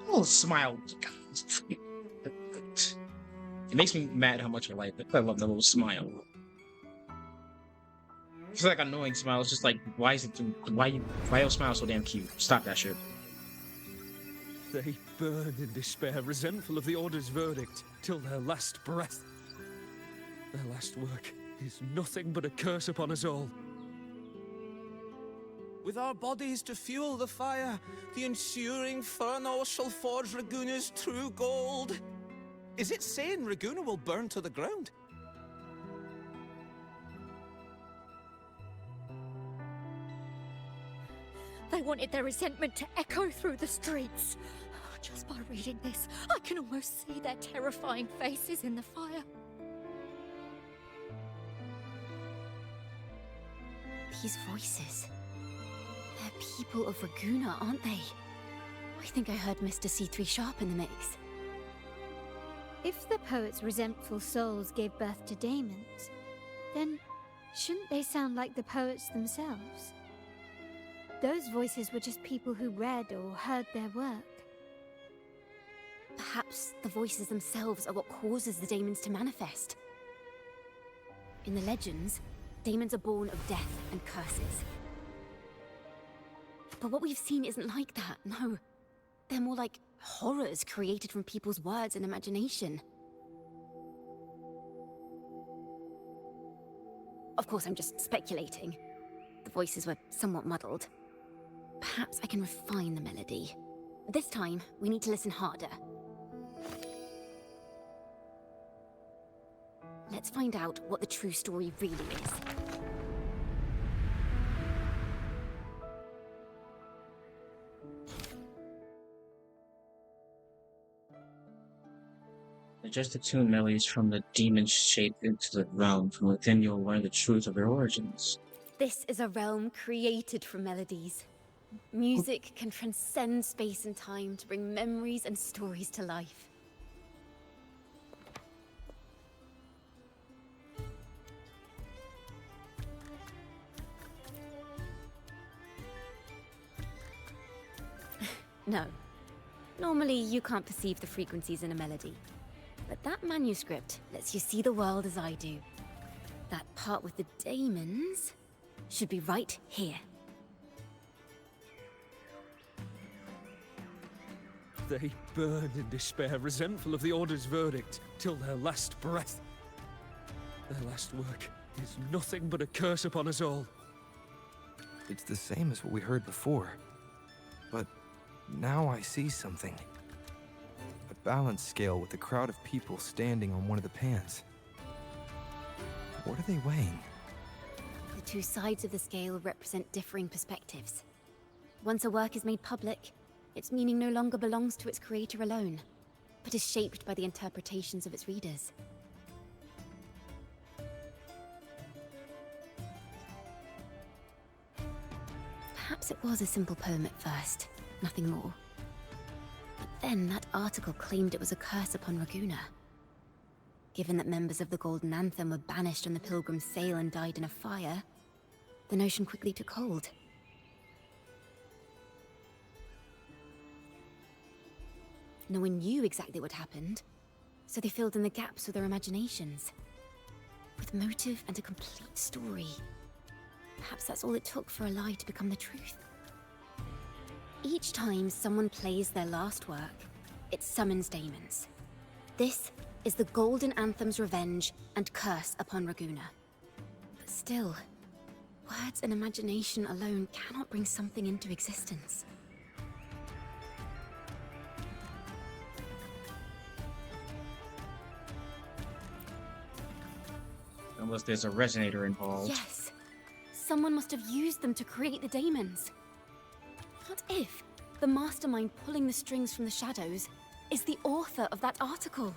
Little smile. It makes me mad how much I like it. I love the little smile. It's like an annoying smile. It's just like, why is it? Why your smile so damn cute? Stop that shit. They burn in despair, resentful of the Order's verdict, till their last breath. Their last work is nothing but a curse upon us all. With our bodies to fuel the fire, the ensuing furnace shall forge Raguna's true gold. Is it saying Raguna will burn to the ground? They wanted their resentment to echo through the streets. Just by reading this, I can almost see their terrifying faces in the fire. These voices. They're people of Raguna, aren't they? I think I heard Mr. C3 Sharp in the mix. If the poet's resentful souls gave birth to daemons, then shouldn't they sound like the poets themselves? Those voices were just people who read or heard their work. Perhaps the voices themselves are what causes the daemons to manifest. In the legends, daemons are born of death and curses. But what we've seen isn't like that, no. They're more like horrors created from people's words and imagination. Of course, I'm just speculating. The voices were somewhat muddled. Perhaps I can refine the melody. This time, we need to listen harder. Let's find out what the true story really is. Adjust the tune melodies from the demon shape into the realm. From within, you'll learn the truth of their origins. This is a realm created from melodies. Music can transcend space and time to bring memories and stories to life. No. Normally, you can't perceive the frequencies in a melody. But that manuscript lets you see the world as I do. That part with the daemons should be right here. They burn in despair, resentful of the Order's verdict, till their last breath. Their last work is nothing but a curse upon us all. It's the same as what we heard before. But now I see something. A balance scale with a crowd of people standing on one of the pans. What are they weighing? The two sides of the scale represent differing perspectives. Once a work is made public, its meaning no longer belongs to its creator alone, but is shaped by the interpretations of its readers. Perhaps it was a simple poem at first, nothing more. But then that article claimed it was a curse upon Raguna. Given that members of the Golden Anthem were banished on the Pilgrim's sail and died in a fire, the notion quickly took hold. No one knew exactly what happened, so they filled in the gaps with their imaginations. With motive and a complete story. Perhaps that's all it took for a lie to become the truth. Each time someone plays their last work, it summons daemons. This is the Golden Anthem's revenge and curse upon Raguna. But still, words and imagination alone cannot bring something into existence. Unless there's a resonator involved. Yes. Someone must have used them to create the daemons. What if the mastermind pulling the strings from the shadows is the author of that article?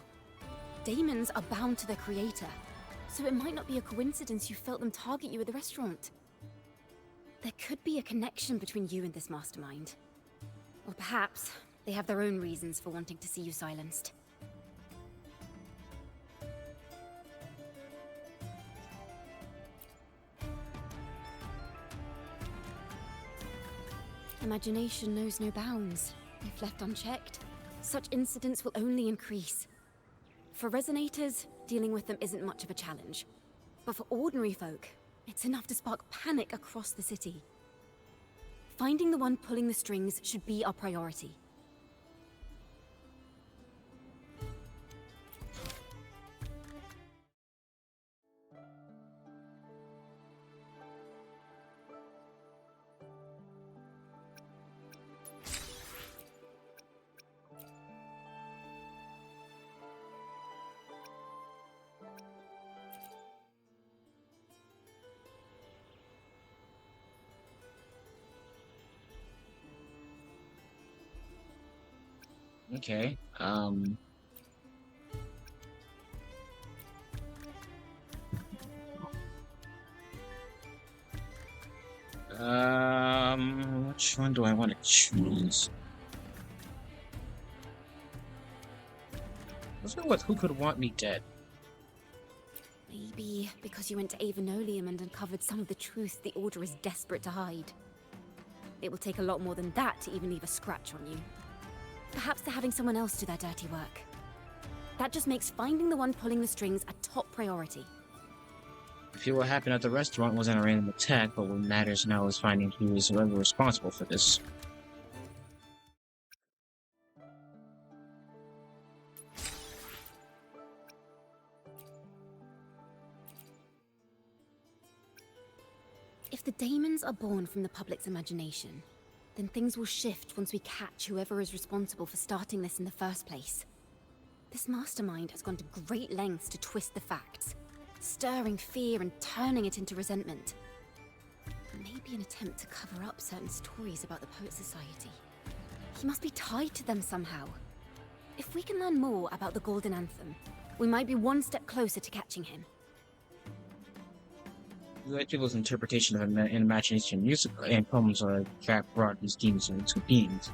Daemons are bound to their creator, so it might not be a coincidence you felt them target you at the restaurant. There could be a connection between you and this mastermind. Or perhaps they have their own reasons for wanting to see you silenced. Imagination knows no bounds. If left unchecked, such incidents will only increase. For resonators, dealing with them isn't much of a challenge. But for ordinary folk, it's enough to spark panic across the city. Finding the one pulling the strings should be our priority. Okay. Which one do I want to choose? Let's go with who could want me dead. Maybe because you went to Avenolium and uncovered some of the truth the Order is desperate to hide. It will take a lot more than that to even leave a scratch on you. Perhaps they're having someone else do their dirty work. That just makes finding the one pulling the strings a top priority. If what happened at the restaurant wasn't a random attack, but what matters now is finding who is whoever responsible for this. If the daemons are born from the public's imagination, then things will shift once we catch whoever is responsible for starting this in the first place. This mastermind has gone to great lengths to twist the facts, stirring fear and turning it into resentment. Maybe an attempt to cover up certain stories about the Poet Society. He must be tied to them somehow. If we can learn more about the Golden Anthem, we might be one step closer to catching him. Like people's interpretation of imagination, music and poems are in fact brought these demons into beings.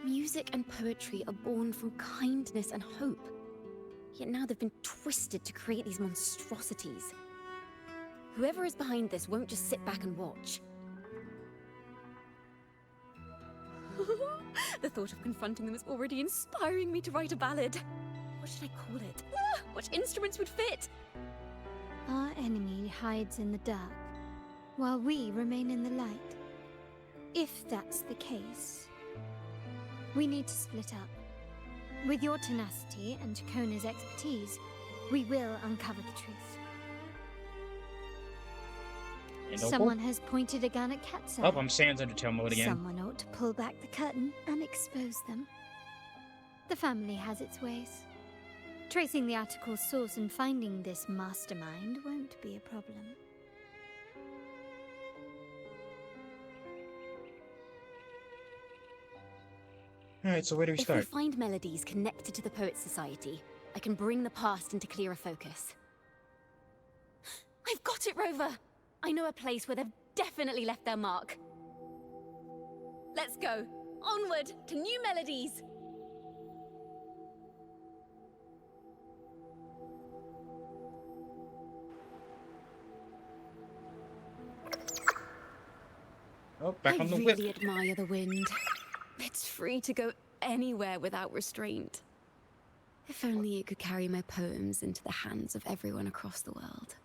Music and poetry are born from kindness and hope. Yet now they've been twisted to create these monstrosities. Whoever is behind this won't just sit back and watch. The thought of confronting them is already inspiring me to write a ballad. What should I call it? What instruments would fit? Our enemy hides in the dark, while we remain in the light. If that's the case, we need to split up. With your tenacity and Kona's expertise, we will uncover the truth. Someone has pointed a gun at Cat's Oh, I'm Sans Undertale mode again. Someone ought to pull back the curtain and expose them. The family has its ways. Tracing the article's source and finding this mastermind won't be a problem. Alright, so where do we If start? we find melodies connected to the Poets Society, I can bring the past into clearer focus. I've got it, Rover! I know a place where they've definitely left their mark. Let's go. Onward to new melodies! Oh, back on the whip. I really admire the wind. It's free to go anywhere without restraint. If only it could carry my poems into the hands of everyone across the world.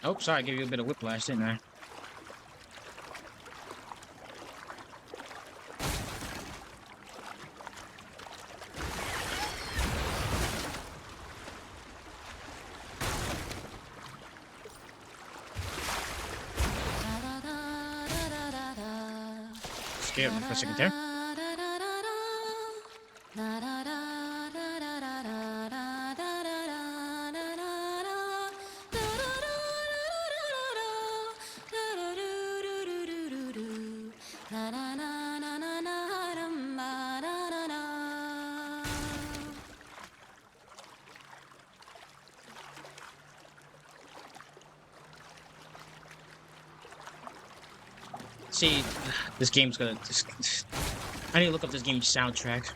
Oh, sorry, I gave you a bit of whiplash, didn't I? Scared me for a second there. See, this game's gonna. I need to look up this game's soundtrack.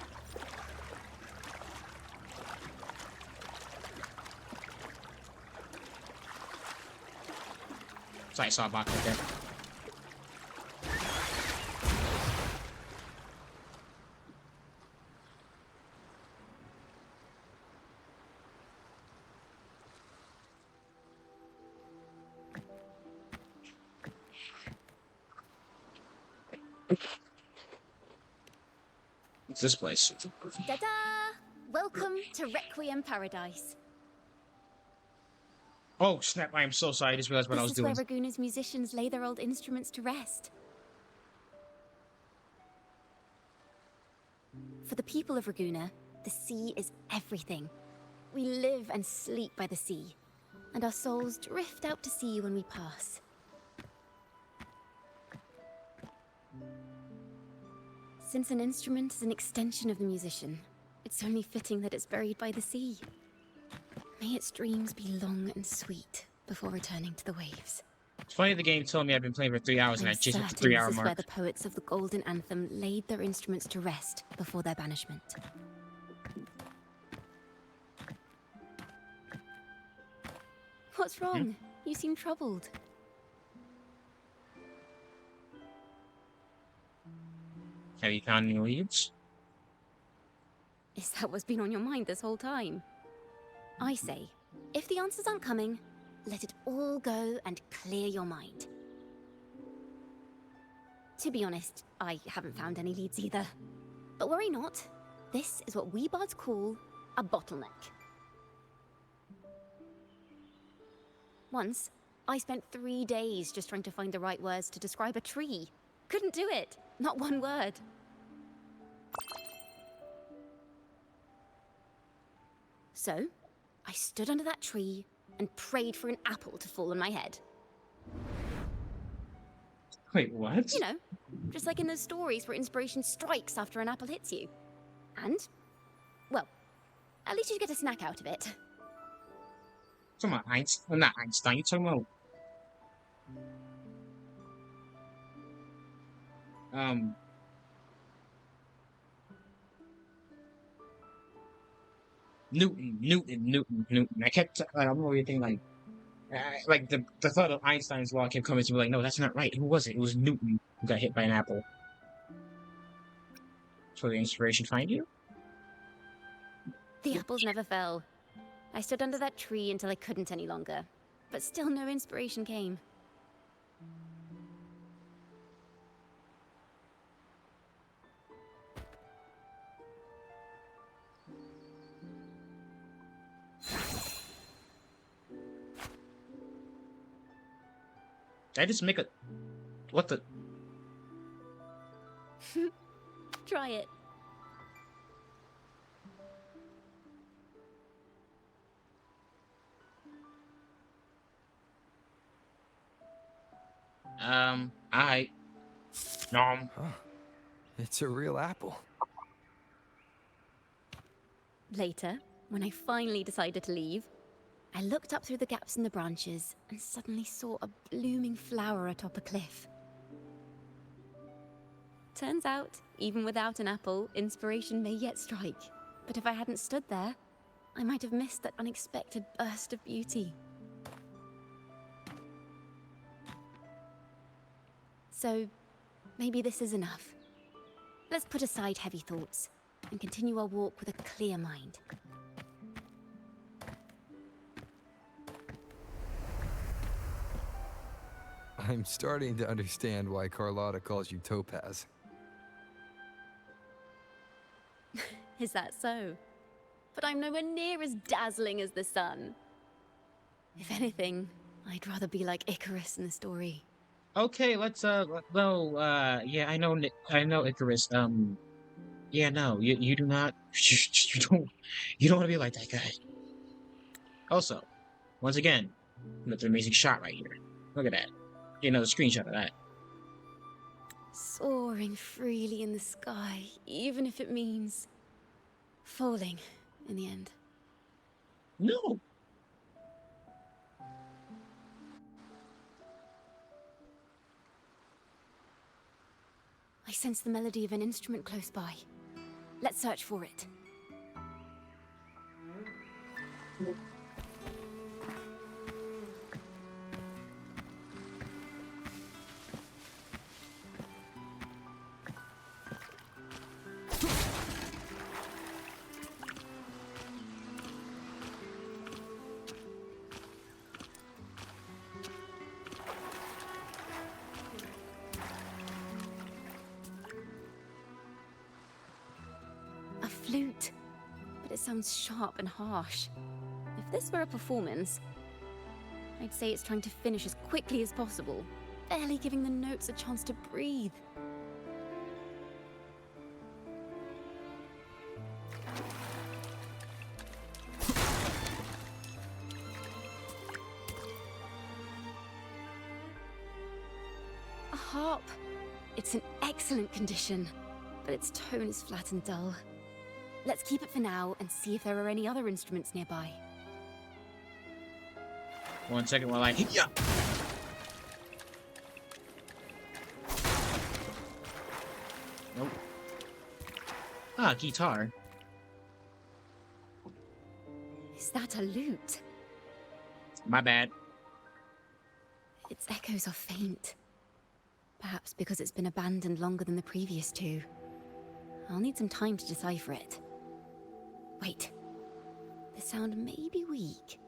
So I saw a box right there. What's this place? Ta-da! Welcome to Requiem Paradise. Oh snap! I am so sorry. I just realized what I was This is doing. where Raguna's musicians lay their old instruments to rest. For the people of Raguna, the sea is everything. We live and sleep by the sea, and our souls drift out to sea when we pass. Since an instrument is an extension of the musician, it's only fitting that it's buried by the sea. May its dreams be long and sweet before returning to the waves. It's funny the game told me I've been playing for 3 hours and I I'm just hit the certain 3 hour this is where mark. the poets of the Golden Anthem laid their instruments to rest before their banishment. What's wrong? You seem troubled. Have you found any leads? Is that what's been on your mind this whole time? I say, if the answers aren't coming, let it all go and clear your mind. To be honest, I haven't found any leads either. But worry not. This is what we bards call a bottleneck. Once, I spent 3 days just trying to find the right words to describe a tree. Couldn't do it. Not one word. So, I stood under that tree and prayed for an apple to fall on my head. Wait, what? You know, just like in those stories where inspiration strikes after an apple hits you. And, well, at least you get a snack out of it. Talking about Einstein? Not Einstein. You talking about? Newton. I kept. I don't know anything like. Like the thought of Einstein's law kept coming to me like, no, that's not right. Who was it? It was Newton who got hit by an apple. So the inspiration find you? The apples never fell. I stood under that tree until I couldn't any longer, but still no inspiration came. Did I just make a... What the... Try it. I... Nom. It's a real apple. Later, when I finally decided to leave, I looked up through the gaps in the branches and suddenly saw a blooming flower atop a cliff. Turns out, even without an apple, inspiration may yet strike. But if I hadn't stood there, I might have missed that unexpected burst of beauty. So, maybe this is enough. Let's put aside heavy thoughts and continue our walk with a clear mind. I'm starting to understand why Carlotta calls you Topaz. Is that so? But I'm nowhere near as dazzling as the sun. If anything, I'd rather be like Icarus in the story. Okay, let's, yeah, I know Icarus, yeah, no, you do not, you don't want to be like that guy. Also, once again, another amazing shot right here. Look at that. Get another screenshot of that. Soaring freely in the sky, even if it means falling in the end. No. I sense the melody of an instrument close by. Let's search for it. A flute, but it sounds sharp and harsh. If this were a performance, I'd say it's trying to finish as quickly as possible, barely giving the notes a chance to breathe. A harp. It's in excellent condition, but its tone is flat and dull. Let's keep it for now and see if there are any other instruments nearby. 1 second while I... Yeah. Nope. Ah, guitar. Is that a lute? My bad. Its echoes are faint. Perhaps because it's been abandoned longer than the previous two. I'll need some time to decipher it. Wait. The sound may be weak,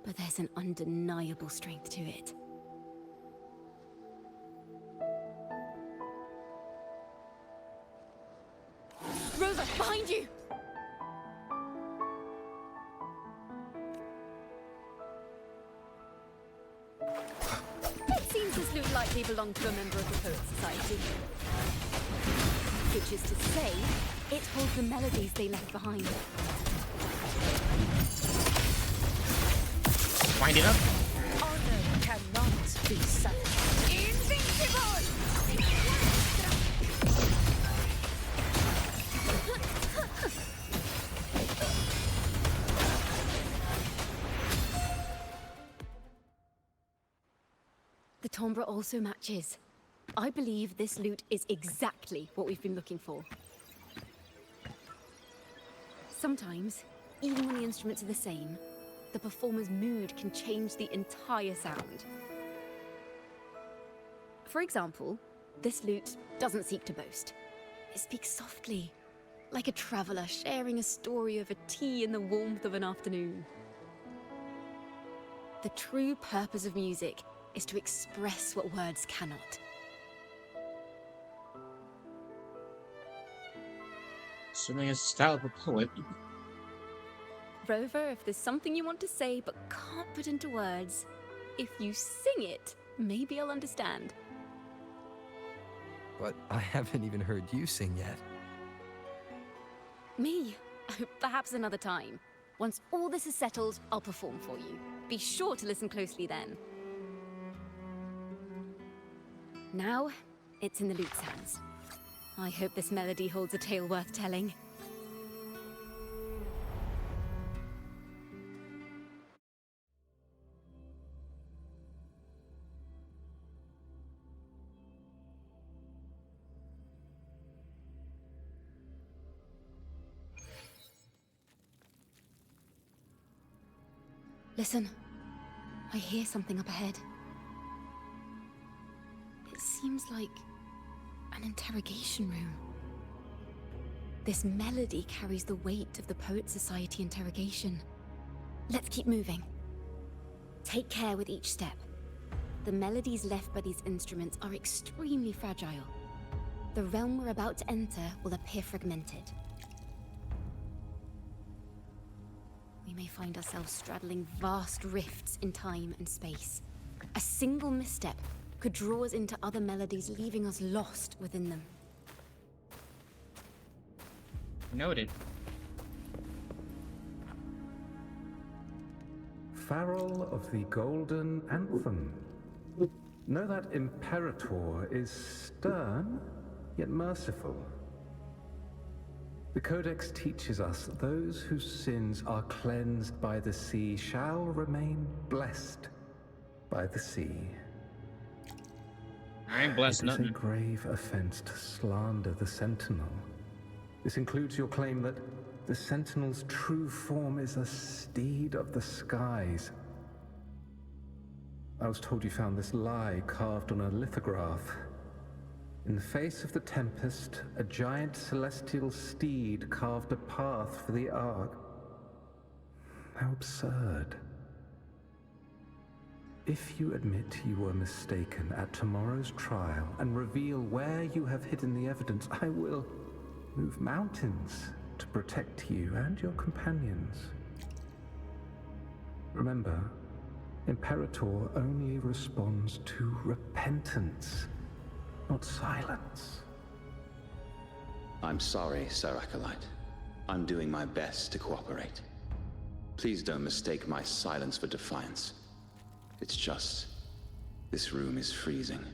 but there's an undeniable strength to it. Rosa, behind you! It seems this lute likely belonged to a member of the Poet Society. Which is to say, it holds the melodies they left behind. Wind it up. Honor cannot be such. Invincible! The timbre also matches. I believe this lute is exactly what we've been looking for. Sometimes, even when the instruments are the same, the performer's mood can change the entire sound. For example, this lute doesn't seek to boast. It speaks softly, like a traveler sharing a story over tea in the warmth of an afternoon. The true purpose of music is to express what words cannot. Certainly a style of a poet. Rover, if there's something you want to say but can't put into words, if you sing it, maybe I'll understand. But I haven't even heard you sing yet. Me? Perhaps another time. Once all this is settled, I'll perform for you. Be sure to listen closely then. Now, it's in the lute's hands. I hope this melody holds a tale worth telling. Listen, I hear something up ahead. It seems like an interrogation room. This melody carries the weight of the Poet Society interrogation. Let's keep moving. Take care with each step. The melodies left by these instruments are extremely fragile. The realm we're about to enter will appear fragmented. We may find ourselves straddling vast rifts in time and space. A single misstep could draw us into other melodies, leaving us lost within them. Noted. Farrell of the Golden Anthem. Know that Imperator is stern, yet merciful. The Codex teaches us that those whose sins are cleansed by the sea shall remain blessed by the sea. I ain't blessed It is nothing. a grave offense to slander the Sentinel. This includes your claim that the Sentinel's true form is a steed of the skies. I was told you found this lie carved on a lithograph. In the face of the tempest, a giant celestial steed carved a path for the Ark. How absurd. If you admit you were mistaken at tomorrow's trial and reveal where you have hidden the evidence, I will move mountains to protect you and your companions. Remember, Imperator only responds to repentance, not silence. I'm sorry, Sir Acolyte. I'm doing my best to cooperate. Please don't mistake my silence for defiance. It's just, this room is freezing,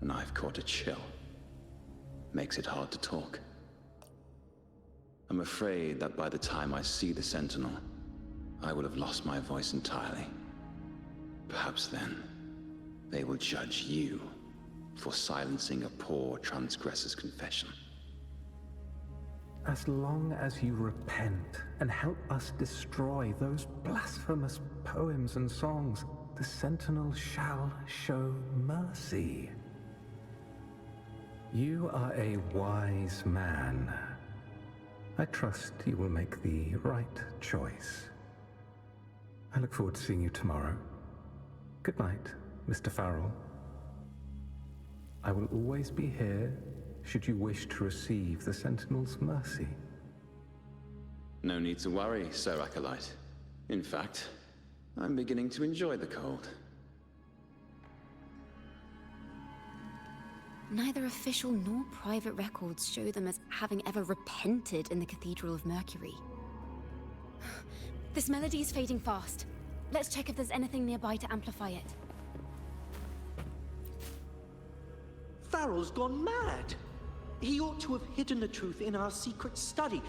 and I've caught a chill. Makes it hard to talk. I'm afraid that by the time I see the Sentinel, I will have lost my voice entirely. Perhaps then, they will judge you for silencing a poor transgressor's confession. As long as you repent and help us destroy those blasphemous poems and songs, the Sentinel shall show mercy. You are a wise man. I trust you will make the right choice. I look forward to seeing you tomorrow. Good night, Mr. Farrell. I will always be here should you wish to receive the Sentinel's mercy. No need to worry, Sir Acolyte. In fact, I'm beginning to enjoy the cold. Neither official nor private records show them as having ever repented in the Cathedral of Mercury. This melody is fading fast. Let's check if there's anything nearby to amplify it. Farrell's gone mad. He ought to have hidden the truth in our secret study.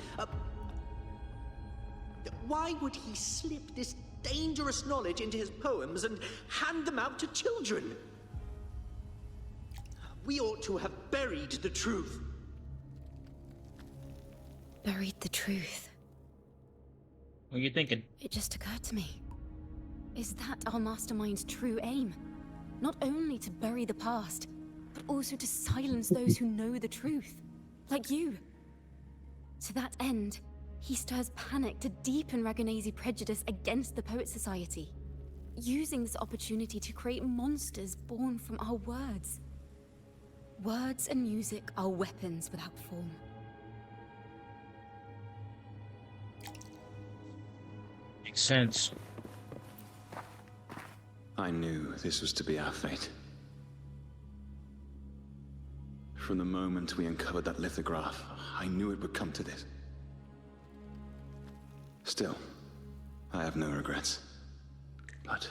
Why would he slip this dangerous knowledge into his poems and hand them out to children? We ought to have buried the truth. Buried the truth. What are you thinking? It just occurred to me. Is that our mastermind's true aim? Not only to bury the past, but also to silence those who know the truth. Like you. To that end, he stirs panic to deepen Ragonese prejudice against the Poet Society, using this opportunity to create monsters born from our words. Words and music are weapons without form. Makes sense. I knew this was to be our fate. From the moment we uncovered that lithograph, I knew it would come to this. Still, I have no regrets. But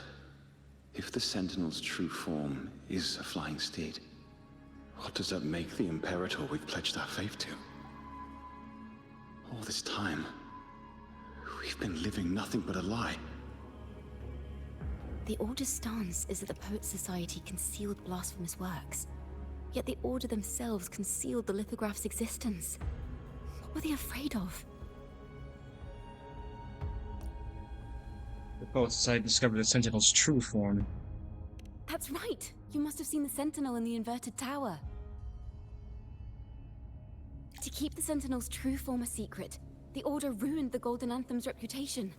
if the Sentinel's true form is a flying steed, what does that make the Imperator we've pledged our faith to? All this time, we've been living nothing but a lie. The Order's stance is that the Poet Society concealed blasphemous works, yet the Order themselves concealed the lithograph's existence. What were they afraid of? The Poet Society discovered the Sentinel's true form. That's right! You must have seen the Sentinel in the inverted tower. To keep the Sentinel's true form a secret, the Order ruined the Golden Anthem's reputation.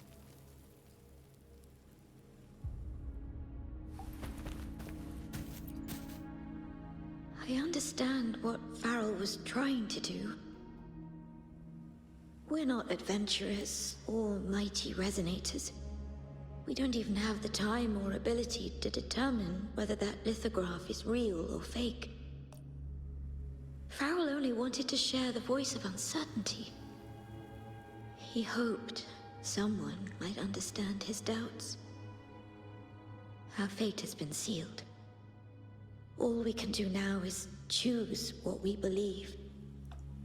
I understand what Farrell was trying to do. We're not adventurers or mighty resonators. We don't even have the time or ability to determine whether that lithograph is real or fake. Farrell only wanted to share the voice of uncertainty. He hoped someone might understand his doubts. Our fate has been sealed. All we can do now is choose what we believe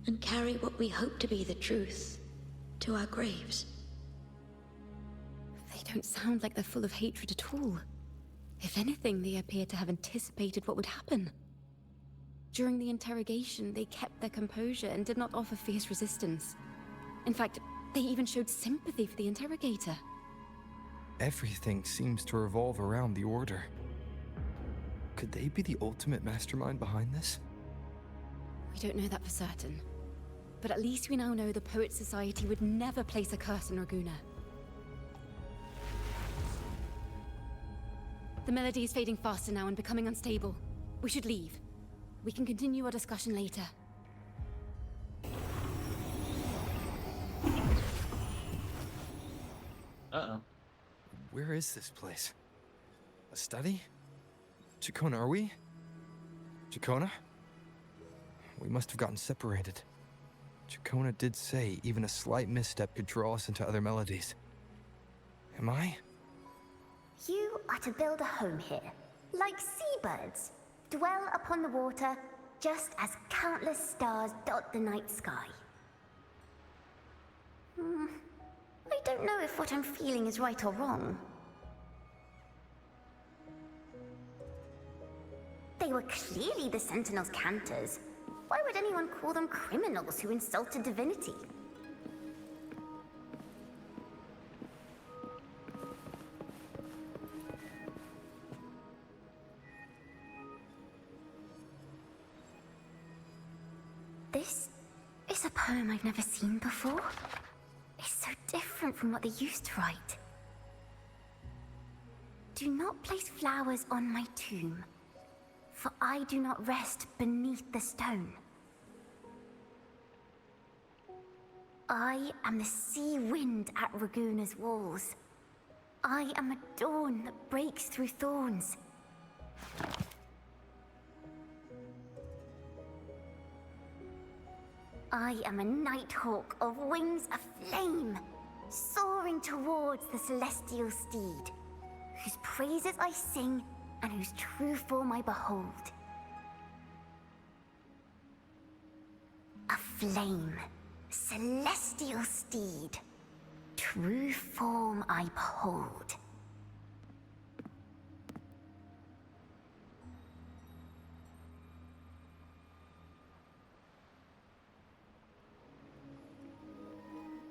and carry what we hope to be the truth to our graves. They don't sound like they're full of hatred at all. If anything, they appear to have anticipated what would happen. During the interrogation, they kept their composure and did not offer fierce resistance. In fact, they even showed sympathy for the interrogator. Everything seems to revolve around the Order. Could they be the ultimate mastermind behind this? We don't know that for certain. But at least we now know the Poet Society would never place a curse on Raguna. The melody is fading faster now and becoming unstable. We should leave. We can continue our discussion later. Uh-oh. Where is this place? A study? Chacona, are we? Chacona? We must have gotten separated. Chacona did say even a slight misstep could draw us into other melodies. Am I? You are to build a home here, like seabirds. Dwell upon the water, just as countless stars dot the night sky. I don't know if what I'm feeling is right or wrong. They were clearly the Sentinel's cantors. Why would anyone call them criminals who insulted divinity? This is a poem I've never seen before. It's so different from what they used to write. Do not place flowers on my tomb, for I do not rest beneath the stone. I am the sea wind at Raguna's walls. I am a dawn that breaks through thorns. I am a nighthawk of wings aflame, soaring towards the celestial steed, whose praises I sing and whose true form I behold. A flame, celestial steed, true form I behold.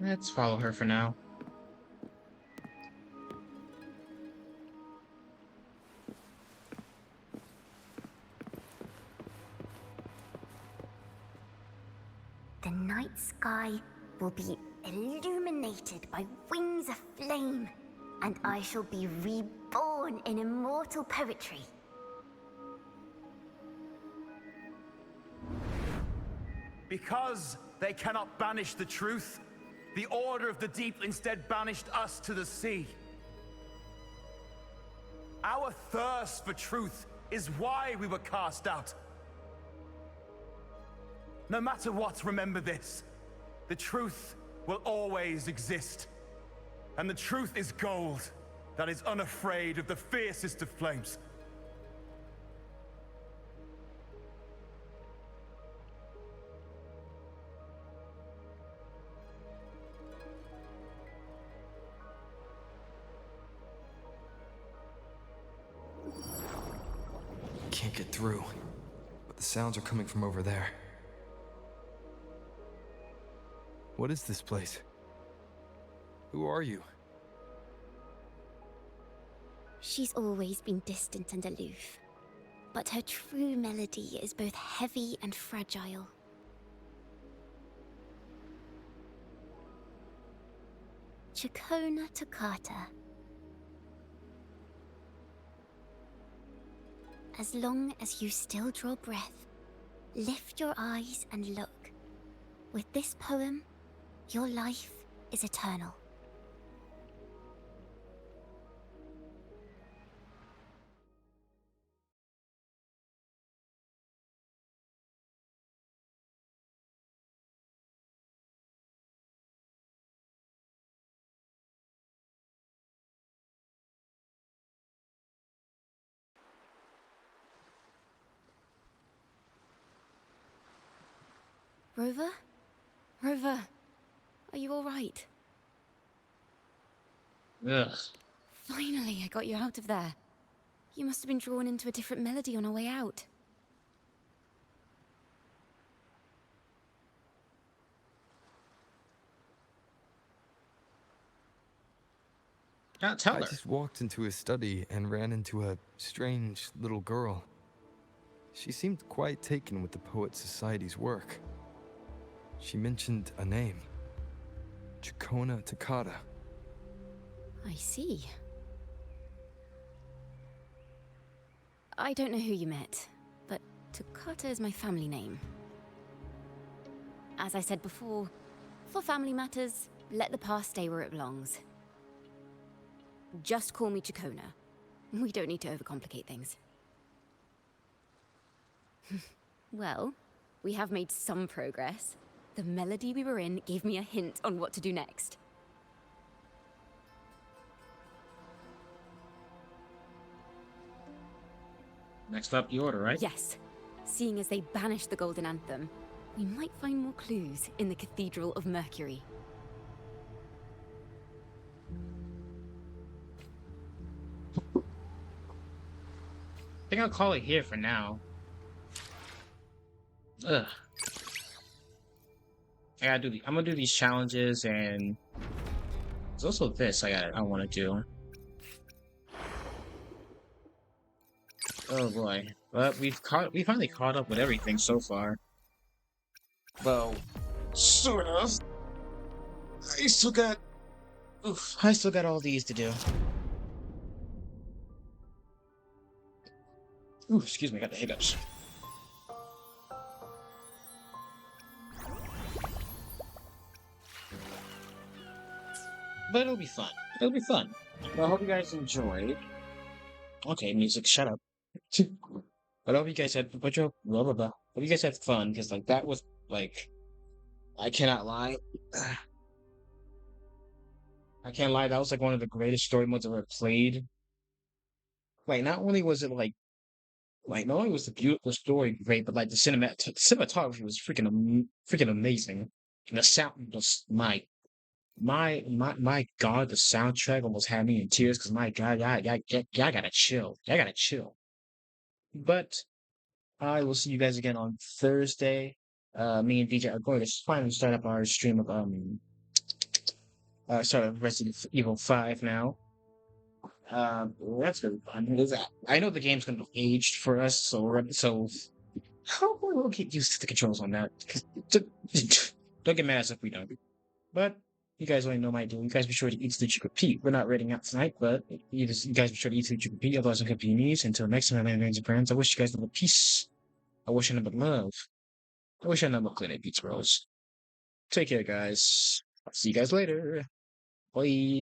Let's follow her for now. sky will be illuminated by wings of flame, and I shall be reborn in immortal poetry. Because they cannot banish the truth, the Order of the Deep instead banished us to the sea. Our thirst for truth is why we were cast out. No matter what, remember this. The truth will always exist. And the truth is gold that is unafraid of the fiercest of flames. Can't get through, but the sounds are coming from over there. What is this place? Who are you? She's always been distant and aloof, but her true melody is both heavy and fragile. Chakona Toccata. As long as you still draw breath, lift your eyes and look. With this poem, your life is eternal. Rover? Rover, are you all right? Ugh. Finally, I got you out of there. You must have been drawn into a different melody on our way out. Can't tell I her. just walked into his study and ran into a strange little girl. She seemed quite taken with the Poet Society's work. She mentioned a name. Chakona Toccata. I see. I don't know who you met, but Toccata is my family name. As I said before, for family matters, let the past stay where it belongs. Just call me Chakona. We don't need to overcomplicate things. Well, we have made some progress. The melody we were in gave me a hint on what to do next. Next up, the Order, right? Yes. Seeing as they banished the Golden Anthem, we might find more clues in the Cathedral of Mercury. I think I'll call it here for now. Ugh. I'm gonna do these challenges, and there's also this I want to do. Oh boy, but we finally caught up with everything so far. Well, sort of. I still got all these to do. Ooh, excuse me, I got the hiccups. But it'll be fun. It'll be fun. Well, I hope you guys enjoyed. Okay, music, shut up. But I hope you guys had blah blah blah. Hope you guys had fun, because like that was like, I cannot lie. I can't lie, that was like one of the greatest story modes I've ever played. Like, not only was it like not only was the beautiful story great, but like the cinematography was freaking amazing. And the sound was my God, the soundtrack almost had me in tears because my God, y'all gotta chill. Y'all gotta chill. But I will see you guys again on Thursday. Me and DJ are going to finally start up our stream of Resident Evil 5 now. That's gonna be fun. I know the game's gonna be aged for us, so hopefully we'll get used to the controls on that. Don't get mad at us if we don't. But you guys already know my deal. You guys be sure to eat so that you repeat. We're not raiding out tonight, but you guys be sure to eat so that you repeat. Otherwise, I'm going to be knees. Until next time, I land friends. I wish you guys nothing but peace. I wish you nothing but love. I wish I nothing but Planet Beats Bros. Take care, guys. I'll see you guys later. Bye.